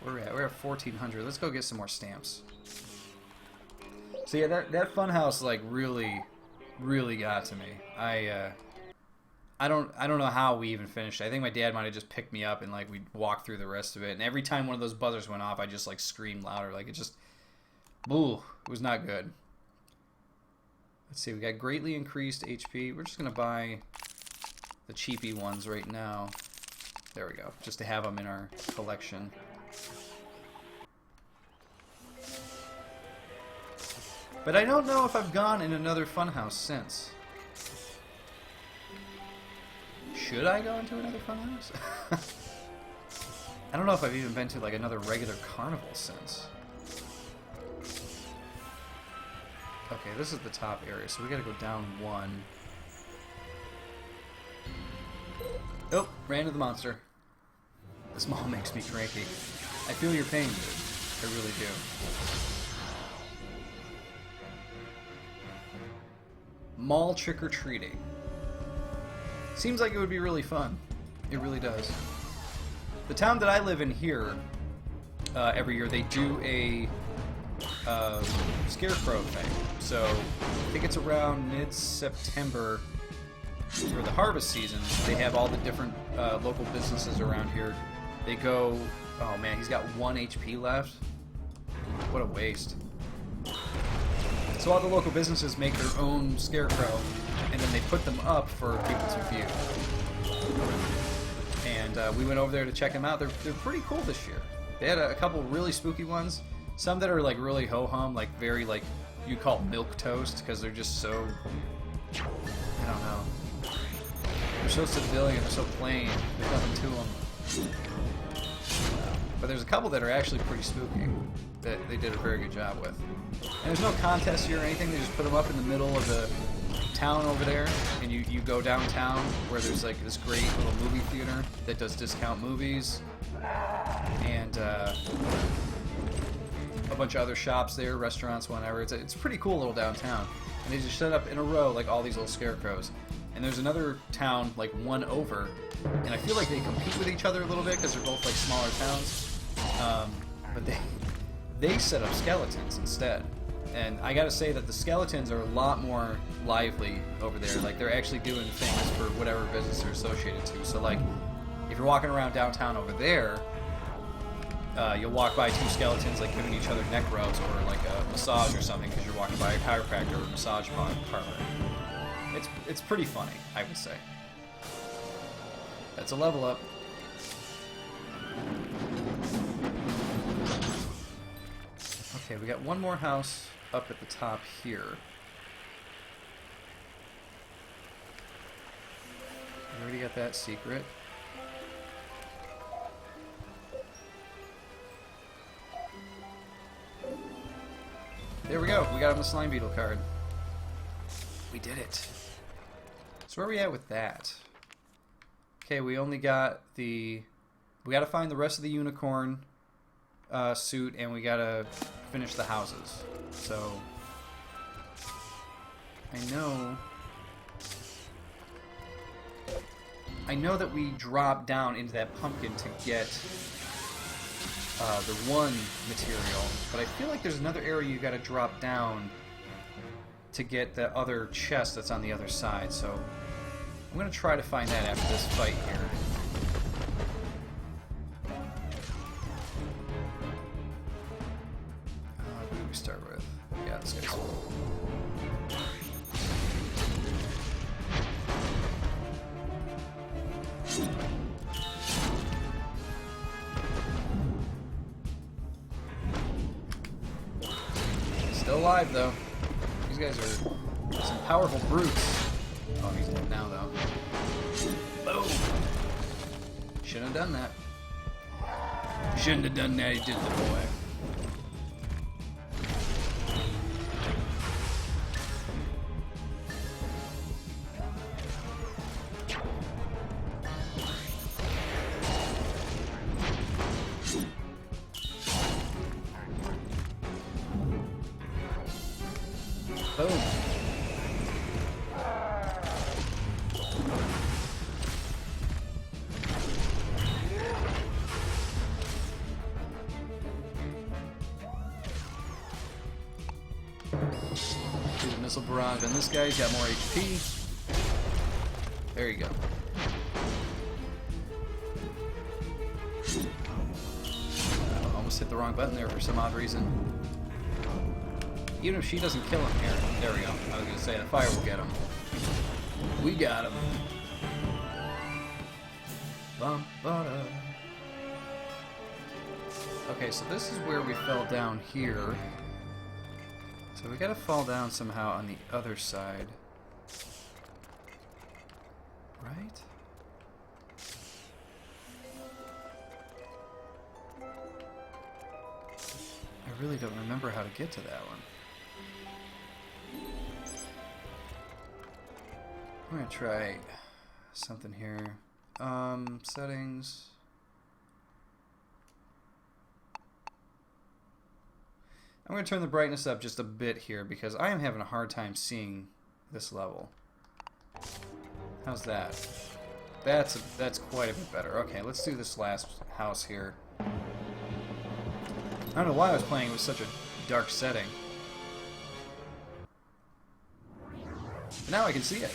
Where are we at? We're at 1,400. Let's go get some more stamps. So yeah, that funhouse like really got to me. I don't know how we even finished. I think my dad might have just picked me up and like we'd walk through the rest of it. And every time one of those buzzers went off, I just like screamed louder. Like it just, ooh, it was not good. Let's see, we got greatly increased HP. We're just gonna buy the cheapy ones right now. There we go, just to have them in our collection. But I don't know if I've gone in another funhouse since. Should I go into another funhouse? I don't know if I've even been to like another regular carnival since. Okay, this is the top area, so we gotta go down 1. Oh, ran into the monster. This mall makes me cranky. I feel your pain, dude. I really do. Mall trick-or-treating. Seems like it would be really fun. It really does. The town that I live in here, every year they do a scarecrow thing. So I think it's around mid-September for the harvest season. They have all the different local businesses around here. They go, oh man, he's got 1 HP left. What a waste. So all the local businesses make their own scarecrow, and then they put them up for people to view. And we went over there to check them out. They're pretty cool this year. They had a couple really spooky ones. Some that are like really ho-hum, like very like you call it milk toast, because they're just so, I don't know. They're so civilian, they're so plain. There's nothing to them. But there's a couple that are actually pretty spooky that they did a very good job with. And there's no contest here or anything. They just put them up in the middle of the town over there, and you go downtown where there's like this great little movie theater that does discount movies, and a bunch of other shops there, restaurants, whatever. It's a pretty cool little downtown. And they just set up in a row like all these little scarecrows. And there's another town like 1 over, and I feel like they compete with each other a little bit because they're both like smaller towns. But they set up skeletons instead. And I gotta say that the skeletons are a lot more lively over there. Like they're actually doing things for whatever business they're associated to. So like, if you're walking around downtown over there, you'll walk by 2 skeletons like giving each other neck rubs or like a massage or something because you're walking by a chiropractor or massage parlor. It's pretty funny, I would say. That's a level up. Okay, we got 1 more house up at the top here. We already got that secret. There we go. We got him the slime beetle card. We did it. So where are we at with that? Okay, we only got the... We got to find the rest of the unicorn suit, and we got to finish the houses. So I know that we drop down into that pumpkin to get the 1 material, but I feel like there's another area you got to drop down to get the other chest that's on the other side, so I'm going to try to find that after this fight here. Who do we start with? Yeah, this guy's cool. Still alive, though. These guys are some powerful brutes. Oh, he's dead now, though. Boom! Shouldn't have done that. Shouldn't have done that, he did the boy. Boom. Do the missile barrage on this guy. He's got more HP. There you go. Almost hit the wrong button there for some odd reason. Even if she doesn't kill him here. There we go. I was going to say, the fire will get him. We got him. Bum, ba-da. Okay, so this is where we fell down here. So we gotta fall down somehow on the other side. Right? I really don't remember how to get to that one. I'm gonna try something here. Settings. I'm gonna turn the brightness up just a bit here because I am having a hard time seeing this level. How's that? That's quite a bit better. Okay, let's do this last house here. I don't know why I was playing with such a dark setting. But now I can see it.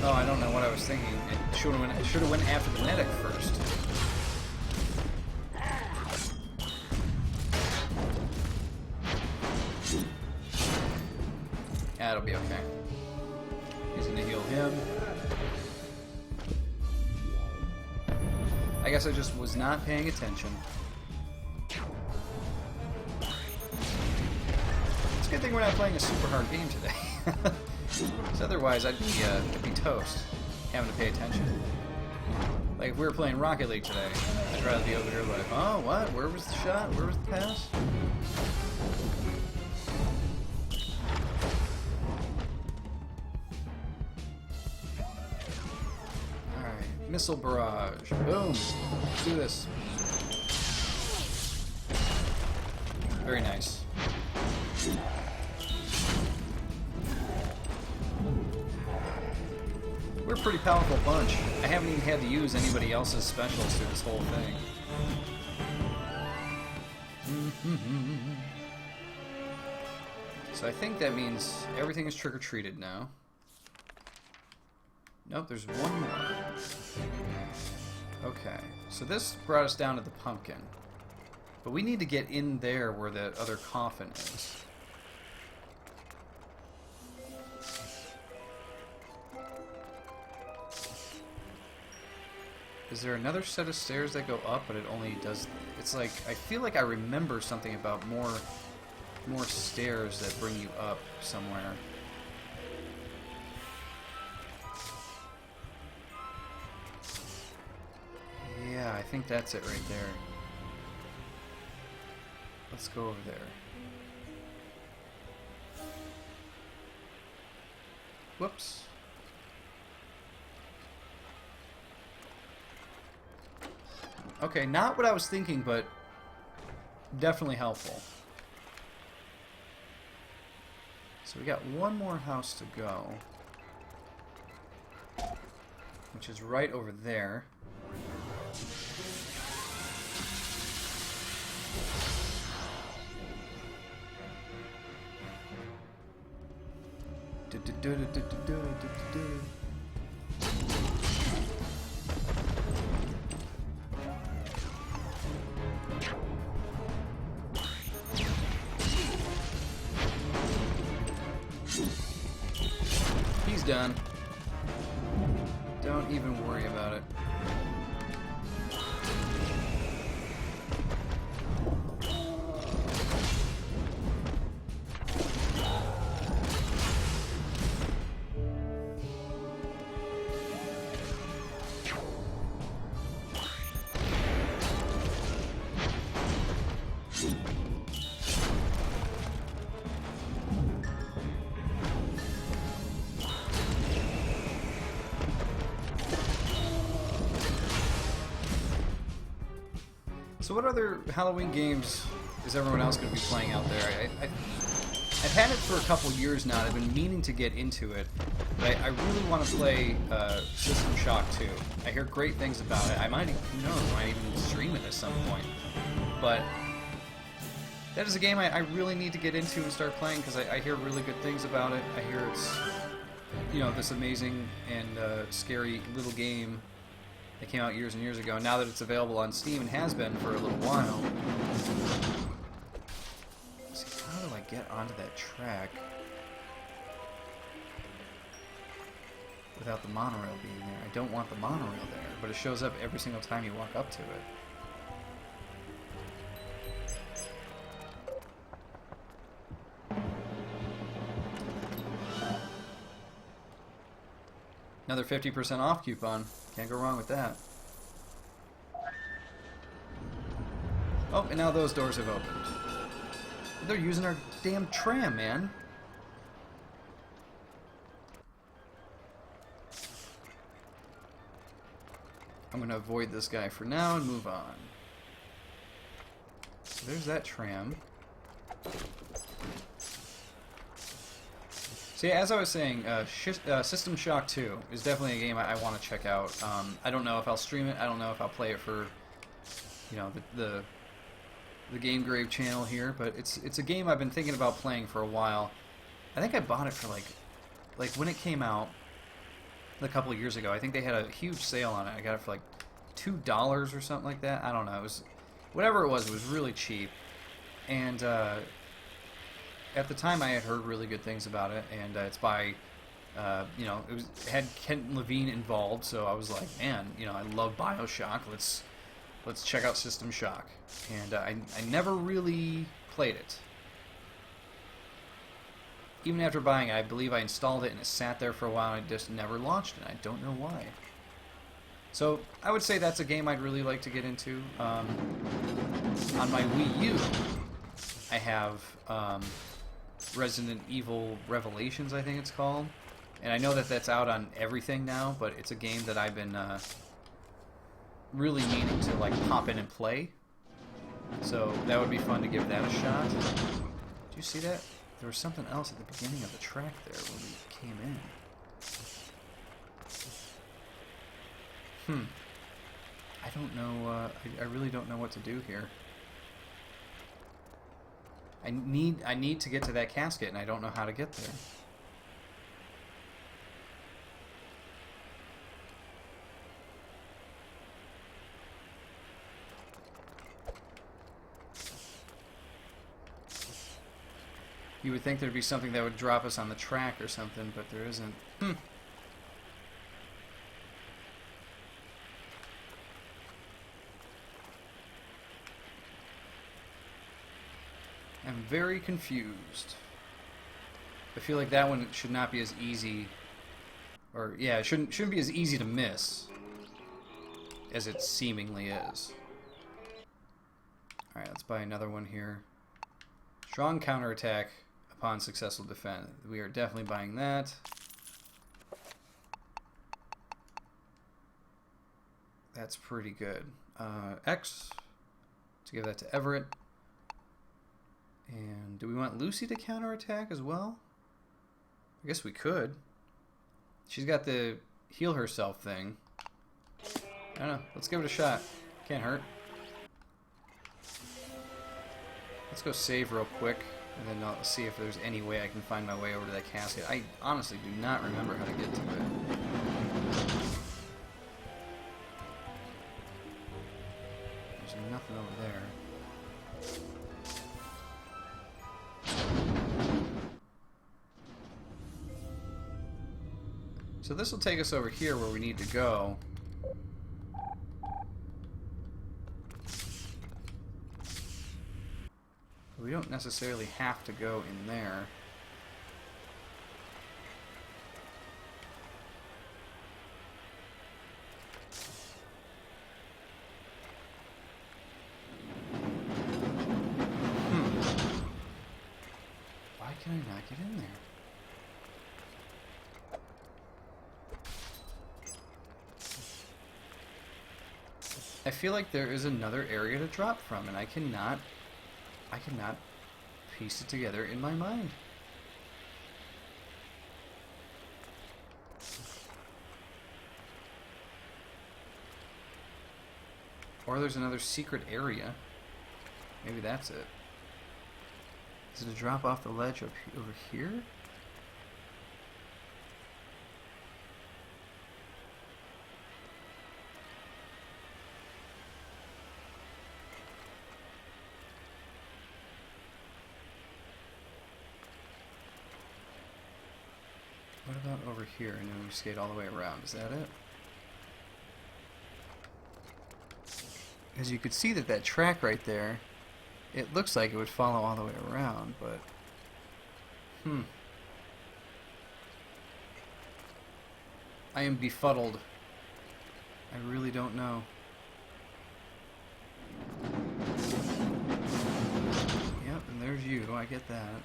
Oh, I don't know what I was thinking. It should have went after the medic first. That'll be okay. He's gonna heal him. I guess I just was not paying attention. It's a good thing we're not playing a super hard game today. Because otherwise I'd be toast, having to pay attention. Like if we were playing Rocket League today, I'd rather be over here like, oh, what? Where was the shot? Where was the pass? Alright, missile barrage. Boom. Let's do this. Very nice. We're a pretty powerful bunch. I haven't even had to use anybody else's specials through this whole thing. So I think that means everything is trick-or-treated now. Nope, there's one more. Okay, so this brought us down to the pumpkin. But we need to get in there where the other coffin is. Is there another set of stairs that go up, but it only does... It's like, I feel like I remember something about more stairs that bring you up somewhere. Yeah, I think that's it right there. Let's go over there. Whoops. Okay, not what I was thinking, but definitely helpful. So we got one more house to go, which is right over there. He's done. Don't even worry about it. So what other Halloween games is everyone else going to be playing out there? I've had it for a couple years now. I've been meaning to get into it, but I really want to play System Shock 2. I hear great things about it. I might, who knows, I might even stream it at some point. But that is a game I really need to get into and start playing because I hear really good things about it. I hear it's, you know, this amazing and scary little game that came out years and years ago. Now that it's available on Steam and has been for a little while. Let's see, how do I get onto that track without the monorail being there? I don't want the monorail there, but it shows up every single time you walk up to it. Another 50% off coupon. Can't go wrong with that. Oh, and now those doors have opened. They're using our damn tram, man. I'm going to avoid this guy for now and move on. So there's that tram. So yeah, as I was saying, System Shock 2 is definitely a game I want to check out. I don't know if I'll stream it. I don't know if I'll play it for, you know, the Game Grave channel here. But it's a game I've been thinking about playing for a while. I think I bought it for like when it came out a couple of years ago. I think they had a huge sale on it. I got it for like $2 or something like that. I don't know. It was whatever it was really cheap. And at the time, I had heard really good things about it, and it's by, you know, it had Kent Levine involved, so I was like, man, you know, I love BioShock. Let's check out System Shock, and I never really played it. Even after buying it, I believe I installed it, and it sat there for a while, and I just never launched it. I don't know why. So I would say that's a game I'd really like to get into. On my Wii U, I have Resident Evil Revelations, I think it's called. And I know that that's out on everything now, but it's a game that I've been really meaning to like pop in and play. So that would be fun to give that a shot. Did you see that? There was something else at the beginning of the track there when we came in. I don't know, I really don't know what to do here. I need to get to that casket, and I don't know how to get there. You would think there'd be something that would drop us on the track or something, but there isn't. I'm very confused. I feel like that one should not be as easy, or yeah, it shouldn't be as easy to miss as it seemingly is. All right, let's buy another one here. Strong counterattack upon successful defense. We are definitely buying that. That's pretty good. X to give that to Everett. And do we want Lucy to counterattack as well? I guess we could. She's got the heal herself thing. I don't know. Let's give it a shot. Can't hurt. Let's go save real quick, and then I'll see if there's any way I can find my way over to that casket. I honestly do not remember how to get to it. There's nothing over there. So this will take us over here where we need to go. We don't necessarily have to go in there. Why can I not get in there? I feel like there is another area to drop from, and I cannot piece it together in my mind. Or there's another secret area. Maybe that's it. Is it a drop off the ledge up over here? What about over here? And then we skate all the way around. Is that it? Because you could see that track right there, it looks like it would follow all the way around, but... I am befuddled. I really don't know. Yep, and there's you. I get that.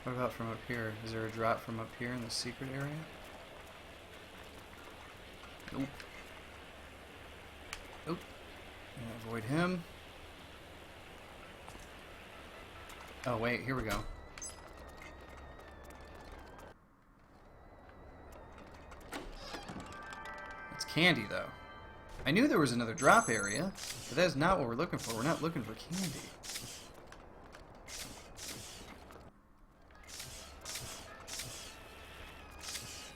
What about from up here? Is there a drop from up here in the secret area? Nope. Nope. Avoid him. Oh wait, here we go. It's candy though. I knew there was another drop area, but that's not what we're looking for. We're not looking for candy.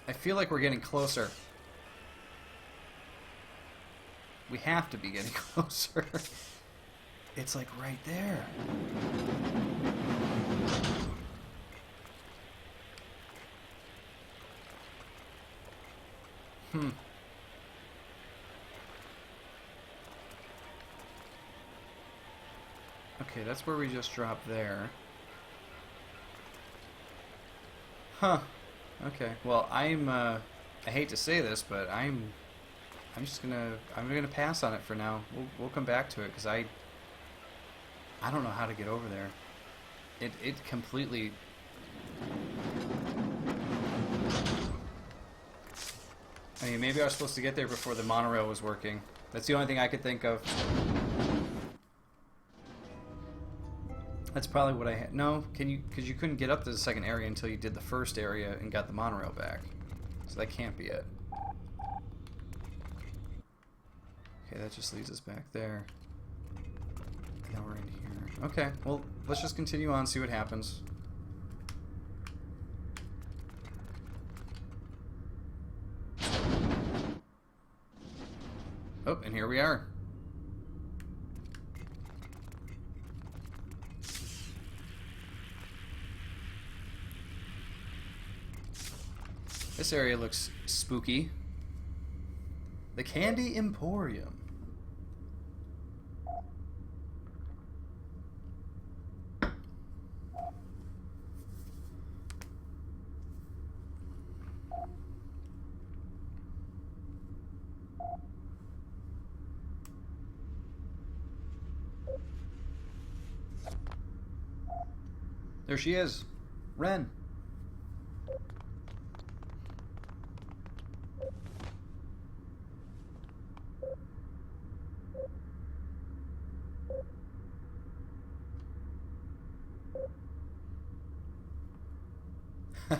I feel like we're getting closer. We have to be getting closer. It's like right there. Okay, that's where we just dropped there. Huh. Okay. Well, I hate to say this, but I'm gonna pass on it for now. We'll come back to it because I don't know how to get over there. It completely. I mean, maybe I was supposed to get there before the monorail was working. That's the only thing I could think of. That's probably what I had. No, because you couldn't get up to the second area until you did the first area and got the monorail back. So that can't be it. Okay, that just leads us back there. And now we're in here. Okay, well, let's just continue on, see what happens. Oh, and here we are. This area looks spooky. The Candy Emporium. There she is. Ren.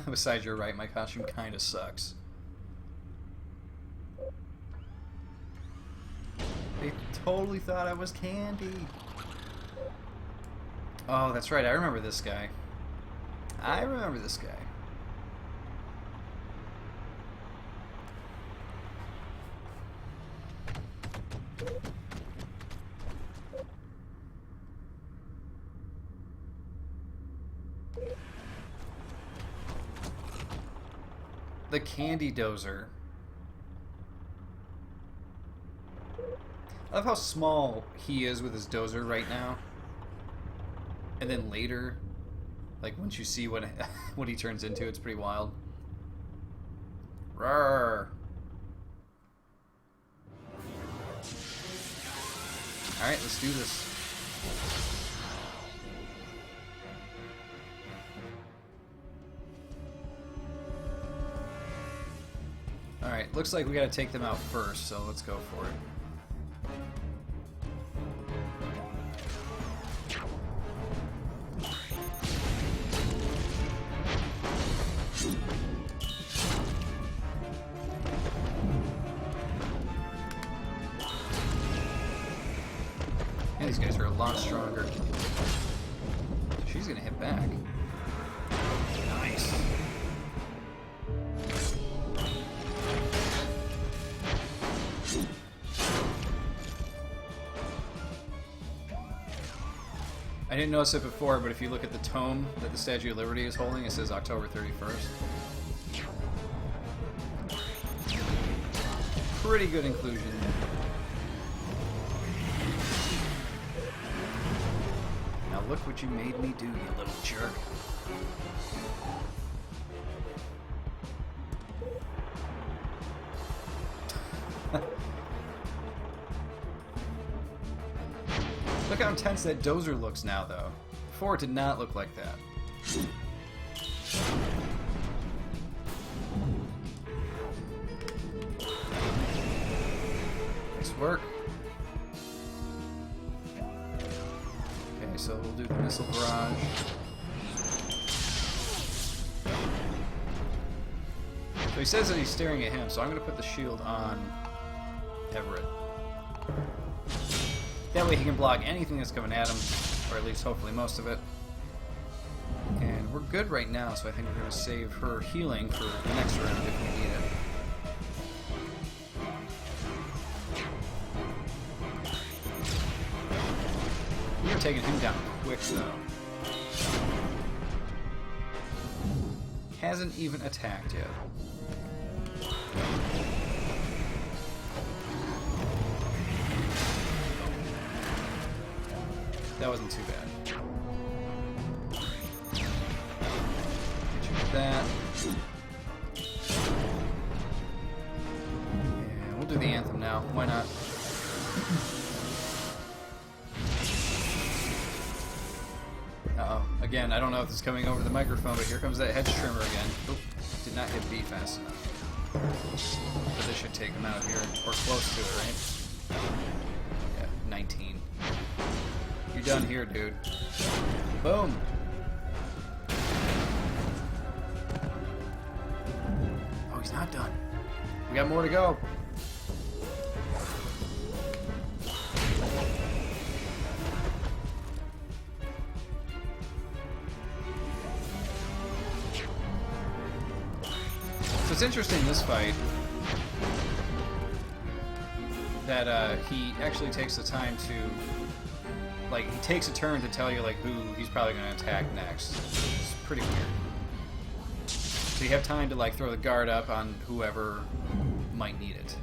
Besides, you're right, my costume kind of sucks. They totally thought I was Candy. Oh, that's right, I remember this guy. I remember this guy. The Candy Dozer. I love how small he is with his dozer right now. And then later, like once you see what what he turns into, it's pretty wild. Roar. Alright, let's do this. Alright, looks like we gotta take them out first, so let's go for it. And these guys are a lot stronger. She's gonna hit back. Nice. I didn't notice it before, but if you look at the tome that the Statue of Liberty is holding, it says October 31st. Pretty good inclusion. Now look what you made me do, you little jerk. Look how intense that dozer looks now, though. Before, it did not look like that. Nice work. Okay, so we'll do the missile barrage. So he says that he's staring at him, so I'm going to put the shield on Everett. That way he can block anything that's coming at him, or at least hopefully most of it. And we're good right now, so I think we're going to save her healing for the next round if we need it. We're taking him down quick, though. Hasn't even attacked yet. That wasn't too bad. Get you with that. Yeah, we'll do the anthem now. Why not? Uh-oh. Again, I don't know if this is coming over the microphone, but here comes that hedge trimmer again. Oop, did not hit B fast enough. But this should take him out of here. Or close to it, right? Yeah, 19. You're done here, dude. Boom. Oh, he's not done. We got more to go. So it's interesting, this fight, that he actually takes the time to, like, he takes a turn to tell you, like, who he's probably going to attack next. It's pretty weird. So you have time to, like, throw the guard up on whoever might need it.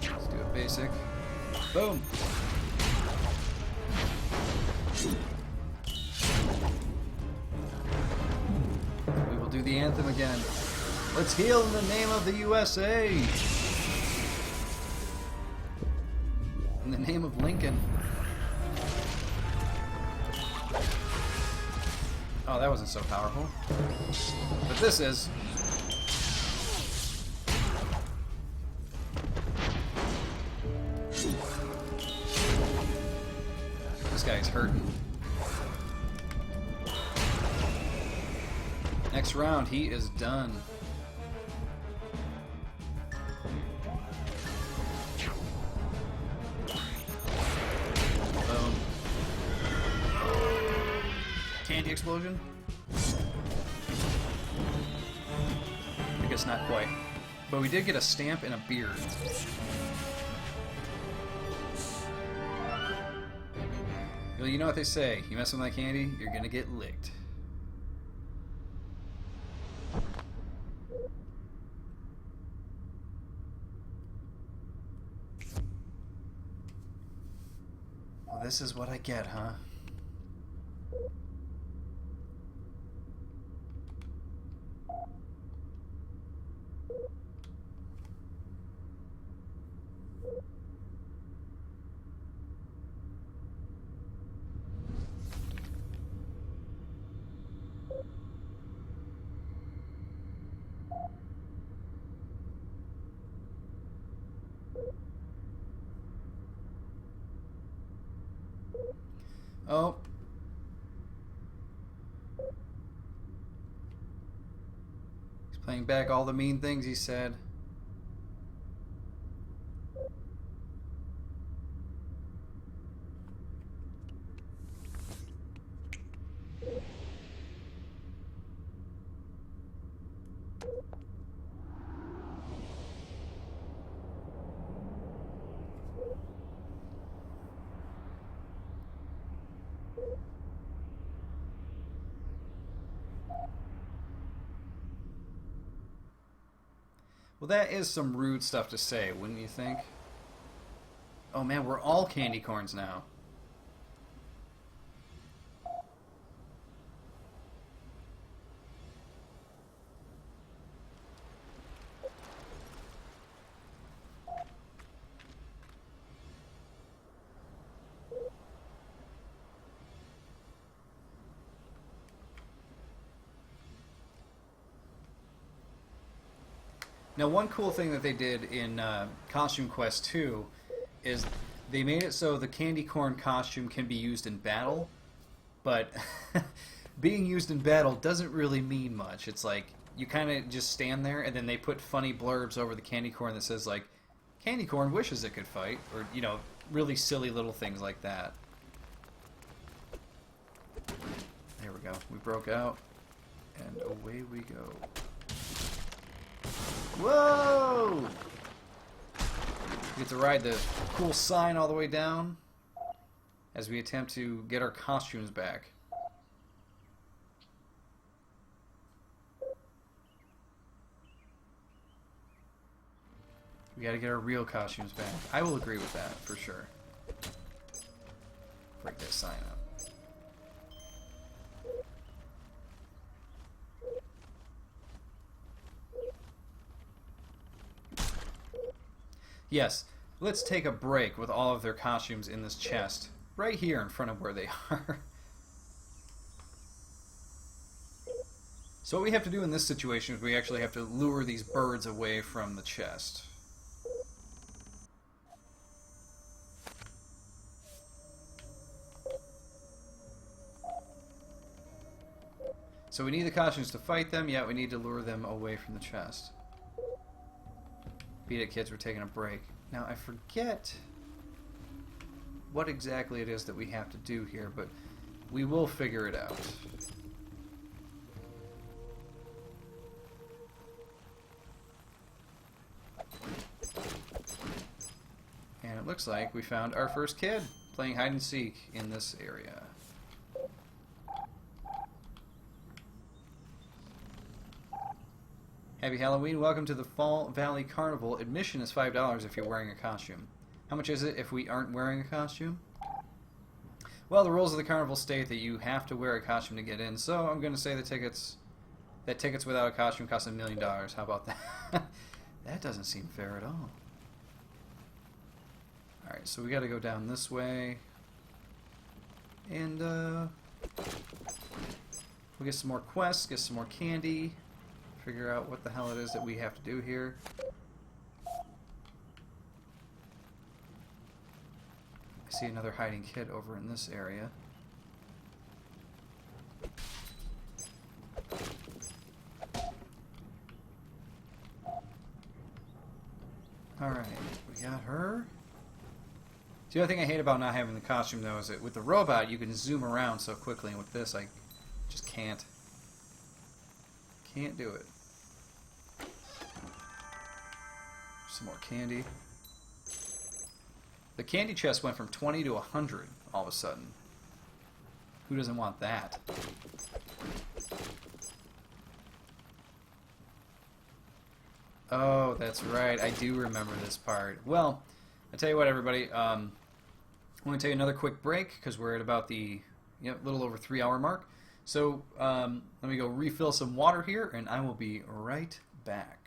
Let's do a basic. Boom! Do the anthem again. Let's heal in the name of the USA. In the name of Lincoln. Oh, that wasn't so powerful. But this is. Next round, he is done. Boom. Candy explosion? I guess not quite. But we did get a stamp and a beard. Well, you know what they say. You mess with my candy, you're gonna get licked. Well, this is what I get, huh? Oh. He's playing back all the mean things he said. Well, that is some rude stuff to say, wouldn't you think? Oh man, we're all candy corns now. Now, one cool thing that they did in Costume Quest 2 is they made it so the candy corn costume can be used in battle, but being used in battle doesn't really mean much. It's like you kind of just stand there, and then they put funny blurbs over the candy corn that says, like, candy corn wishes it could fight, or, you know, really silly little things like that. There we go. We broke out, and away we go. Whoa! We get to ride the cool sign all the way down as we attempt to get our costumes back. We gotta get our real costumes back. I will agree with that, for sure. Break that sign up. Yes, let's take a break with all of their costumes in this chest, right here in front of where they are. So what we have to do in this situation is we actually have to lure these birds away from the chest. So we need the costumes to fight them, yet we need to lure them away from the chest. Beat it, kids, we're taking a break. Now, I forget what exactly it is that we have to do here, but we will figure it out. And it looks like we found our first kid playing hide and seek in this area. Happy Halloween. Welcome to the Fall Valley Carnival. Admission is $5 if you're wearing a costume. How much is it if we aren't wearing a costume? Well, the rules of the carnival state that you have to wear a costume to get in, so I'm going to say that tickets without a costume cost $1 million. How about that? That doesn't seem fair at all. Alright, so we got to go down this way. And, we'll get some more quests, get some more candy. Figure out what the hell it is that we have to do here. I see another hiding kid over in this area. Alright, we got her. The other thing I hate about not having the costume, though, is that with the robot, you can zoom around so quickly, and with this, I just can't. Can't do it. Some more candy. The candy chest went from 20 to 100 all of a sudden. Who doesn't want that? Oh, that's right. I do remember this part. Well, I tell you what, everybody. I'm going to take another quick break because we're at about the little over 3-hour mark. So let me go refill some water here, and I will be right back.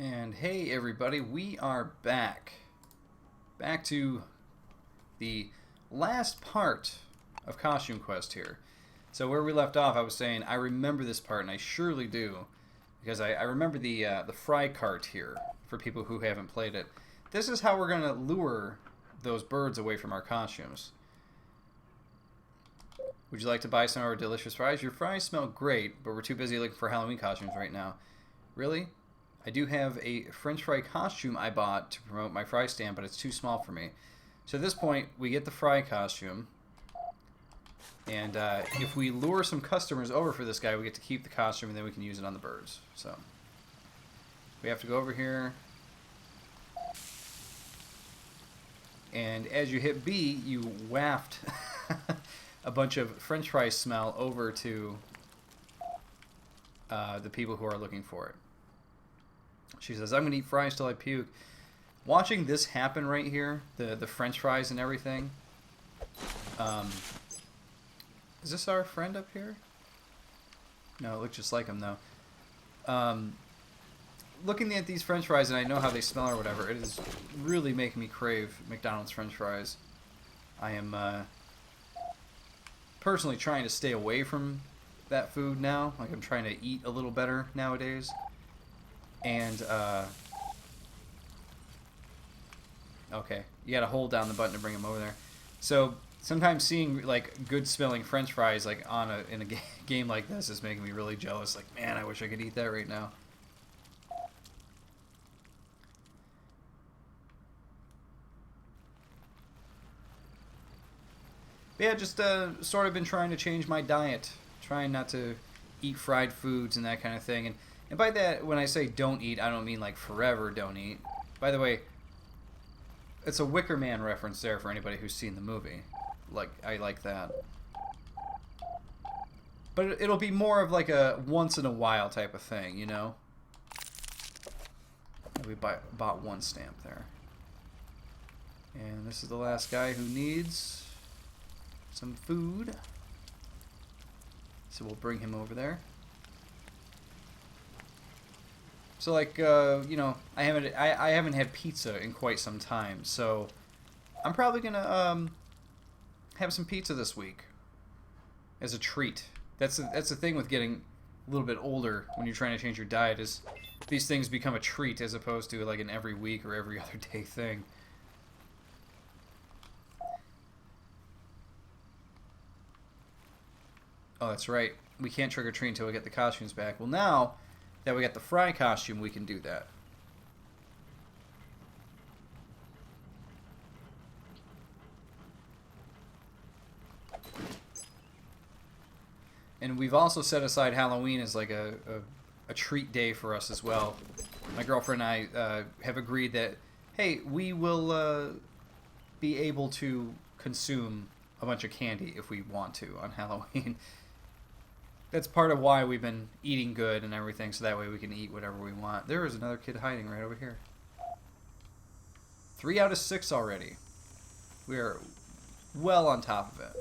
And hey everybody, we are back. Back to the last part of Costume Quest here. So where we left off, I was saying I remember this part, and I surely do, because I remember the fry cart here for people who haven't played it. This is how we're going to lure those birds away from our costumes. Would you like to buy some of our delicious fries? Your fries smell great, but we're too busy looking for Halloween costumes right now. Really? I do have a French fry costume I bought to promote my fry stand, but it's too small for me. So at this point, we get the fry costume. And if we lure some customers over for this guy, we get to keep the costume, and then we can use it on the birds. So we have to go over here. And as you hit B, you waft a bunch of French fry smell over to the people who are looking for it. She says, I'm going to eat fries till I puke. Watching this happen right here, the French fries and everything. Is this our friend up here? No, it looks just like him, though. Looking at these French fries, and I know how they smell or whatever, it is really making me crave McDonald's French fries. I am personally trying to stay away from that food now. Like, I'm trying to eat a little better nowadays. And, okay, you gotta hold down the button to bring them over there. So, sometimes seeing, like, good-smelling French fries, like, in a game like this is making me really jealous. Like, man, I wish I could eat that right now. But yeah, just sort of been trying to change my diet. Trying not to eat fried foods and that kind of thing. And by that, when I say don't eat, I don't mean like forever don't eat. By the way, it's a Wicker Man reference there for anybody who's seen the movie. Like, I like that. But it'll be more of like a once in a while type of thing, you know? We bought one stamp there. And this is the last guy who needs some food. So we'll bring him over there. So like you know, I haven't had pizza in quite some time, so I'm probably gonna have some pizza this week as a treat. That's the thing with getting a little bit older when you're trying to change your diet, is these things become a treat as opposed to like an every week or every other day thing. Oh, that's right. We can't trick or treat until we get the costumes back. Well, now that we got the fry costume, we can do that. And we've also set aside Halloween as like a treat day for us as well. My girlfriend and I have agreed that, hey, we will be able to consume a bunch of candy if we want to on Halloween. That's part of why we've been eating good and everything, so that way we can eat whatever we want. There is another kid hiding right over here. 3 out of 6 already. We are well on top of it.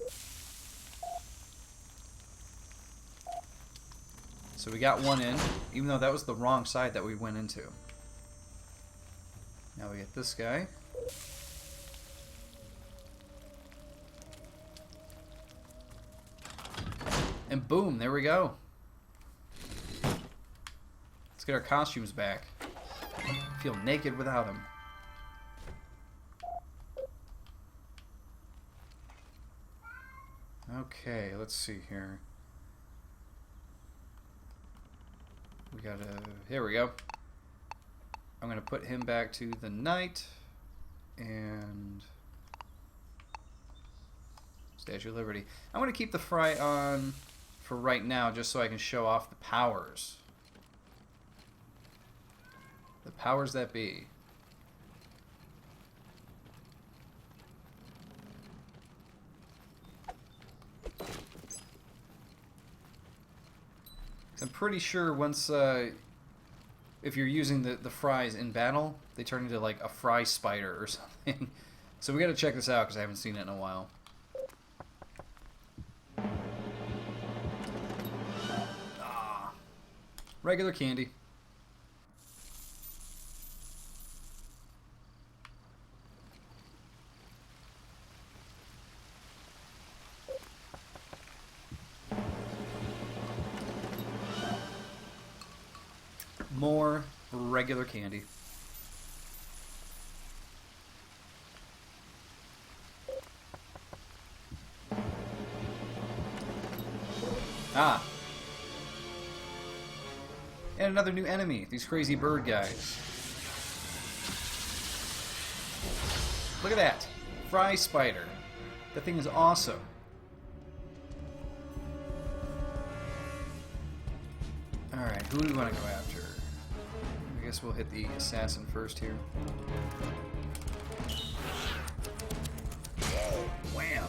So we got one in, even though that was the wrong side that we went into. Now we get this guy. And boom, there we go. Let's get our costumes back. I feel naked without them. Okay, let's see here. We gotta... Here we go. I'm gonna put him back to the night. And... Statue of Liberty. I'm gonna keep the fry on for right now, just so I can show off the powers. The powers that be. I'm pretty sure once, if you're using the fries in battle, they turn into like a fry spider or something. So we gotta check this out because I haven't seen it in a while. Regular candy. more regular candy. Ah. And another new enemy. These crazy bird guys. Look at that. Fry spider. That thing is awesome. Alright, who do we want to go after? I guess we'll hit the assassin first here. Wham!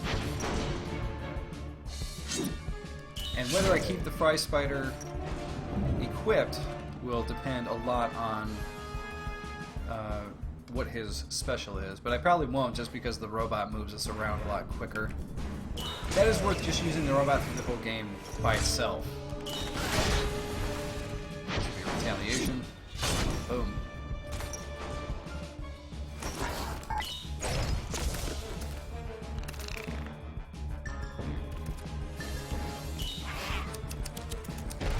And whether I keep the fry spider equipped will depend a lot on what his special is, but I probably won't just because the robot moves us around a lot quicker. That is worth just using the robot through the whole game by itself. Retaliation. Boom.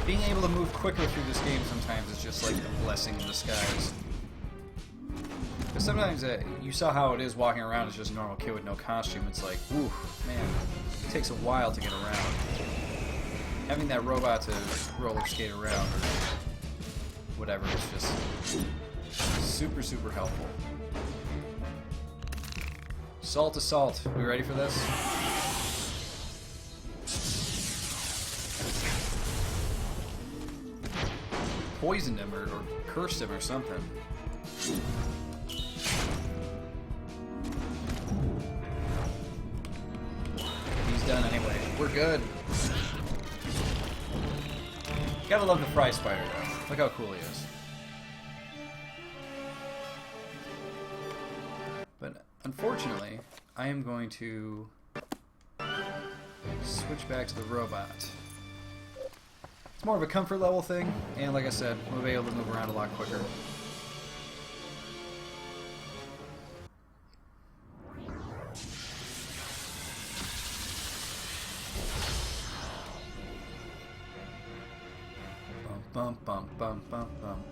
Being able to move quicker through this game sometimes is just like a blessing in disguise. Because sometimes you saw how it is walking around as just a normal kid with no costume. It's like, whew, man, it takes a while to get around. Having that robot to roller skate around or whatever is just super, super helpful. Salt assault. We ready for this? Poisoned him or cursed him or something. He's done anyway. We're good. Gotta love the fry spider though. Look how cool he is. But unfortunately, I am going to switch back to the robot. It's more of a comfort level thing, and like I said, we'll be able to move around a lot quicker. Bum, bum, bum, bum, bum.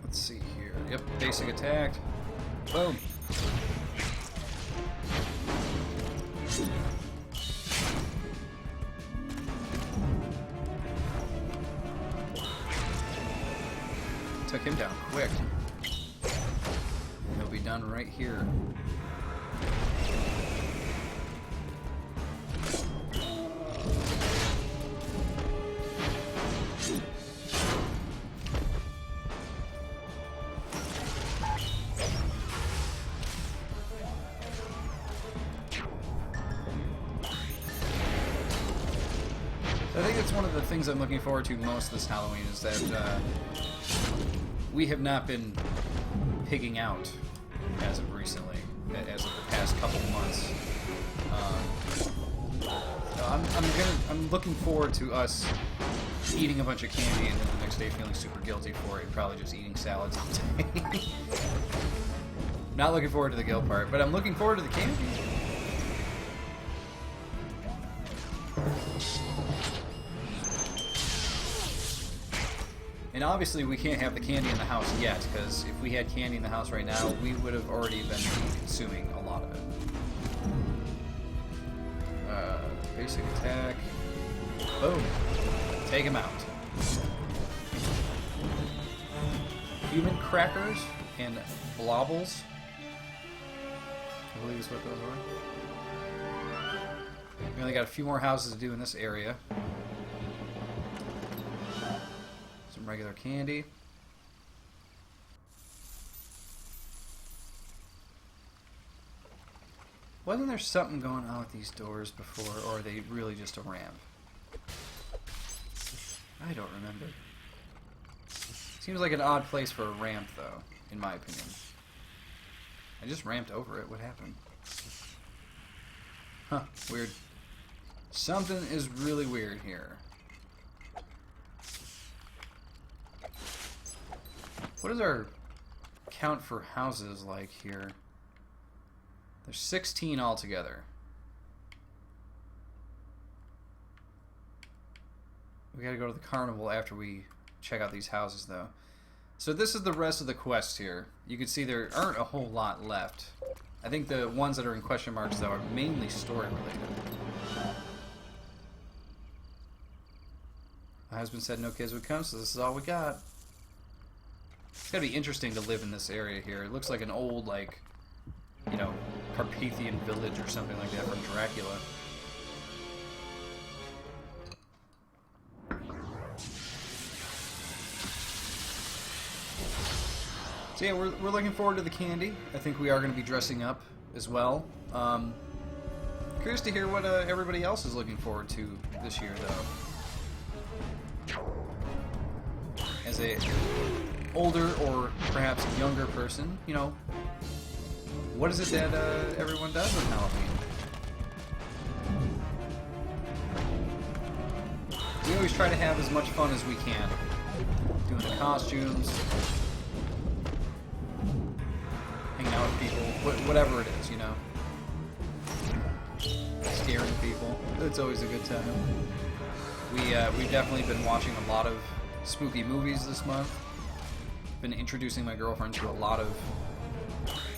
Let's see here. Yep, basic attack. Boom. Took him down quick. He'll be done right here. I think that's one of the things I'm looking forward to most this Halloween is that we have not been pigging out as of recently, as of the past couple months. I'm looking forward to us eating a bunch of candy and then the next day feeling super guilty for it and probably just eating salads all day. Not looking forward to the guilt part, but I'm looking forward to the candy. And obviously we can't have the candy in the house yet, because if we had candy in the house right now, we would have already been consuming a lot of it. Basic attack. Boom. Take him out. Human crackers and blobbles. I believe is what those are. We only got a few more houses to do in this area. Regular candy. Wasn't there something going on with these doors before, or are they really just a ramp? I don't remember. Seems like an odd place for a ramp, though, in my opinion. I just ramped over it. What happened? Huh, weird. Something is really weird here. What is our count for houses like here? There's 16 altogether. We gotta go to the carnival after we check out these houses, though. So this is the rest of the quest here. You can see there aren't a whole lot left. I think the ones that are in question marks, though, are mainly story-related. My husband said no kids would come, so this is all we got. It's gotta be interesting to live in this area here. It looks like an old, like, you know, Carpathian village or something like that from Dracula. So yeah, we're looking forward to the candy. I think we are going to be dressing up as well. Curious to hear what everybody else is looking forward to this year, though. As a older or perhaps younger person, you know, what is it that everyone does on Halloween? We always try to have as much fun as we can. Doing the costumes, hanging out with people, whatever it is, you know. Scaring people. It's always a good time. We've definitely been watching a lot of spooky movies this month. Been introducing my girlfriend to a lot of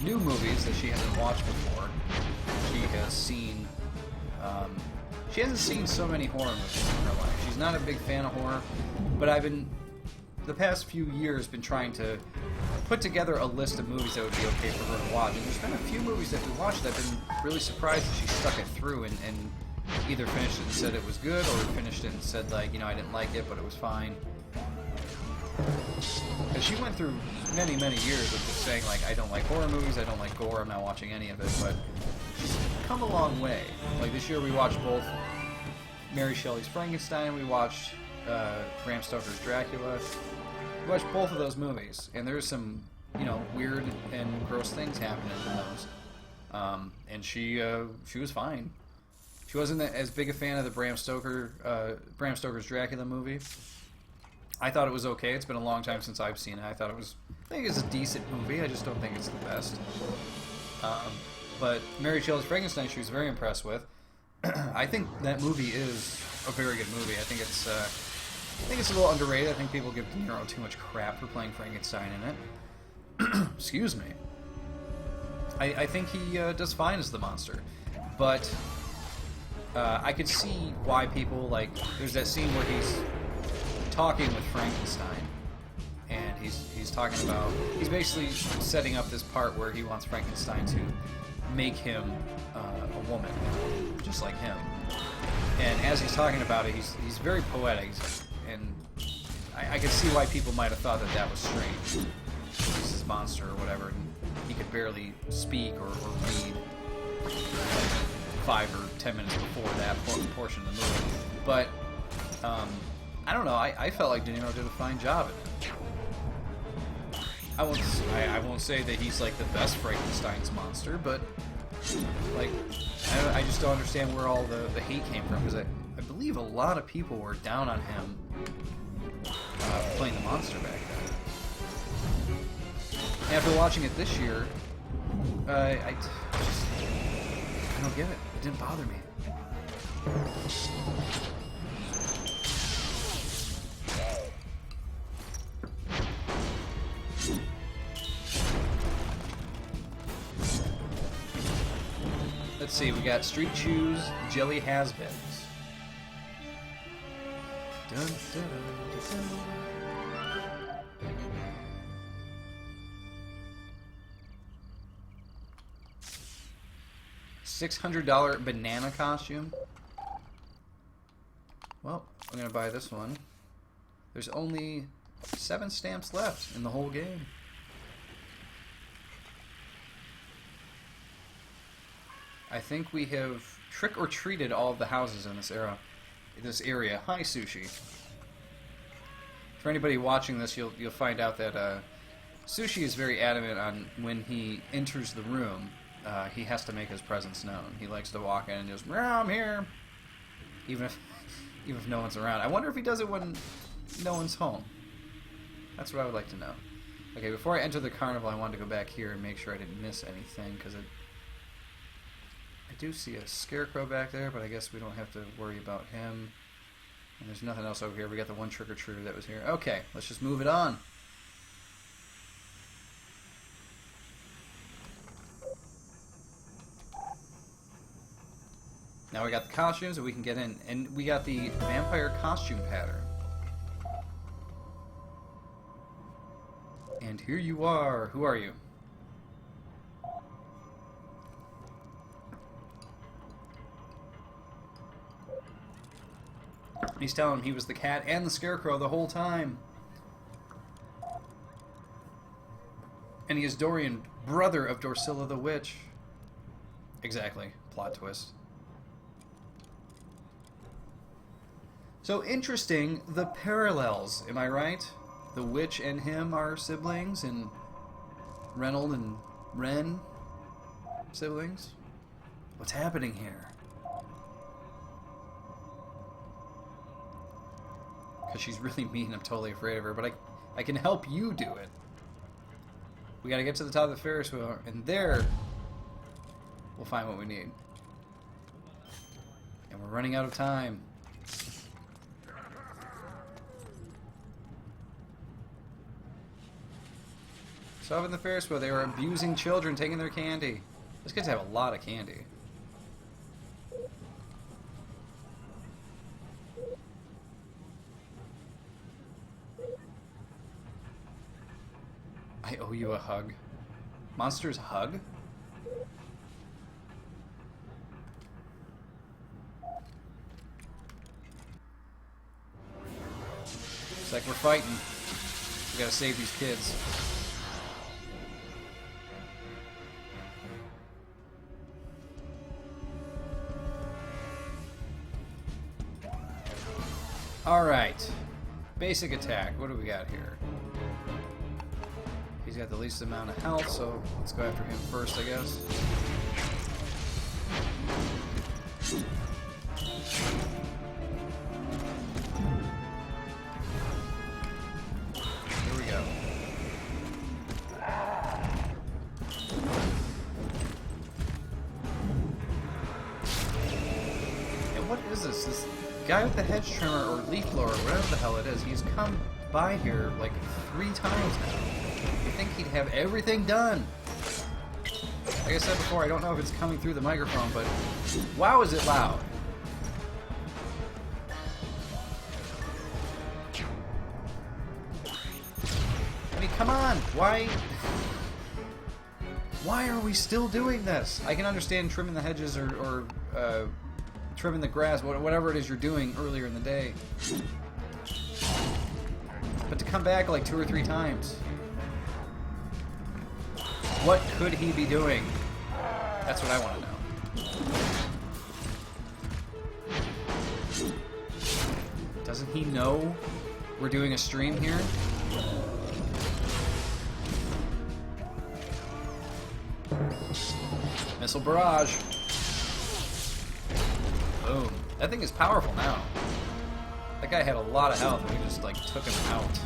new movies that she hasn't watched before. She has seen, she hasn't seen so many horror movies in her life. She's not a big fan of horror, but I've been, the past few years, been trying to put together a list of movies that would be okay for her to watch. And there's been a few movies that we watched that I've been really surprised that she stuck it through and either finished it and said it was good, or finished it and said, like, you know, I didn't like it, but it was fine. Because she went through many, many years of just saying, like, I don't like horror movies, I don't like gore, I'm not watching any of it, but she's come a long way. Like, this year we watched both Mary Shelley's Frankenstein, we watched Bram Stoker's Dracula. We watched both of those movies, and there's some, you know, weird and gross things happening in those. And she was fine. She wasn't as big a fan of the Bram Stoker's Dracula movie. I thought it was okay. It's been a long time since I've seen it. I think it's a decent movie. I just don't think it's the best. But Mary Shelley's Frankenstein, she was very impressed with. I think that movie is a very good movie. I think it's a little underrated. I think people give De Niro too much crap for playing Frankenstein in it. Excuse me. I think he does fine as the monster, but I could see why people, like, there's that scene where he's talking with Frankenstein, and he's talking about, he's basically setting up this part where he wants Frankenstein to make him a woman, just like him. And as he's talking about it, he's very poetic, and I could see why people might have thought that was strange. He's this monster or whatever, and he could barely speak or read, like 5 or 10 minutes before that portion of the movie. But I don't know. I felt like De Niro did a fine job at it. I won't say that he's like the best Frankenstein's monster, but like I just don't understand where all the hate came from, because I believe a lot of people were down on him playing the monster back then. And after watching it this year, I don't get it. It didn't bother me. Let's see, we got Street Shoes, Jelly Has-Beens. Dun, dun, dun, dun. $600 banana costume. Well, I'm gonna buy this one. There's only 7 stamps left in the whole game. I think we have trick-or-treated all of the houses in this area. Hi, Sushi. For anybody watching this, you'll find out that Sushi is very adamant on when he enters the room. He has to make his presence known. He likes to walk in and just, "Meow, I'm here," even if no one's around. I wonder if he does it when no one's home. That's what I would like to know. Okay, before I enter the carnival, I wanted to go back here and make sure I didn't miss anything, because I do see a scarecrow back there, but I guess we don't have to worry about him. And there's nothing else over here. We got the one trick-or-treater that was here. Okay, let's just move it on. Now we got the costumes that we can get in. And we got the vampire costume pattern. And here you are. Who are you? He's telling him he was the cat and the scarecrow the whole time. And he is Dorian, brother of Dorsilla the Witch. Exactly. Plot twist. So interesting, the parallels, am I right? The witch and him are siblings, and Reynold and Ren siblings? What's happening here? Because she's really mean, I'm totally afraid of her, but I can help you do it. We gotta get to the top of the Ferris wheel, and there we'll find what we need. And we're running out of time. So up in the Ferris wheel, they were abusing children, taking their candy. Those kids have a lot of candy. I owe you a hug. Monsters hug? It's like we're fighting. We gotta save these kids. Alright. Basic attack. What do we got here? He's got the least amount of health, so let's go after him first, I guess. Here we go. And what is this? This guy with the hedge trimmer or leaf blower, or whatever the hell it is, he's come by here like 3 times now. You'd think he'd have everything done. Like I said before, I don't know if it's coming through the microphone, but wow, is it loud. I mean, come on, why are we still doing this? I can understand trimming the hedges or trimming the grass, whatever it is you're doing earlier in the day. But to come back like 2 or 3 times. What could he be doing? That's what I want to know. Doesn't he know we're doing a stream here? Missile barrage. Boom. That thing is powerful now. That guy had a lot of health and we just like took him out.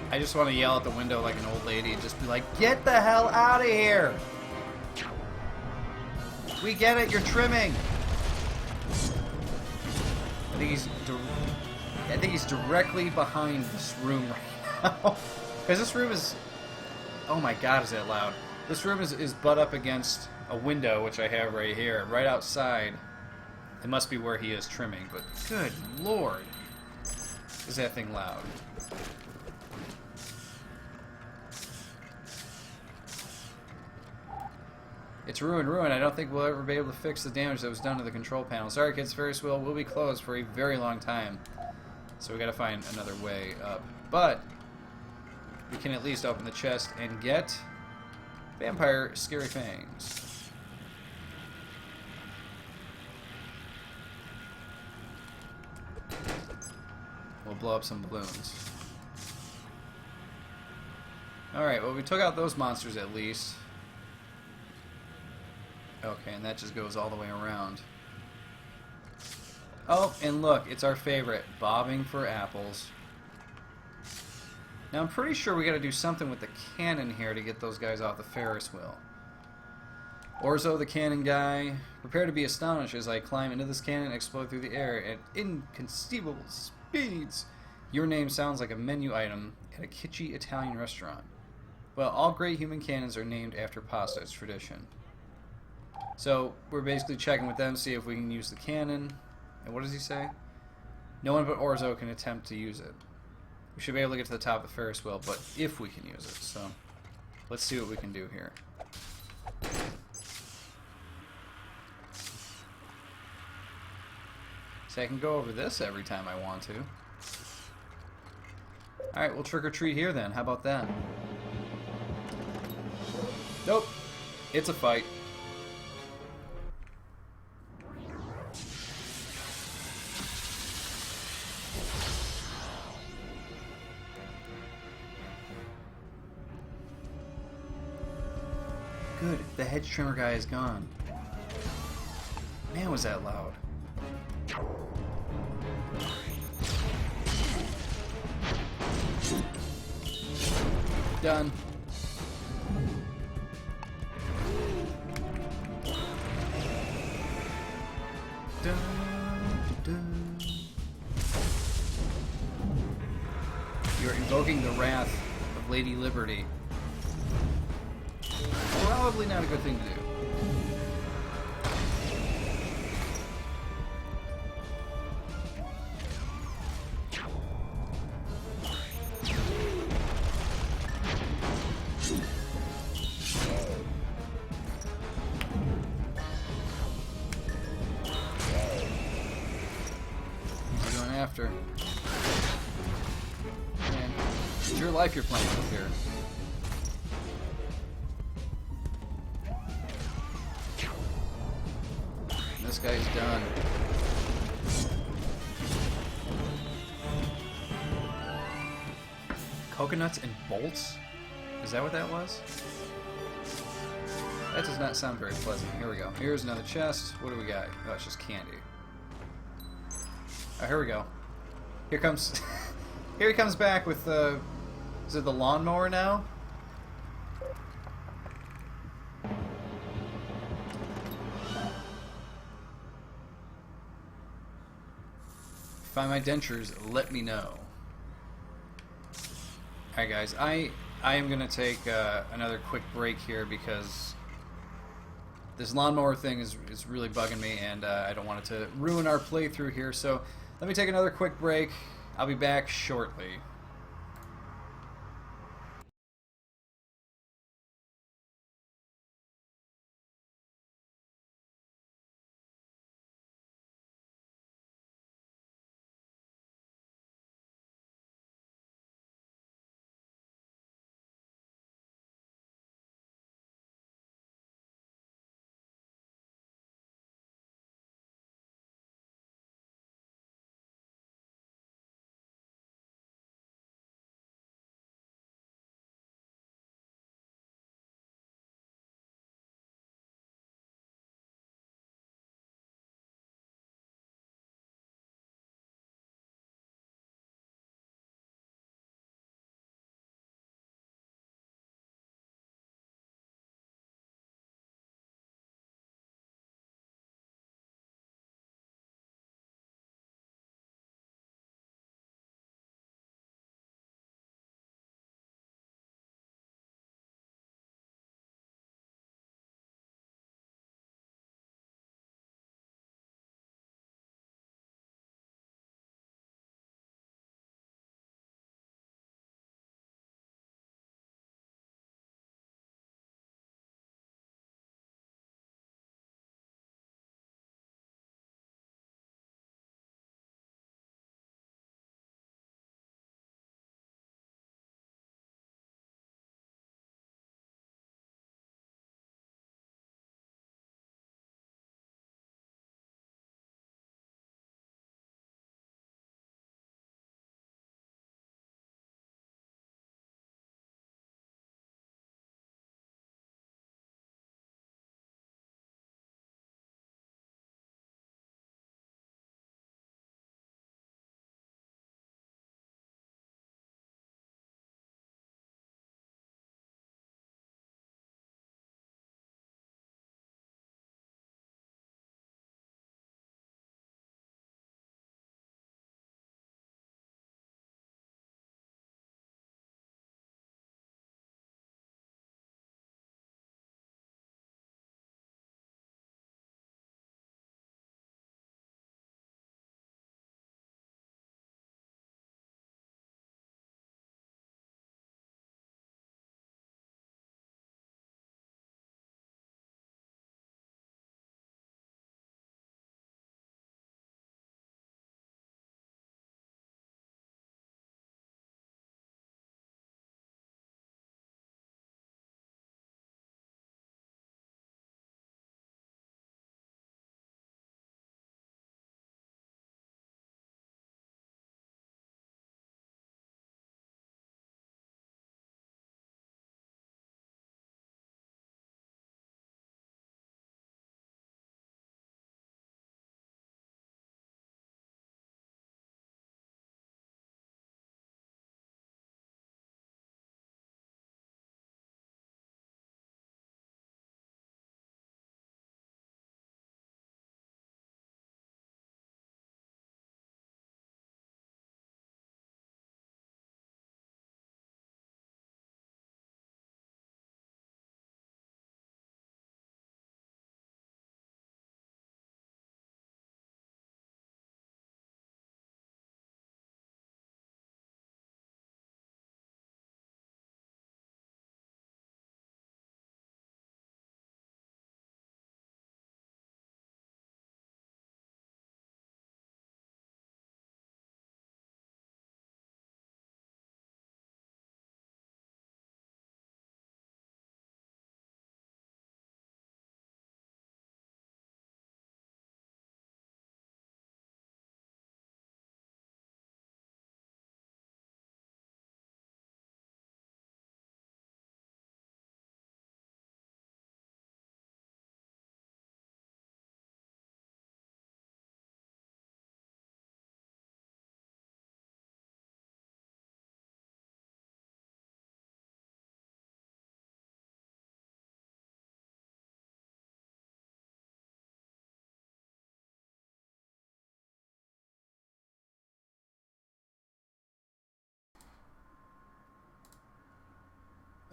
I just want to yell out the window like an old lady and just be like, get the hell out of here! We get it, you're trimming! I think he's directly behind this room right now. Because this room is... Oh my god, is that loud. This room is butt up against a window, which I have right here, right outside. It must be where he is trimming, but good lord. Is that thing loud. It's ruined. I don't think we'll ever be able to fix the damage that was done to the control panel. Sorry kids, Ferris wheel will be closed for a very long time. So we gotta find another way up. But we can at least open the chest and get vampire scary fangs. We'll blow up some balloons. Alright, well we took out those monsters at least. Okay, and that just goes all the way around. Oh, and look, it's our favorite, bobbing for apples. Now I'm pretty sure we gotta do something with the cannon here to get those guys off the Ferris wheel. Orzo, the cannon guy, prepare to be astonished as I climb into this cannon and explode through the air at inconceivable speeds. Your name sounds like a menu item at a kitschy Italian restaurant. Well, all great human cannons are named after pasta. It's tradition. So we're basically checking with them, see if we can use the cannon. And what does he say? No one but Orzo can attempt to use it. We should be able to get to the top of the Ferris wheel, but if we can use it. So let's see what we can do here. See, I can go over this every time I want to. Alright, we'll trick or treat here then. How about that? Nope. It's a fight. Good. The hedge trimmer guy is gone. Man, was that loud. Done. Dun, dun. You're invoking the wrath of Lady Liberty. Probably not a good thing to do. Who's he going after? Man, it's your life you're playing with here. This guy's done. Coconuts and bolts? Is that what that was? That does not sound very pleasant. Here we go. Here's another chest. What do we got? Oh, it's just candy. Oh, here we go. Here comes... Here he comes back with the... Is it the lawnmower now? Find my dentures, let me know. Alright guys, I am going to take another quick break here because this lawnmower thing is really bugging me and I don't want it to ruin our playthrough here. So let me take another quick break. I'll be back shortly.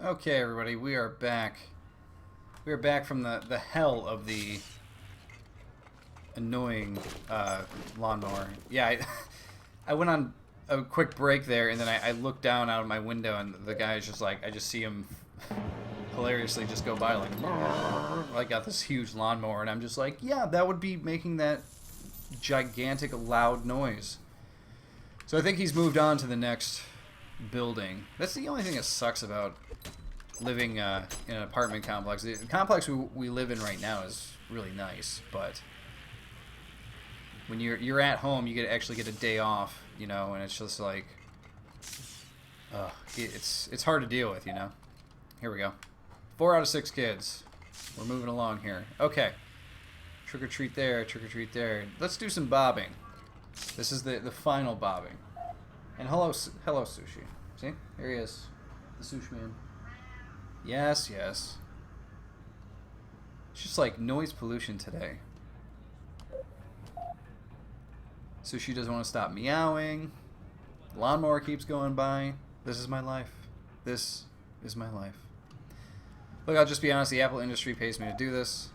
Okay, everybody, we are back. We are back from the hell of the annoying lawnmower. Yeah, I went on a quick break there, and then I looked down out of my window, and the guy is just like, I just see him hilariously just go by like, I got this huge lawnmower, and I'm just like, yeah, that would be making that gigantic loud noise. So I think he's moved on to the next building. That's the only thing that sucks about living in an apartment complex. The complex we live in right now is really nice, but when you're at home, you actually get a day off, you know, and it's just like, it's hard to deal with, you know. Here we go. 4 out of 6 kids. We're moving along here. Okay. Trick or treat there, trick or treat there. Let's do some bobbing. This is the final bobbing. And hello sushi. See? There he is. The sushi man. Yes, yes. It's just like noise pollution today. Sushi doesn't want to stop meowing. The lawnmower keeps going by. This is my life. This is my life. Look, I'll just be honest, the Apple industry pays me to do this.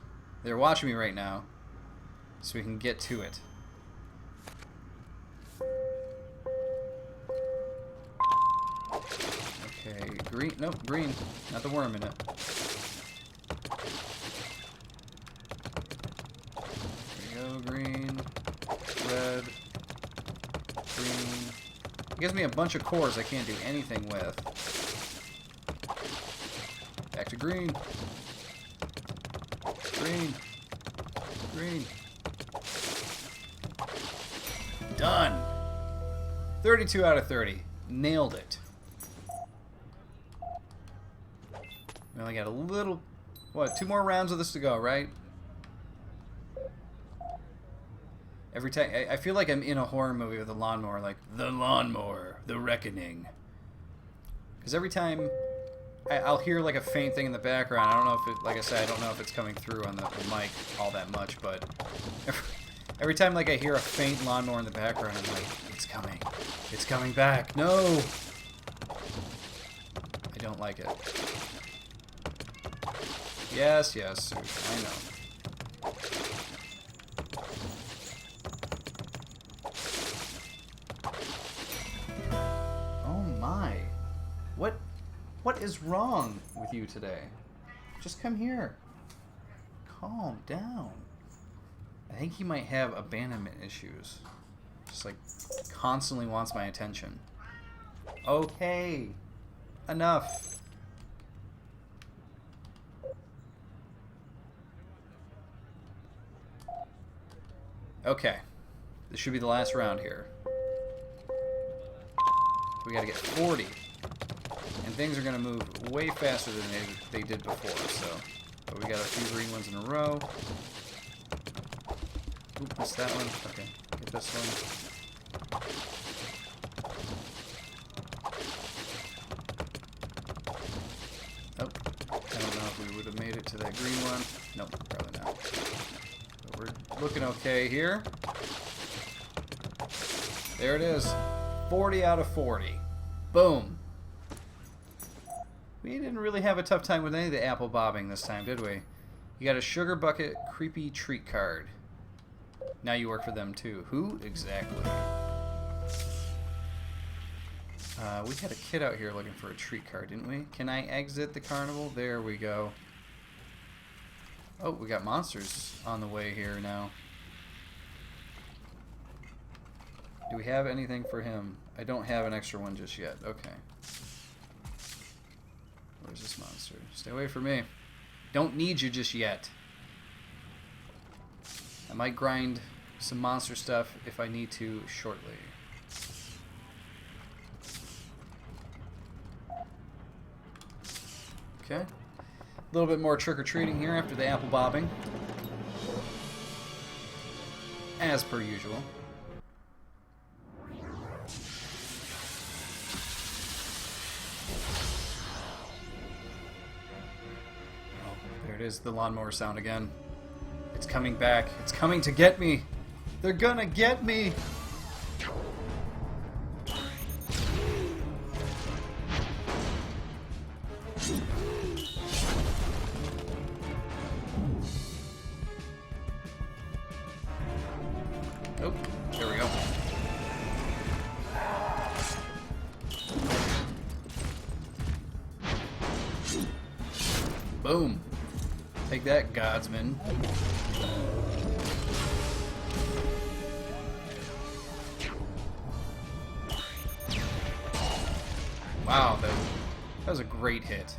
They're watching me right now, so we can get to it. Okay, green. Nope, green. Not the worm in it. There we go, green, red, green. It gives me a bunch of cores I can't do anything with. Back to green. Green. Green. Done. 32 out of 30. Nailed it. We only got a little... What, 2 more rounds of this to go, right? Every time... I feel like I'm in a horror movie with a lawnmower, like, The Lawnmower, The Reckoning. Because every time... I'll hear like a faint thing in the background. I don't know if it, like I said, I don't know if it's coming through on the mic all that much, but every time like I hear a faint lawnmower in the background, I'm like, it's coming. It's coming back. No! I don't like it. Yes, yes, I know. Oh my. What is wrong with you today? Just come here. Calm down. I think he might have abandonment issues. Just like constantly wants my attention. Okay. Enough. Okay. This should be the last round here. We gotta get 40. And things are going to move way faster than they did before, so... But we got a few green ones in a row. Oop, missed that one. Okay, get this one. Oh, I don't know if we would have made it to that green one. Nope, probably not. But we're looking okay here. There it is. 40 out of 40. Boom. We didn't really have a tough time with any of the apple bobbing this time, did we? You got a sugar bucket creepy treat card. Now you work for them too. Who exactly? We had a kid out here looking for a treat card, didn't we? Can I exit the carnival? There we go. Oh, we got monsters on the way here now. Do we have anything for him? I don't have an extra one just yet. Okay. Where's this monster? Stay away from me. Don't need you just yet. I might grind some monster stuff if I need to shortly. Okay. A little bit more trick-or-treating here after the apple bobbing. As per usual. It is the lawnmower sound again. It's coming back. It's coming to get me. They're gonna get me. Boom. Take that, Godsman. Wow, that was a great hit.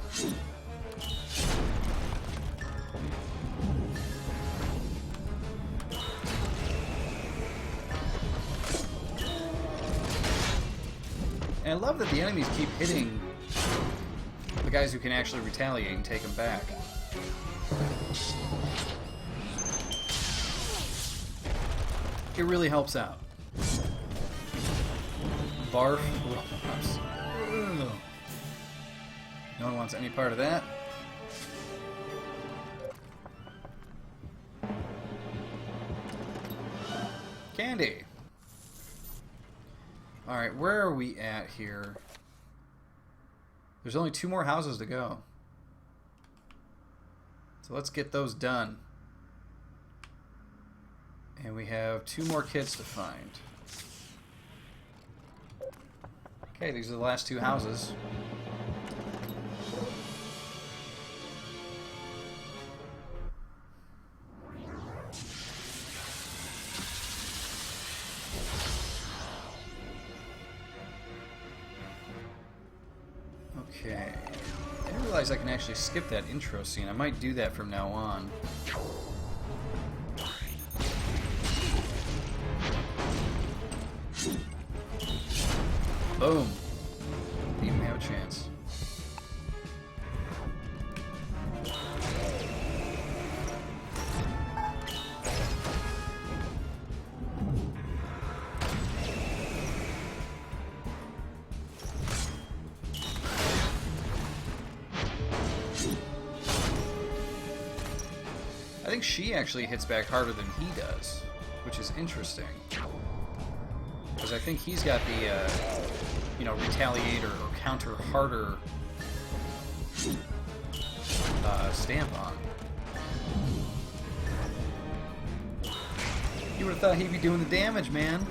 And I love that the enemies keep hitting the guys who can actually retaliate and take them back. It really helps out. Barf. No one wants any part of that. Candy. Alright, where are we at here? There's only 2 more houses to go. So let's get those done. And we have 2 more kids to find. Okay, these are the last 2 houses. Okay. I didn't realize I can actually skip that intro scene. I might do that from now on. Boom. Didn't even have a chance. I think she actually hits back harder than he does, which is interesting. Because I think he's got the, you know, retaliate or counter harder stamp on. You would have thought he'd be doing the damage, man.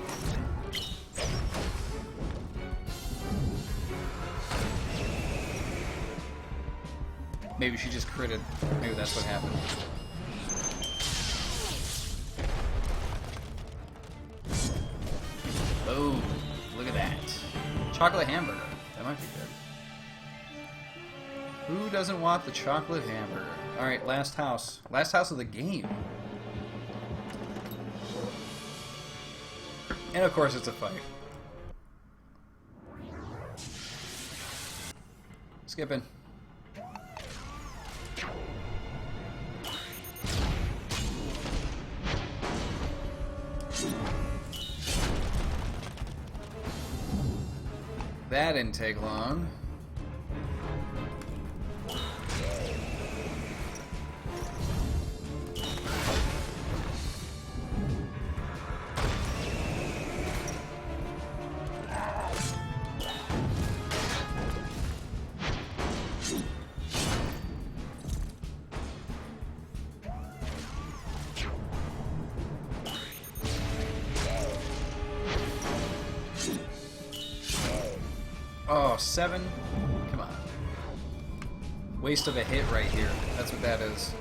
Maybe she just critted. Maybe that's what happened. Boom. Look at that. Chocolate hamburger. That might be good. Who doesn't want the chocolate hamburger? Alright, last house. Last house of the game. And of course it's a fight. Skipping. That didn't take long. Oh, 7? Come on. Waste of a hit right here. That's what that is.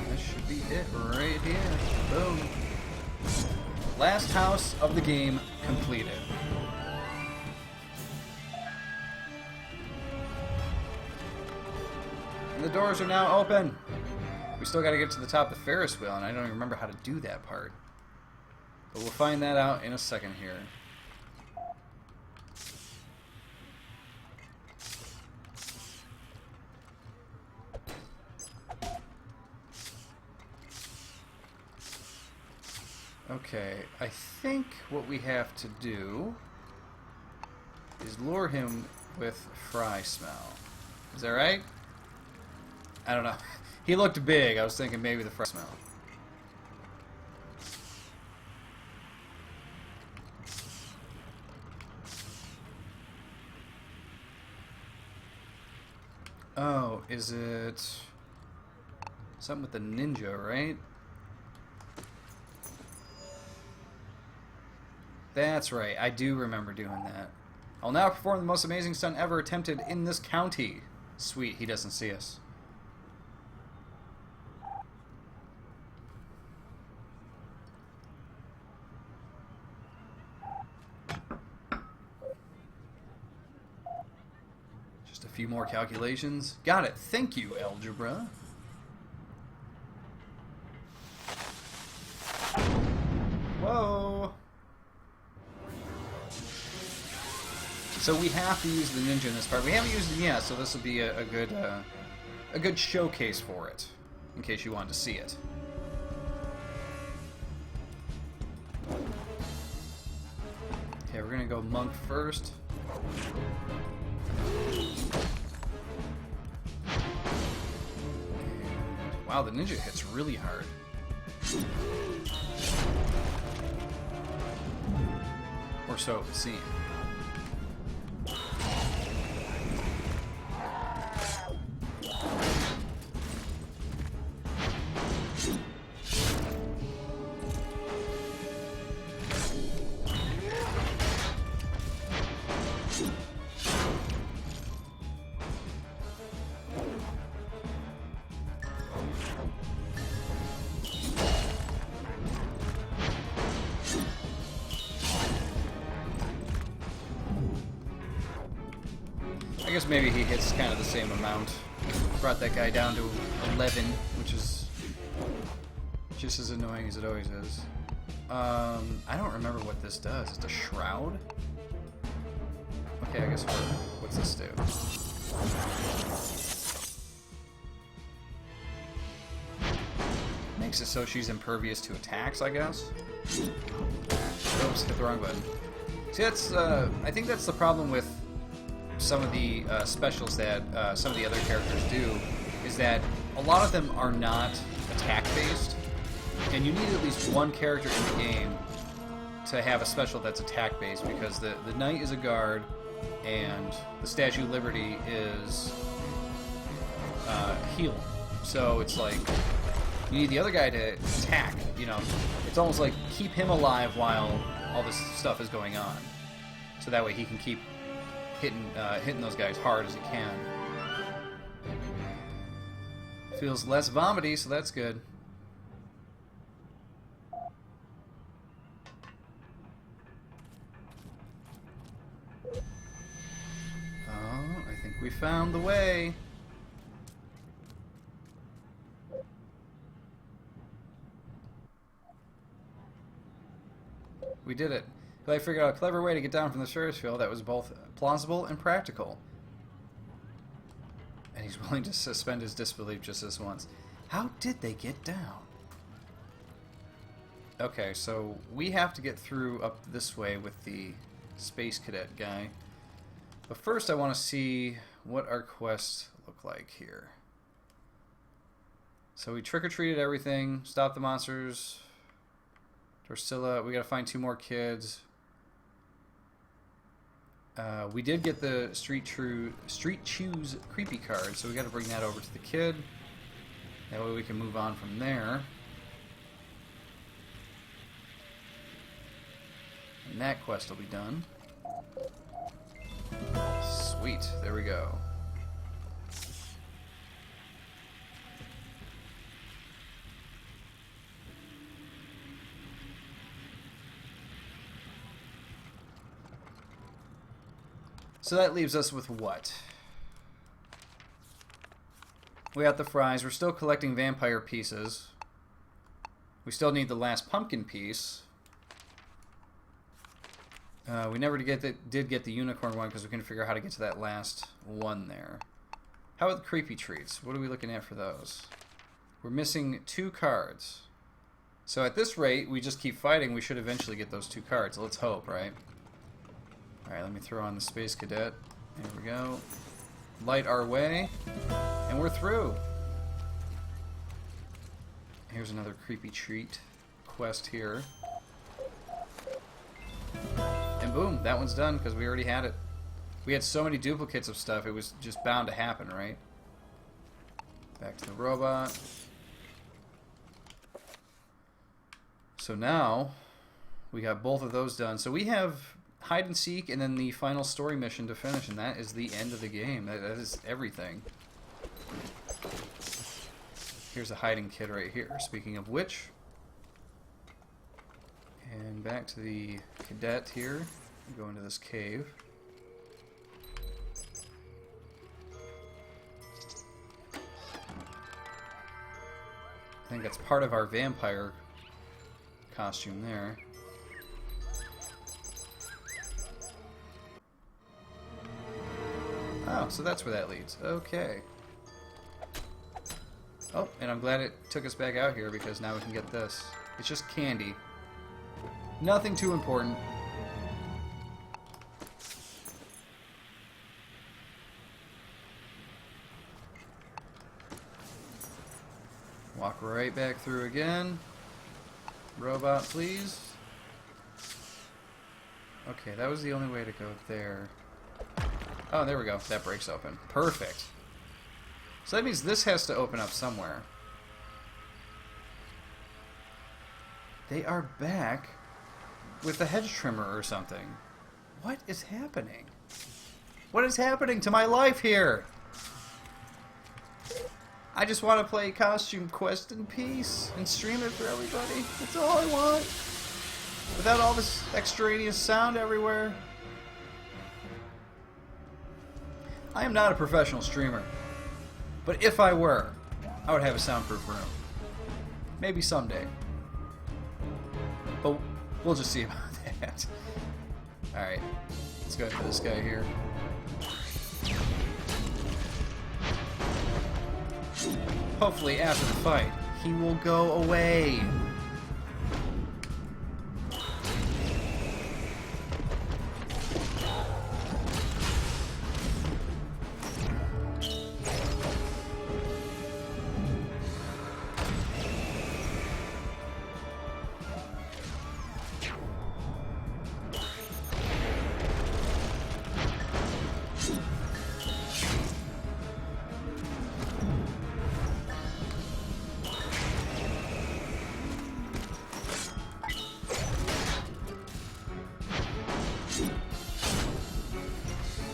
That should be it right here. Boom. Last house of the game completed. The doors are now open. We still got to get to the top of the Ferris wheel, and I don't even remember how to do that part. But we'll find that out in a second here. Okay, I think what we have to do is lure him with fry smell. Is that right? I don't know. He looked big. I was thinking maybe the fry smell. Oh, is it something with the ninja, right? That's right. I do remember doing that. I'll now perform the most amazing stunt ever attempted in this county. Sweet, he doesn't see us. Just a few more calculations. Got it. Thank you, algebra. Whoa. So we have to use the ninja in this part. We haven't used it yet, so this will be a good showcase for it, in case you wanted to see it. Okay, we're gonna go monk first. Wow, the ninja hits really hard. Or so it would seem. I guess maybe he hits kind of the same amount. Brought that guy down to 11, which is just as annoying as it always is. I don't remember what this does. It's a shroud? Okay, I guess what's this do? Makes it so she's impervious to attacks, I guess? Oops, hit the wrong button. See, that's, I think that's the problem with some of the specials that some of the other characters do, is that a lot of them are not attack-based, and you need at least one character in the game to have a special that's attack-based, because the Knight is a guard, and the Statue of Liberty is heal. So it's like, you need the other guy to attack, you know. It's almost like keep him alive while all this stuff is going on. So that way he can keep hitting those guys hard as he can. Feels less vomity, so that's good. Oh, I think we found the way. We did it. I figured out a clever way to get down from the service field that was both plausible and practical. And he's willing to suspend his disbelief just this once. How did they get down? Okay, so we have to get through up this way with the space cadet guy. But first I want to see what our quests look like here. So we trick-or-treated everything, stopped the monsters. Drusilla, we gotta find 2 more kids. We did get the Street Choose creepy card, so we got to bring that over to the kid. That way we can move on from there. And that quest will be done. Sweet, there we go. So that leaves us with what? We got the fries. We're still collecting vampire pieces. We still need the last pumpkin piece. We never did get the unicorn one because we couldn't figure out how to get to that last one there. How about the creepy treats? What are we looking at for those? We're missing 2 cards. So at this rate, we just keep fighting. We should eventually get those 2 cards. Let's hope, right? Alright, let me throw on the Space Cadet. There we go. Light our way. And we're through. Here's another creepy treat quest here. And boom, that one's done because we already had it. We had so many duplicates of stuff, it was just bound to happen, right? Back to the robot. So now we got both of those done. So we have hide and seek and then the final story mission to finish, and that is the end of the game. That is everything. Here's a hiding kit right here, speaking of which. And back to the cadet here. Go into this cave. I think that's part of our vampire costume there. Oh, so that's where that leads. Okay. Oh, and I'm glad it took us back out here because now we can get this. It's just candy. Nothing too important. Walk right back through again. Robot, please. Okay, that was the only way to go there. Oh, there we go. That breaks open. Perfect. So that means this has to open up somewhere. They are back with the hedge trimmer or something. What is happening? What is happening to my life here? I just want to play Costume Quest in peace and stream it for everybody. That's all I want. Without all this extraneous sound everywhere. I am not a professional streamer. But if I were, I would have a soundproof room. Maybe someday. But we'll just see about that. Alright, let's go for this guy here. Hopefully after the fight, he will go away.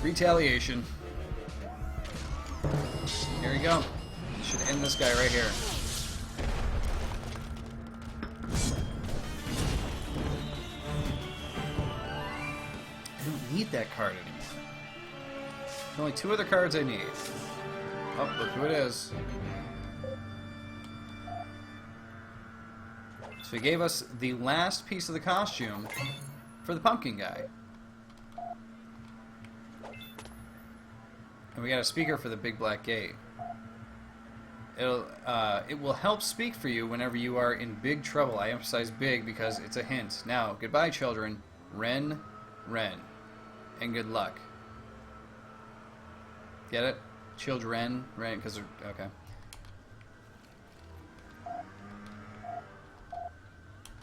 Retaliation. Here we go. Should end this guy right here. I don't need that card anymore. There's only 2 other cards I need. Oh, look who it is. So he gave us the last piece of the costume for the pumpkin guy. And we got a speaker for the big black gate. It will help speak for you whenever you are in big trouble. I emphasize big because it's a hint. Now, goodbye, children. Ren, Ren. And good luck. Get it? Children, Ren, because they're... Okay.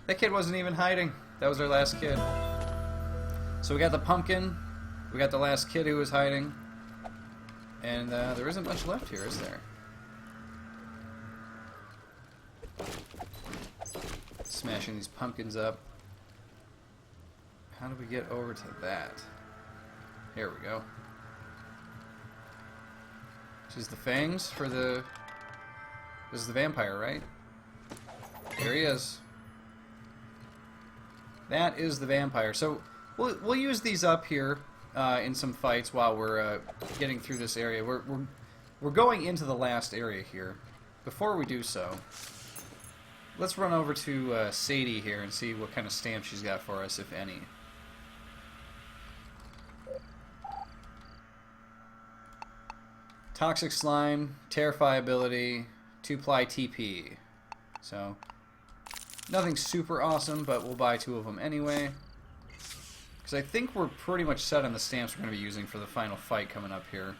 That kid wasn't even hiding. That was our last kid. So we got the pumpkin. We got the last kid who was hiding. And there isn't much left here, is there? Smashing these pumpkins up. How do we get over to that? Here we go. This is the fangs for the... This is the vampire, right? There he is. That is the vampire. So we'll use these up here in some fights while we're getting through this area. We're going into the last area here. Before we do so, let's run over to Sadie here and see what kind of stamp she's got for us, if any. Toxic Slime, Terrify ability, 2-ply TP. So, nothing super awesome, but we'll buy 2 of them anyway. Because I think we're pretty much set on the stamps we're going to be using for the final fight coming up here.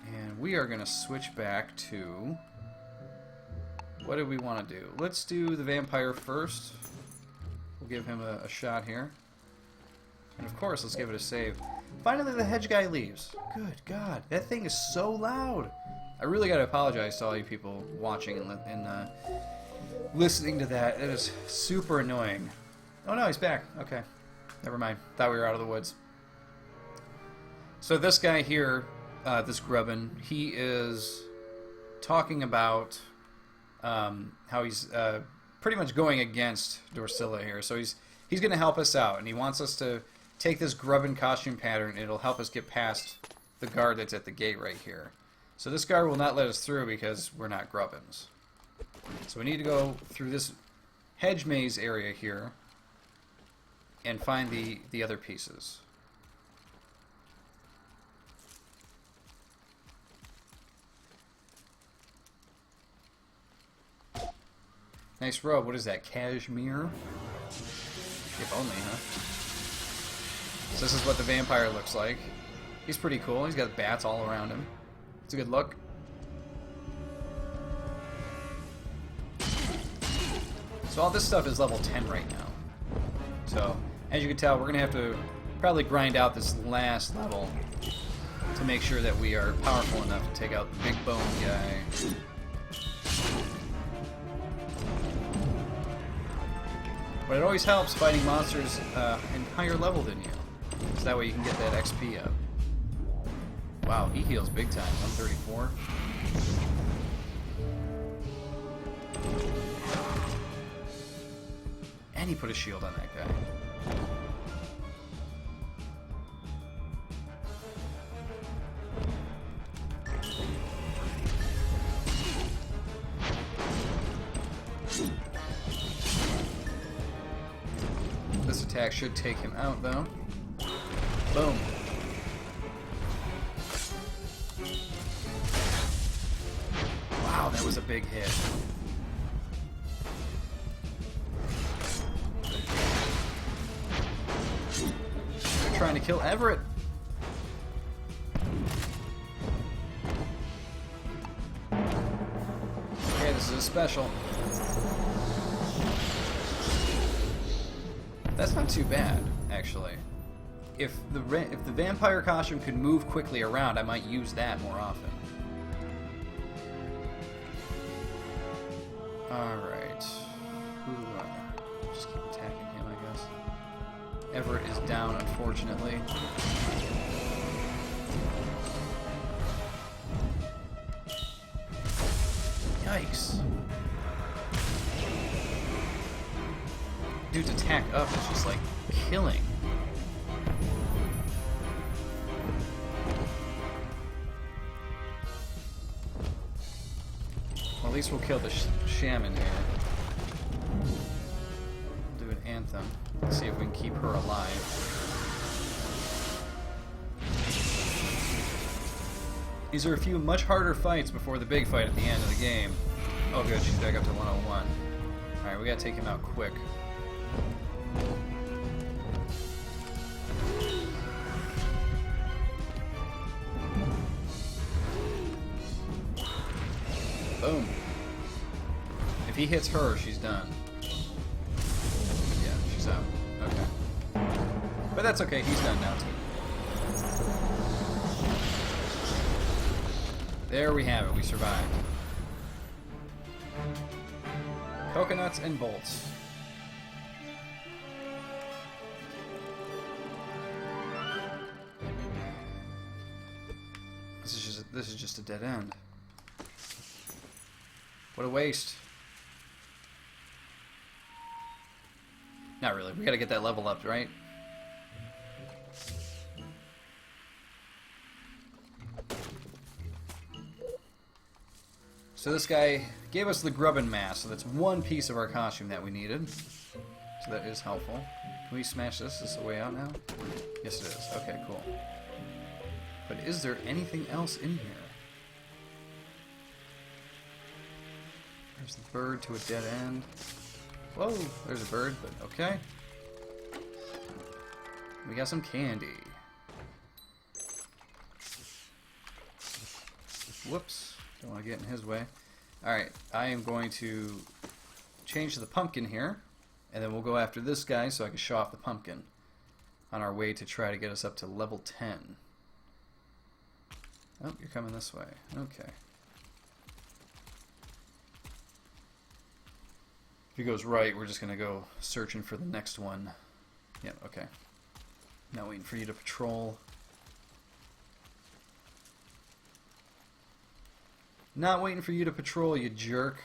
And we are going to switch back to... What do we want to do? Let's do the vampire first. We'll give him a shot here. And of course, let's give it a save. Finally, the hedge guy leaves. Good God, that thing is so loud. I really gotta apologize to all you people watching and listening to that. It is super annoying. Oh no, he's back. Okay, never mind. Thought we were out of the woods. So this guy here, this Grubbin, he is talking about how he's pretty much going against Dorsilla here. So he's going to help us out, and he wants us to take this Grubbin costume pattern, and it'll help us get past the guard that's at the gate right here. So this guard will not let us through because we're not Grubbins. So we need to go through this hedge maze area here and find the other pieces. Nice robe. What is that? Cashmere? If only, huh? So this is what the vampire looks like. He's pretty cool. He's got bats all around him. It's a good look. So all this stuff is level 10 right now. So, as you can tell, we're going to have to probably grind out this last level to make sure that we are powerful enough to take out the big bone guy. But it always helps fighting monsters in higher level than you. So that way you can get that XP up. Wow, he heals big time. 134. And he put a shield on that guy. This attack should take him out, though. Boom. Wow, that was a big hit. They're trying to kill Everett. Okay, this is a special. That's not too bad, actually. If the vampire costume could move quickly around, I might use that more often. Alright. Just keep attacking him, I guess. Everett is down, unfortunately. Yikes. Dude's attack up is just like killing. Well, at least we'll kill the shaman here. We'll do an anthem. See if we can keep her alive. These are a few much harder fights before the big fight at the end of the game. Oh good, she's back up to 101. Alright, we gotta take him out quick. Boom. If he hits her, she's done. Yeah, she's out. Okay. But that's okay, he's done now too. There we have it, we survived. Coconuts and bolts. This is just a dead end. What a waste. Not really. We gotta get that level up, right? So this guy gave us the Grubbin mask, so that's one piece of our costume that we needed. So that is helpful. Can we smash this? Is this the way out now? Yes it is. Okay, cool. But is there anything else in here? There's the bird to a dead end. Whoa, there's a bird, but okay. We got some candy. Whoops, don't want to get in his way. Alright, I am going to change to the pumpkin here, and then we'll go after this guy so I can show off the pumpkin. on our way to try to get us up to level 10. Oh, you're coming this way. Okay. If he goes right, we're just going to go searching for the next one. Yep, okay. Now waiting for you to patrol. Not waiting for you to patrol, you jerk.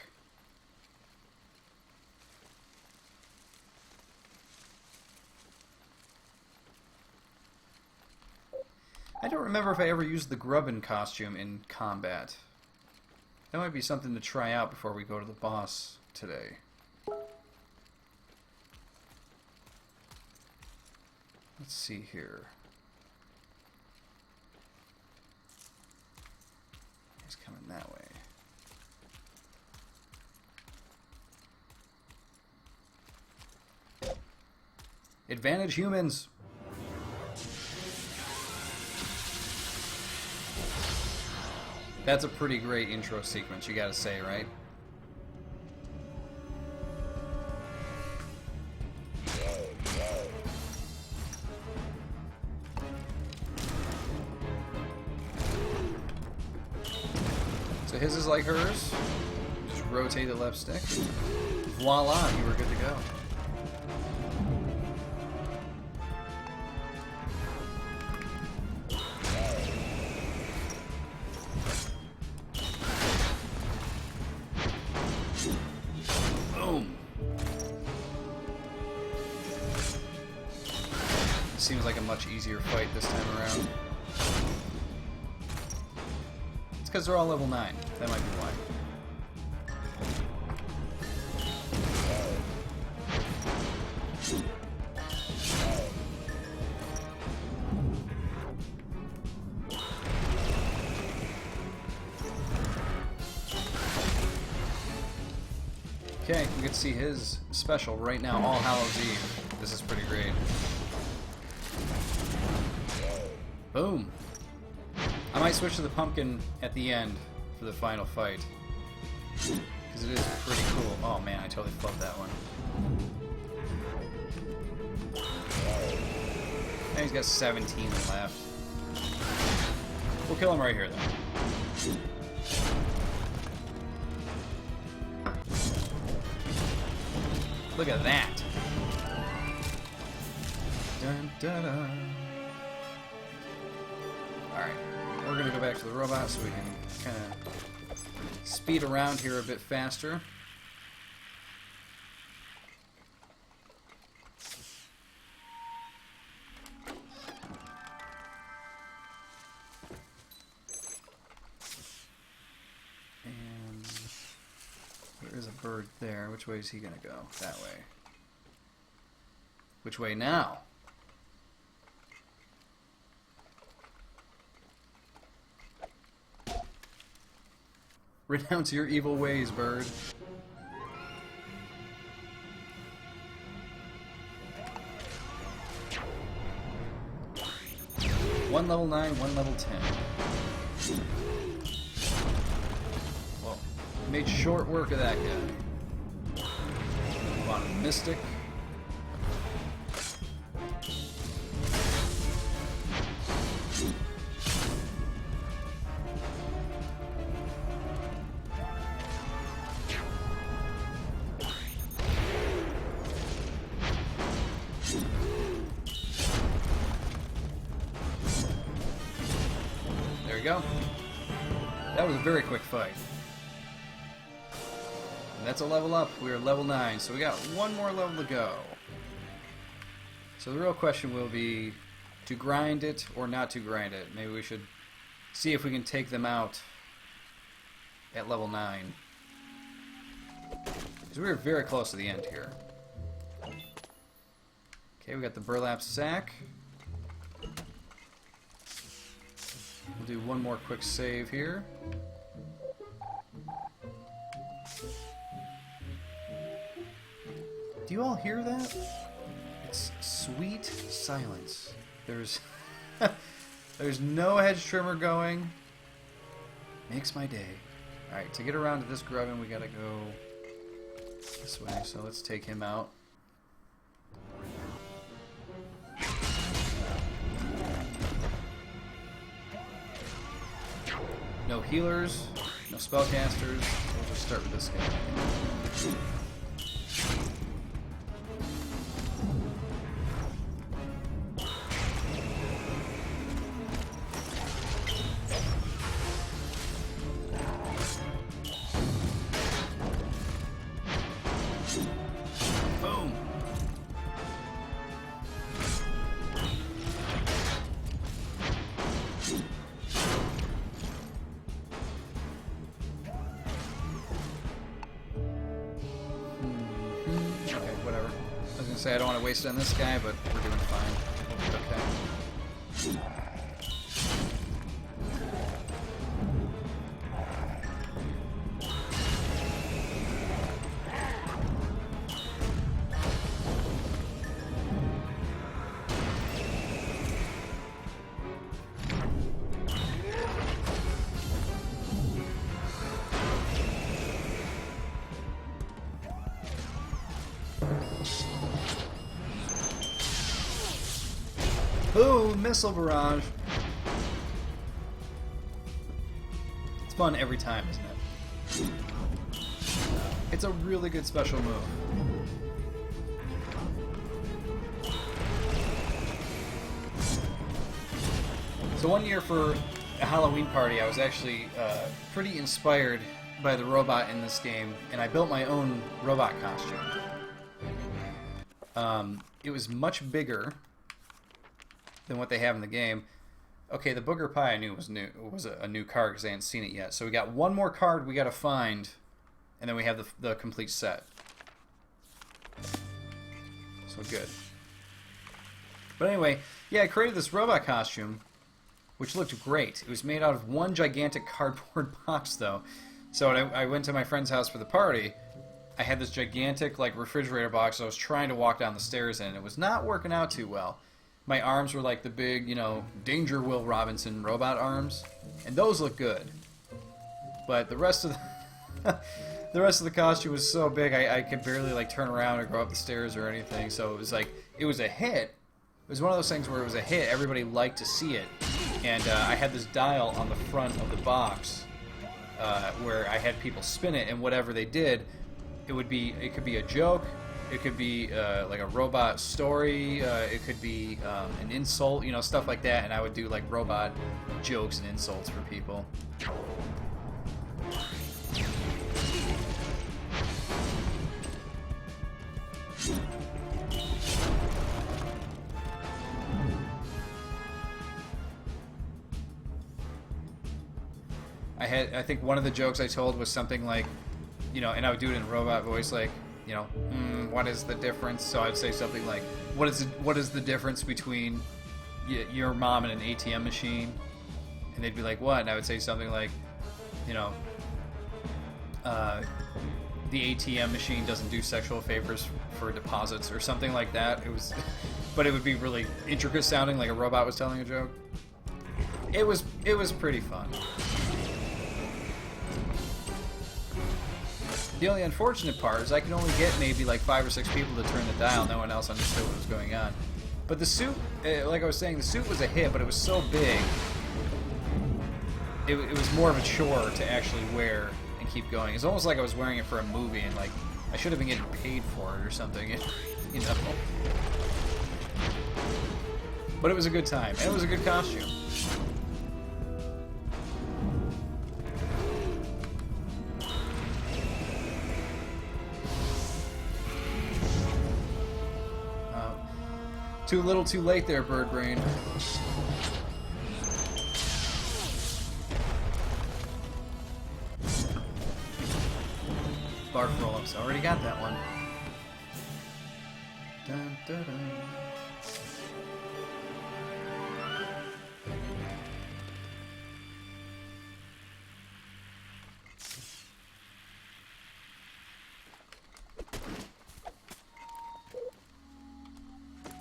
I don't remember if I ever used the Grubbin costume in combat. That might be something to try out before we go to the boss today. Let's see here. He's coming that way. Advantage humans! That's a pretty great intro sequence, you gotta say, right? So his is like hers. Just rotate the left stick. Voila, you were good to go. Boom. Seems like a much easier fight this time around. It's because they're all level 9. That might be why. Okay, we get to see his special right now, All Hallows Eve. This is pretty great. Boom. I might switch to the pumpkin at the end for the final fight. Because it is pretty cool. Oh man, I totally flubbed that one. And he's got 17 left. We'll kill him right here though. Look at that. Dun, dun, dun. Alright, we're going to go back to the robot so we can kind of speed around here a bit faster. And there is a bird there. Which way is he going to go? That way. Which way now? Renounce your evil ways, bird. One level 9, one level 10. Well, made short work of that guy. Come on, Mystic. There we go. That was a very quick fight. And that's a level up. We are level 9, so we got one more level to go. So the real question will be to grind it or not to grind it. Maybe we should see if we can take them out at level 9. Because we're very close to the end here. Okay, we got the burlap sack. We'll do one more quick save here. Do you all hear that? It's sweet silence. There's there's no hedge trimmer going. Makes my day. Alright, to get around to this Grubbin, we gotta go this way, so let's take him out. healers, no spellcasters. We'll just start with this guy. Boom! Okay, whatever. I was gonna say I don't want to waste it on this guy, but we're doing fine. We'll be okay. Boom! Missile barrage. It's fun every time, isn't it? It's a really good special move. So one year for a Halloween party, I was actually pretty inspired by the robot in this game, and I built my own robot costume. It was much bigger than what they have in the game. Okay, the Booger Pie I knew was new. It was a new card because I hadn't seen it yet. So we got one more card we got to find, and then we have the complete set. So good. But anyway, yeah, I created this robot costume, which looked great. It was made out of one gigantic cardboard box, though. So when I went to my friend's house for the party, I had this gigantic like refrigerator box I was trying to walk down the stairs in. It was not working out too well. My arms were like the big, you know, Danger Will Robinson robot arms, and those look good. But the rest of the costume was so big I could barely like turn around or go up the stairs or anything. So it was like it was a hit. It was one of those things where it was a hit. Everybody liked to see it, and I had this dial on the front of the box where I had people spin it, and whatever they did, it could be a joke. It could be like a robot story. It could be an insult, you know, stuff like that. And I would do like robot jokes and insults for people. I think one of the jokes I told was something like, you know, and I would do it in a robot voice, like, you know, what is the difference? So I'd say something like, what is the difference between your mom and an ATM machine? And they'd be like, what? And I would say something like, you know, the ATM machine doesn't do sexual favors for deposits or something like that. It was, but it would be really intricate sounding, like a robot was telling a joke. It was pretty fun. The only unfortunate part is I could only get maybe like 5 or 6 people to turn the dial. No one else understood what was going on. But the suit, like I was saying, the suit was a hit, but it was so big, it was more of a chore to actually wear and keep going. It's almost like I was wearing it for a movie, and like I should have been getting paid for it or something, you know. But it was a good time, and it was a good costume. Too little, too late there, Bird Brain. Barf roll-ups. Already got that one. Dun, dun, dun.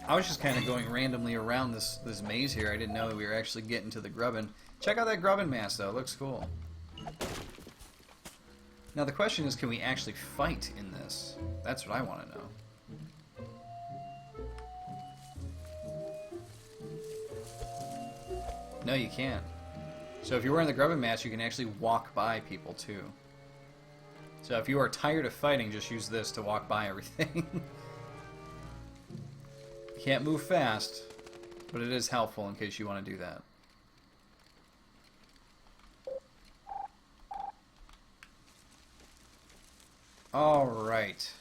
I was just kind of going randomly around this maze here. I didn't know that we were actually getting to the Grubbin. Check out that Grubbin mask, though. It looks cool. Now the question is, can we actually fight in this? That's what I want to know. No, you can't. So if you're wearing the Grubbin mask, you can actually walk by people too. So if you are tired of fighting, just use this to walk by everything. You can't move fast, but it is helpful in case you want to do that. Alright.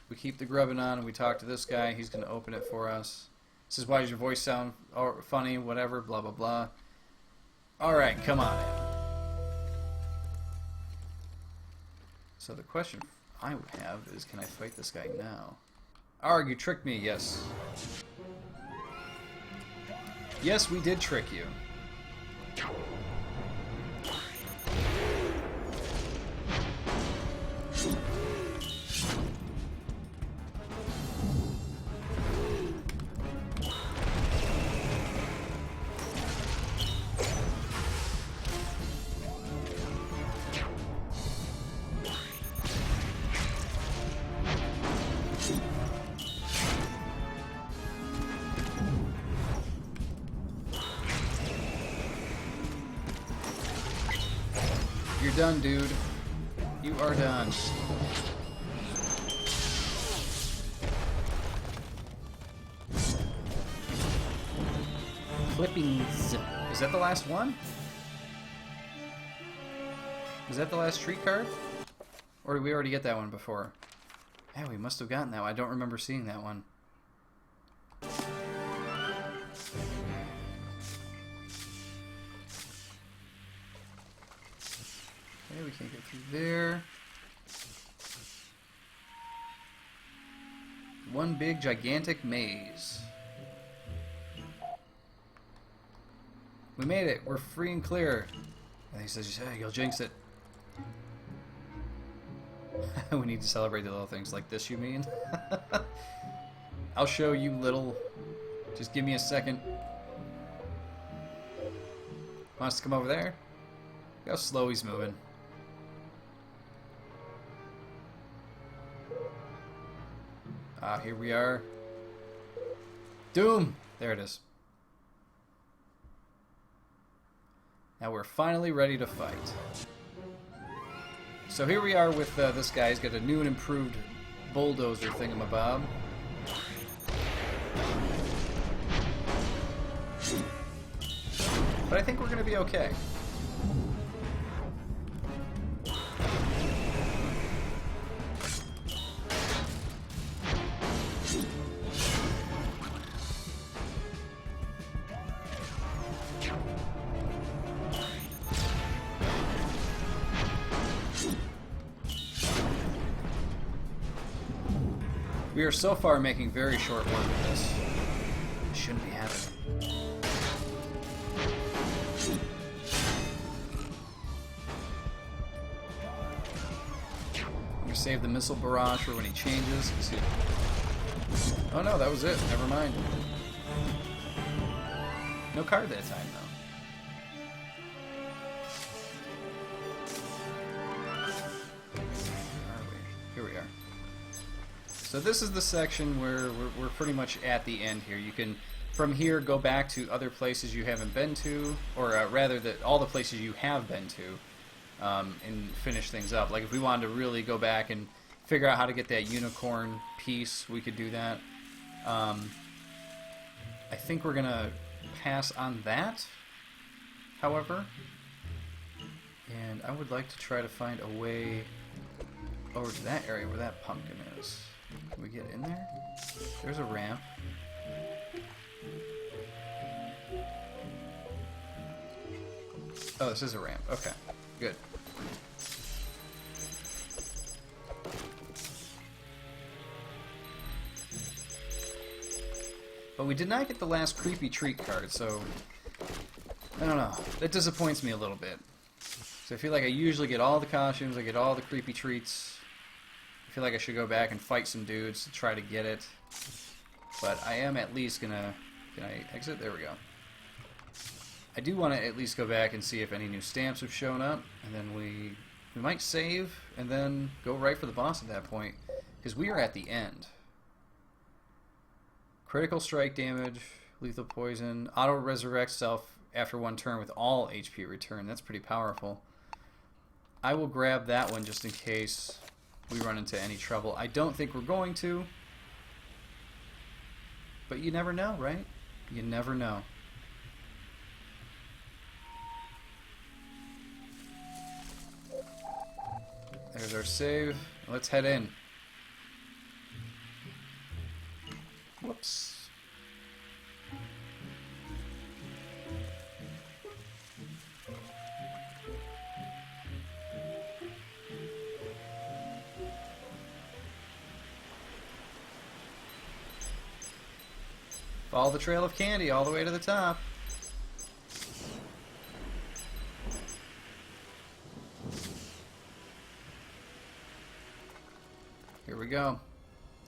We keep the Grubbin on and we talk to this guy. He's going to open it for us. This is why does your voice sound funny, whatever, blah, blah, blah. Alright, come on in. So the question I would have is, can I fight this guy now? Arg, you tricked me, yes. Yes, we did trick you. You're done, dude. You are done. Clippings. Is that the last one? Was that the last treat card? Or did we already get that one before? Yeah, we must have gotten that one. I don't remember seeing that one. Okay, we can't get through there. One big gigantic maze. We made it. We're free and clear. And he says, hey, you'll jinx it. We need to celebrate the little things like this, you mean? I'll show you, little. Just give me a second. Wants to come over there? Look how slow he's moving. Ah, here we are. Doom! There it is. Now we're finally ready to fight. So here we are with this guy. He's got a new and improved bulldozer thingamabob. But I think we're going to be okay. We are so far making very short work of this. It shouldn't be happening. I'm gonna save the missile barrage for when he changes. Oh no, that was it. Never mind. No card that time, though. Here we are. So this is the section where we're pretty much at the end here. You can, from here, go back to other places you haven't been to, or rather, all the places you have been to, and finish things up. Like if we wanted to really go back and figure out how to get that unicorn piece, we could do that. I think we're gonna pass on that, however, and I would like to try to find a way over to that area where that pumpkin is. Can we get in there? There's a ramp. Oh, this is a ramp. Okay, good. But we did not get the last creepy treat card, so I don't know. That disappoints me a little bit. So I feel like I usually get all the costumes, I get all the creepy treats. I feel like I should go back and fight some dudes to try to get it. But I am at least gonna... Can I exit? There we go. I do want to at least go back and see if any new stamps have shown up. And then we might save and then go right for the boss at that point. Because we are at the end. Critical strike damage, lethal poison, auto-resurrect self after one turn with all HP returned. That's pretty powerful. I will grab that one just in case we run into any trouble. I don't think we're going to. But you never know, right? You never know. There's our save. Let's head in. Whoops. Follow the trail of candy all the way to the top. Here we go.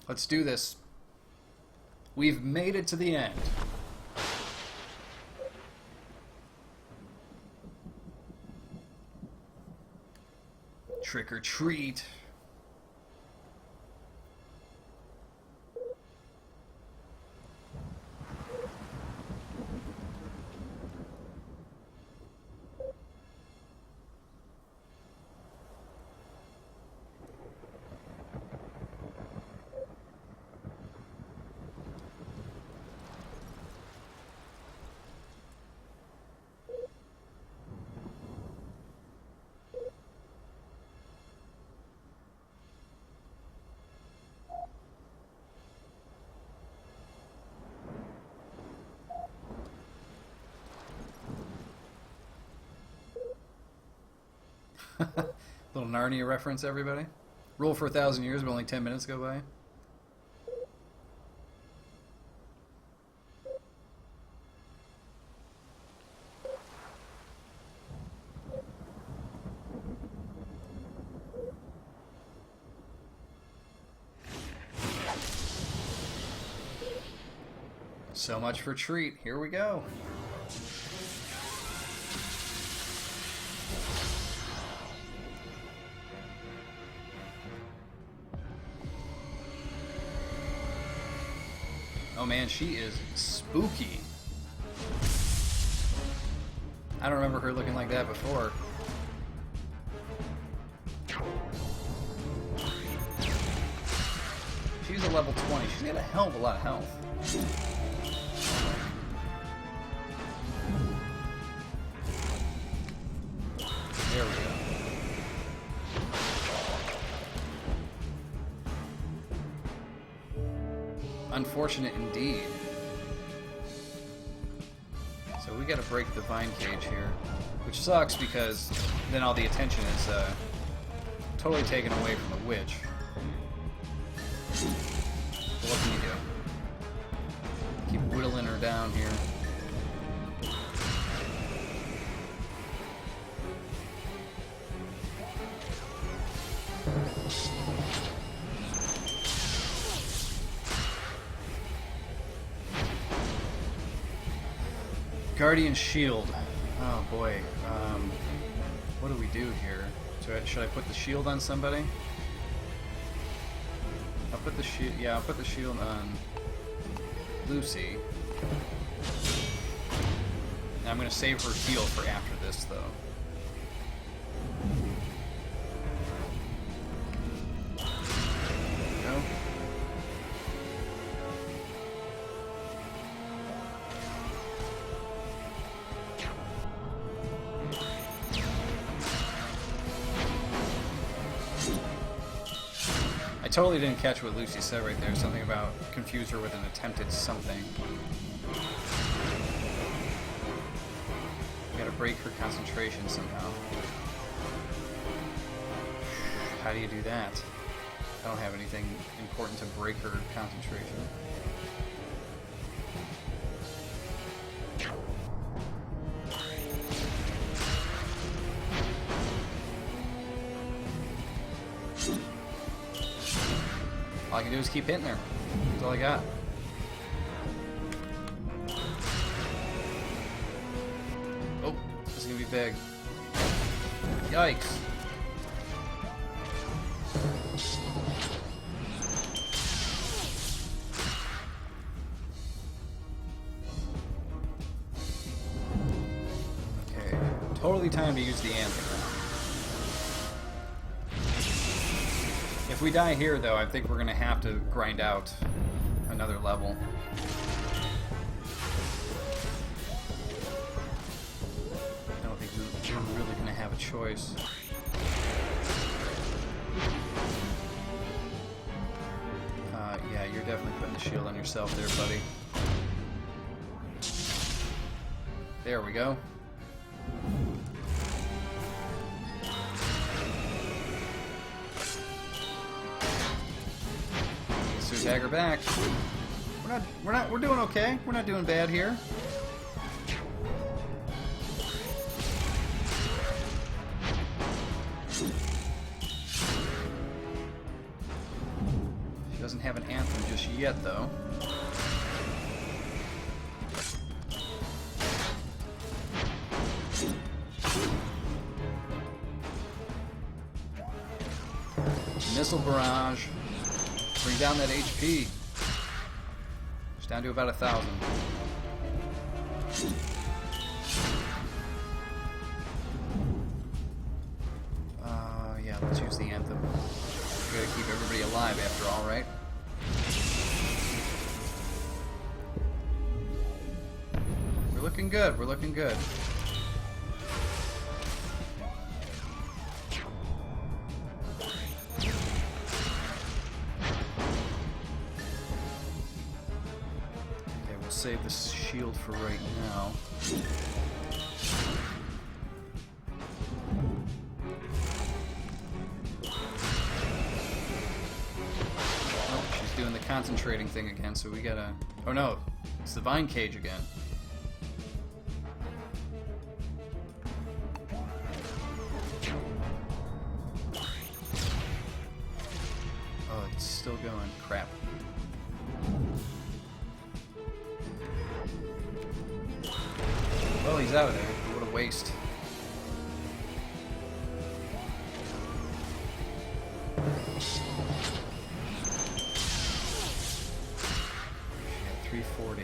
Let's do this. We've made it to the end. Trick or treat. Little Narnia reference, everybody. Rule for 1,000 years, but only 10 minutes go by. So much for treat. Here we go. Oh man, she is spooky. I don't remember her looking like that before. She's a level 20. She's got a hell of a lot of health. There we go. Unfortunate indeed. So we gotta break the vine cage here, which sucks because then all the attention is totally taken away from the witch. But what can you do? Keep whittling her down here. Guardian Shield. Oh boy. What do we do here? Should I put the shield on somebody? I'll put the shield. Yeah, I'll put the shield on Lucy. Now I'm gonna save her heal for after this, though. There we go. I totally didn't catch what Lucy said right there. Something about confuse her with an attempted something. We gotta break her concentration somehow. How do you do that? I don't have anything important to break her concentration. All I can do is keep hitting her. That's all I got. Oh, this is gonna be big. Yikes. Totally time to use the anthem. If we die here, though, I think we're going to have to grind out another level. I don't think we're really going to have a choice. Yeah, you're definitely putting the shield on yourself there, buddy. There we go. Tag her back. We're doing okay. We're not doing bad here. She doesn't have an anthem just yet, though. Missile barrage. Bring down that HP. It's down to about 1,000. Yeah, let's use the anthem. We gotta keep everybody alive after all, right? We're looking good. We're looking good. Save the shield for right now. Oh, she's doing the concentrating thing again, so we gotta... Oh no, it's the vine cage again. Oh, it's still going. Crap. Well, he's out of there. What a waste. She got 340.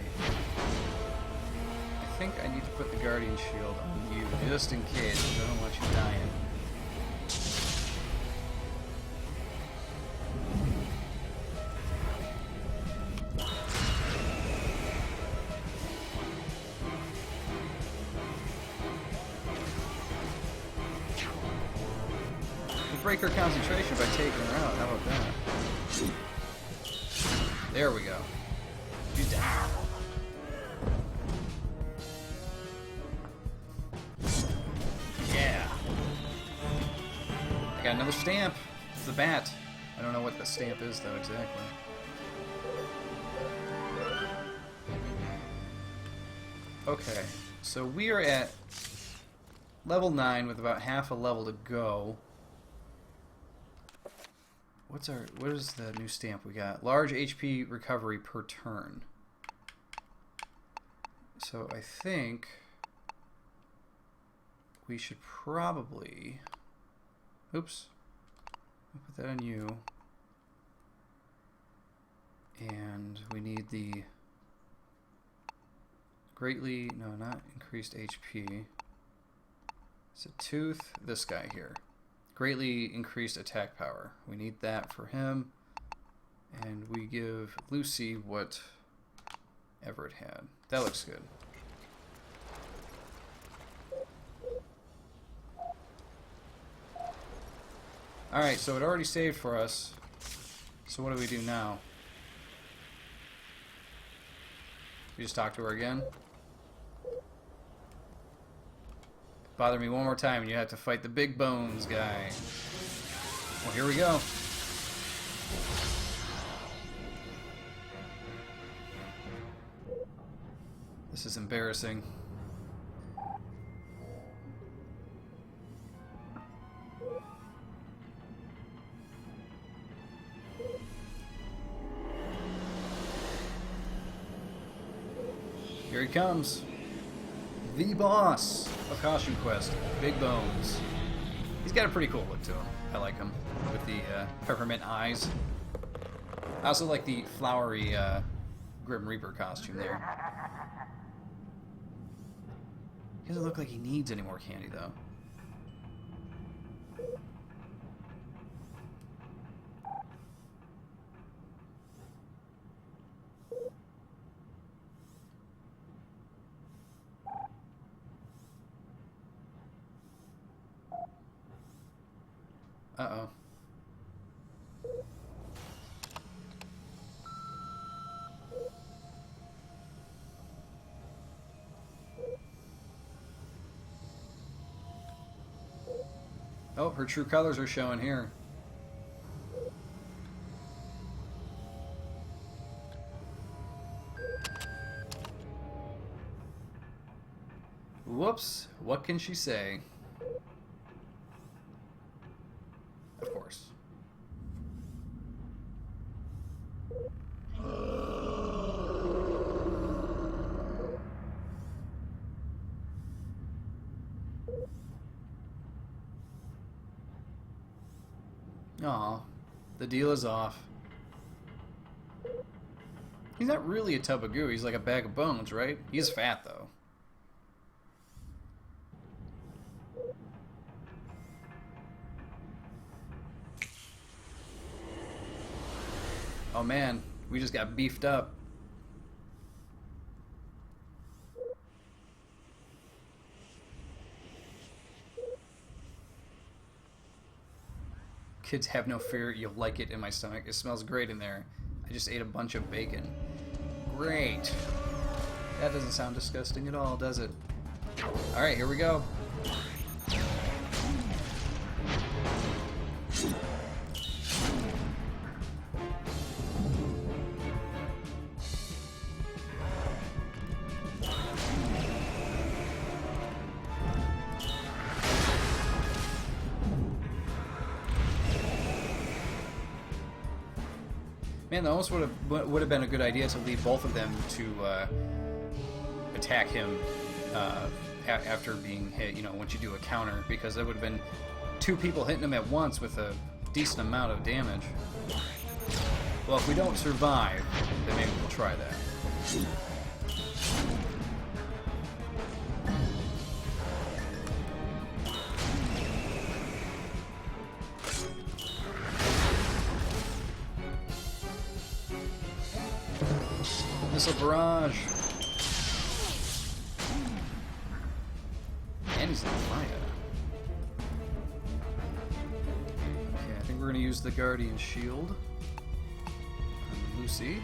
I think I need to put the Guardian Shield on you, just in case. I don't want you dying. Break her concentration by taking her out. How about that? There we go. She's down. Yeah. I got another stamp. It's the bat. I don't know what the stamp is, though, exactly. Okay, so we are at level 9 with about half a level to go. What is the new stamp we got? Large HP recovery per turn. So I think we should probably... Oops. I'll put that on you. And we need the greatly... No, not increased HP. It's a tooth. This guy here. Greatly increased attack power. We need that for him. And we give Lucy what Everett had. That looks good. Alright, so it already saved for us. So what do we do now? We just talk to her again? Bother me one more time and you have to fight the big bones guy. Well, here we go. This is embarrassing. Here he comes. The boss of Costume Quest, Big Bones. He's got a pretty cool look to him. I like him with the peppermint eyes. I also like the flowery Grim Reaper costume there. He doesn't look like he needs any more candy, though. Uh-oh. Oh, her true colors are showing here. Whoops. What can she say? Of course. Aw, the deal is off. He's not really a tub of goo, he's like a bag of bones, right? He's fat, though. Oh man, we just got beefed up. Kids have no fear, you'll like it in my stomach. It smells great in there. I just ate a bunch of bacon. Great. That doesn't sound disgusting at all, does it? Alright, here we go. Man, that almost would have been a good idea to leave both of them to attack him after being hit. You know, once you do a counter, because that would have been two people hitting him at once with a decent amount of damage. Well, if we don't survive, then maybe we'll try that. Missile barrage. And he's on fire. Okay, I think we're gonna use the Guardian Shield on Lucy.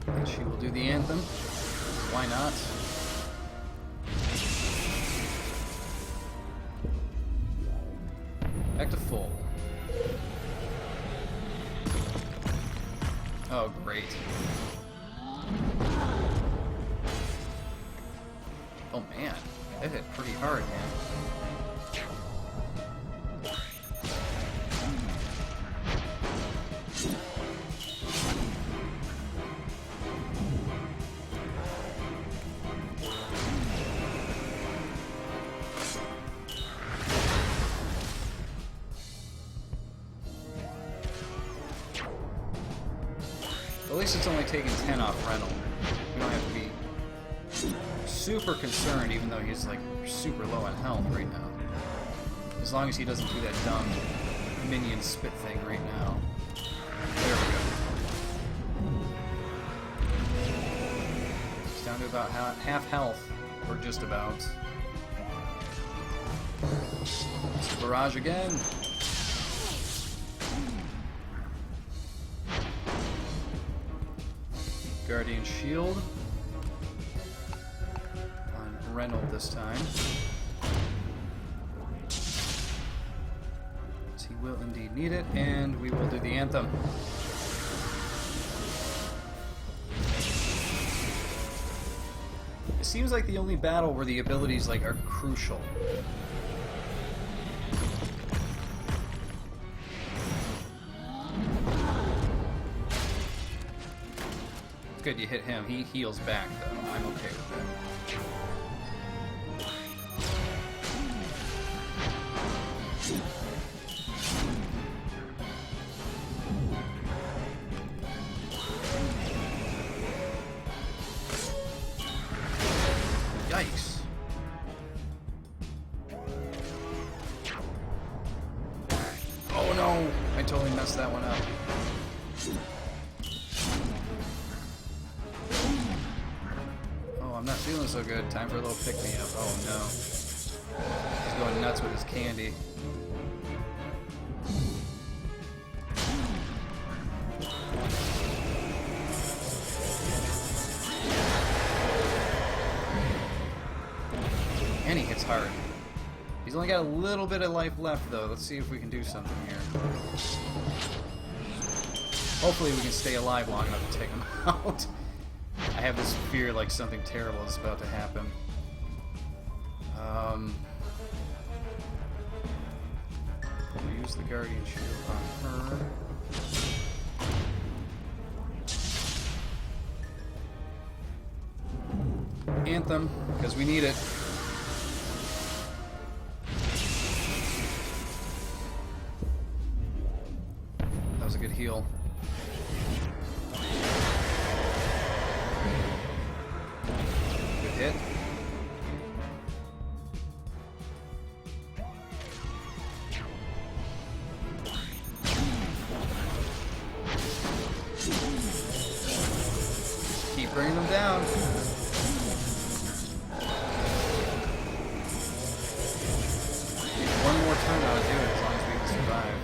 And she will do the anthem. Why not? Back to full. Oh, great. Oh, man. That hit pretty hard, man. At least it's only taking 10 off Rental. We don't have to be super concerned, even though he's like super low on health right now. As long as he doesn't do that dumb minion spit thing right now. There we go. He's down to about half health, or just about. It's a barrage again. Guardian Shield on Reynolds this time. As he will indeed need it, and we will do the anthem. It seems like the only battle where the abilities like are crucial. Good, you hit him. He heals back, though. I'm okay with that. no! I totally messed that one up. Oh, I'm not feeling so good. Time for a little pick-me-up. Oh no. He's going nuts with his candy. And he hits hard. He's only got a little bit of life left, though. Let's see if we can do something here. Hopefully we can stay alive long enough to take him out. I have this fear like something terrible is about to happen. We'll use the Guardian Shield on her. Anthem, because we need it. That was a good heal. Good hit. Keep bringing them down. One more turn I'll do it as long as we can survive.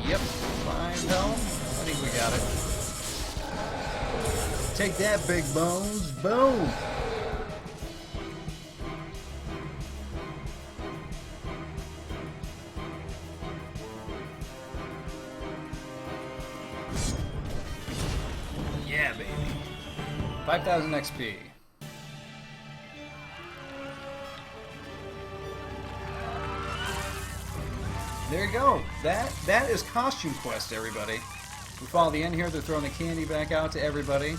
Yep, 5 health. I think we got it. Take that, big bones. Boom! Yeah, baby. 5,000 XP. There you go. That is Costume Quest, everybody. We follow the end here. They're throwing the candy back out to everybody.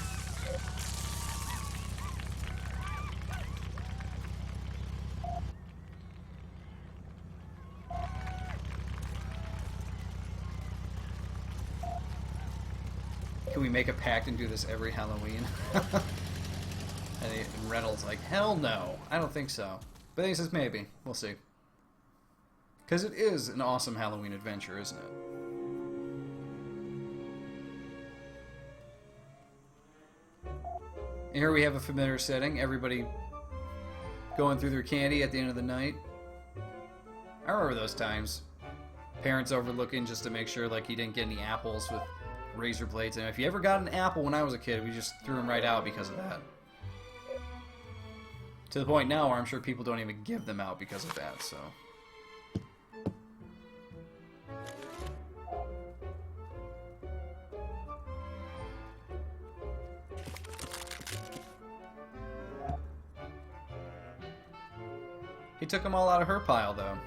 Can we make a pact and do this every Halloween? And Reynolds like, hell no. I don't think so. But he says maybe. We'll see. Because it is an awesome Halloween adventure, isn't it? And here we have a familiar setting. Everybody going through their candy at the end of the night. I remember those times. Parents overlooking just to make sure like he didn't get any apples with razor blades. And if you ever got an apple when I was a kid, we just threw them right out because of that. To the point now where I'm sure people don't even give them out because of that, so... He took them all out of her pile, though.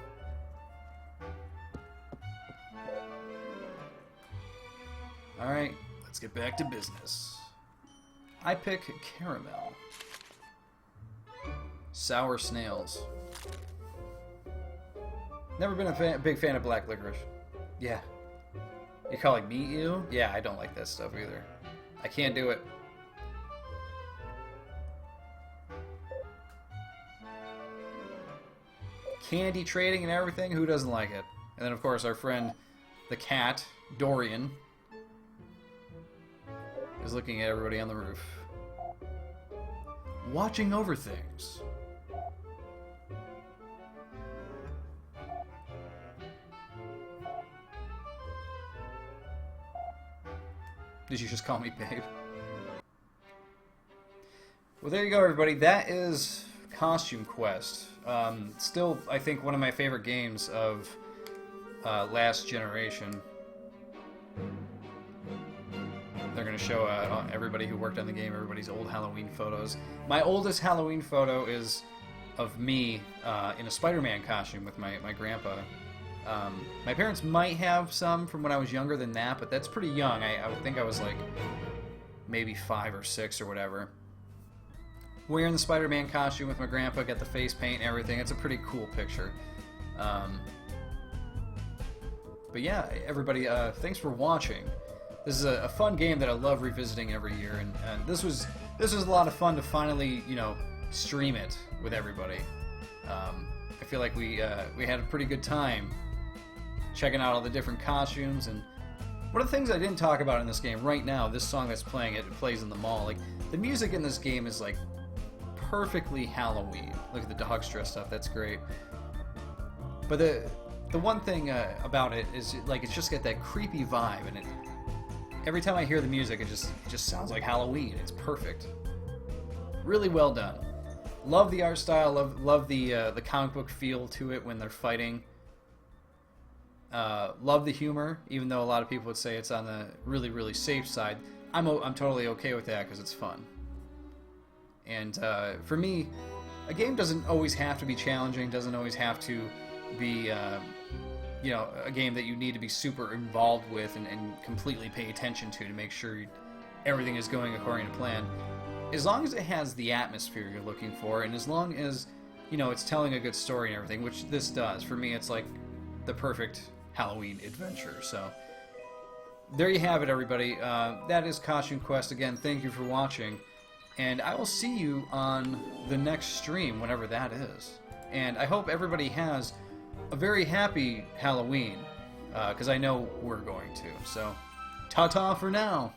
Alright, let's get back to business. I pick caramel. Sour snails. Never been a big fan of black licorice. Yeah. You calling me ew? Yeah, I don't like that stuff either. I can't do it. Candy trading and everything, who doesn't like it? And then of course our friend the cat, Dorian, is looking at everybody on the roof. Watching over things. Did you just call me babe? Well, there you go, everybody. That is Costume Quest. Still, I think, one of my favorite games of last generation. They're going to show everybody who worked on the game, everybody's old Halloween photos. My oldest Halloween photo is of me in a Spider-Man costume with my grandpa. My parents might have some from when I was younger than that, but that's pretty young. I would think I was like maybe 5 or 6 or whatever. Wearing the Spider-Man costume with my grandpa, got the face paint and everything. It's a pretty cool picture. But yeah, everybody, thanks for watching. This is a fun game that I love revisiting every year, and this was a lot of fun to finally, you know, stream it with everybody. I feel like we had a pretty good time checking out all the different costumes. And one of the things I didn't talk about in this game right now, this song that's playing, it plays in the mall. Like, the music in this game is like perfectly Halloween. Look at the dogs dressed up, that's great. But the one thing about it is, like, it's just got that creepy vibe, and every time I hear the music, it just sounds like Halloween. It's perfect. Really well done. Love the art style. Love the comic book feel to it when they're fighting. Love the humor, even though a lot of people would say it's on the really, really safe side. I'm totally okay with that because it's fun. And for me, a game doesn't always have to be challenging. Doesn't always have to be you know, a game that you need to be super involved with and completely pay attention to make sure everything is going according to plan. As long as it has the atmosphere you're looking for, and as long as, you know, it's telling a good story and everything, which this does. For me, it's like the perfect Halloween adventure. So there you have it, everybody. That is Costume Quest. Again, thank you for watching, and I will see you on the next stream, whenever that is. And I hope everybody has a very happy Halloween, because I know we're going to. So, ta-ta for now.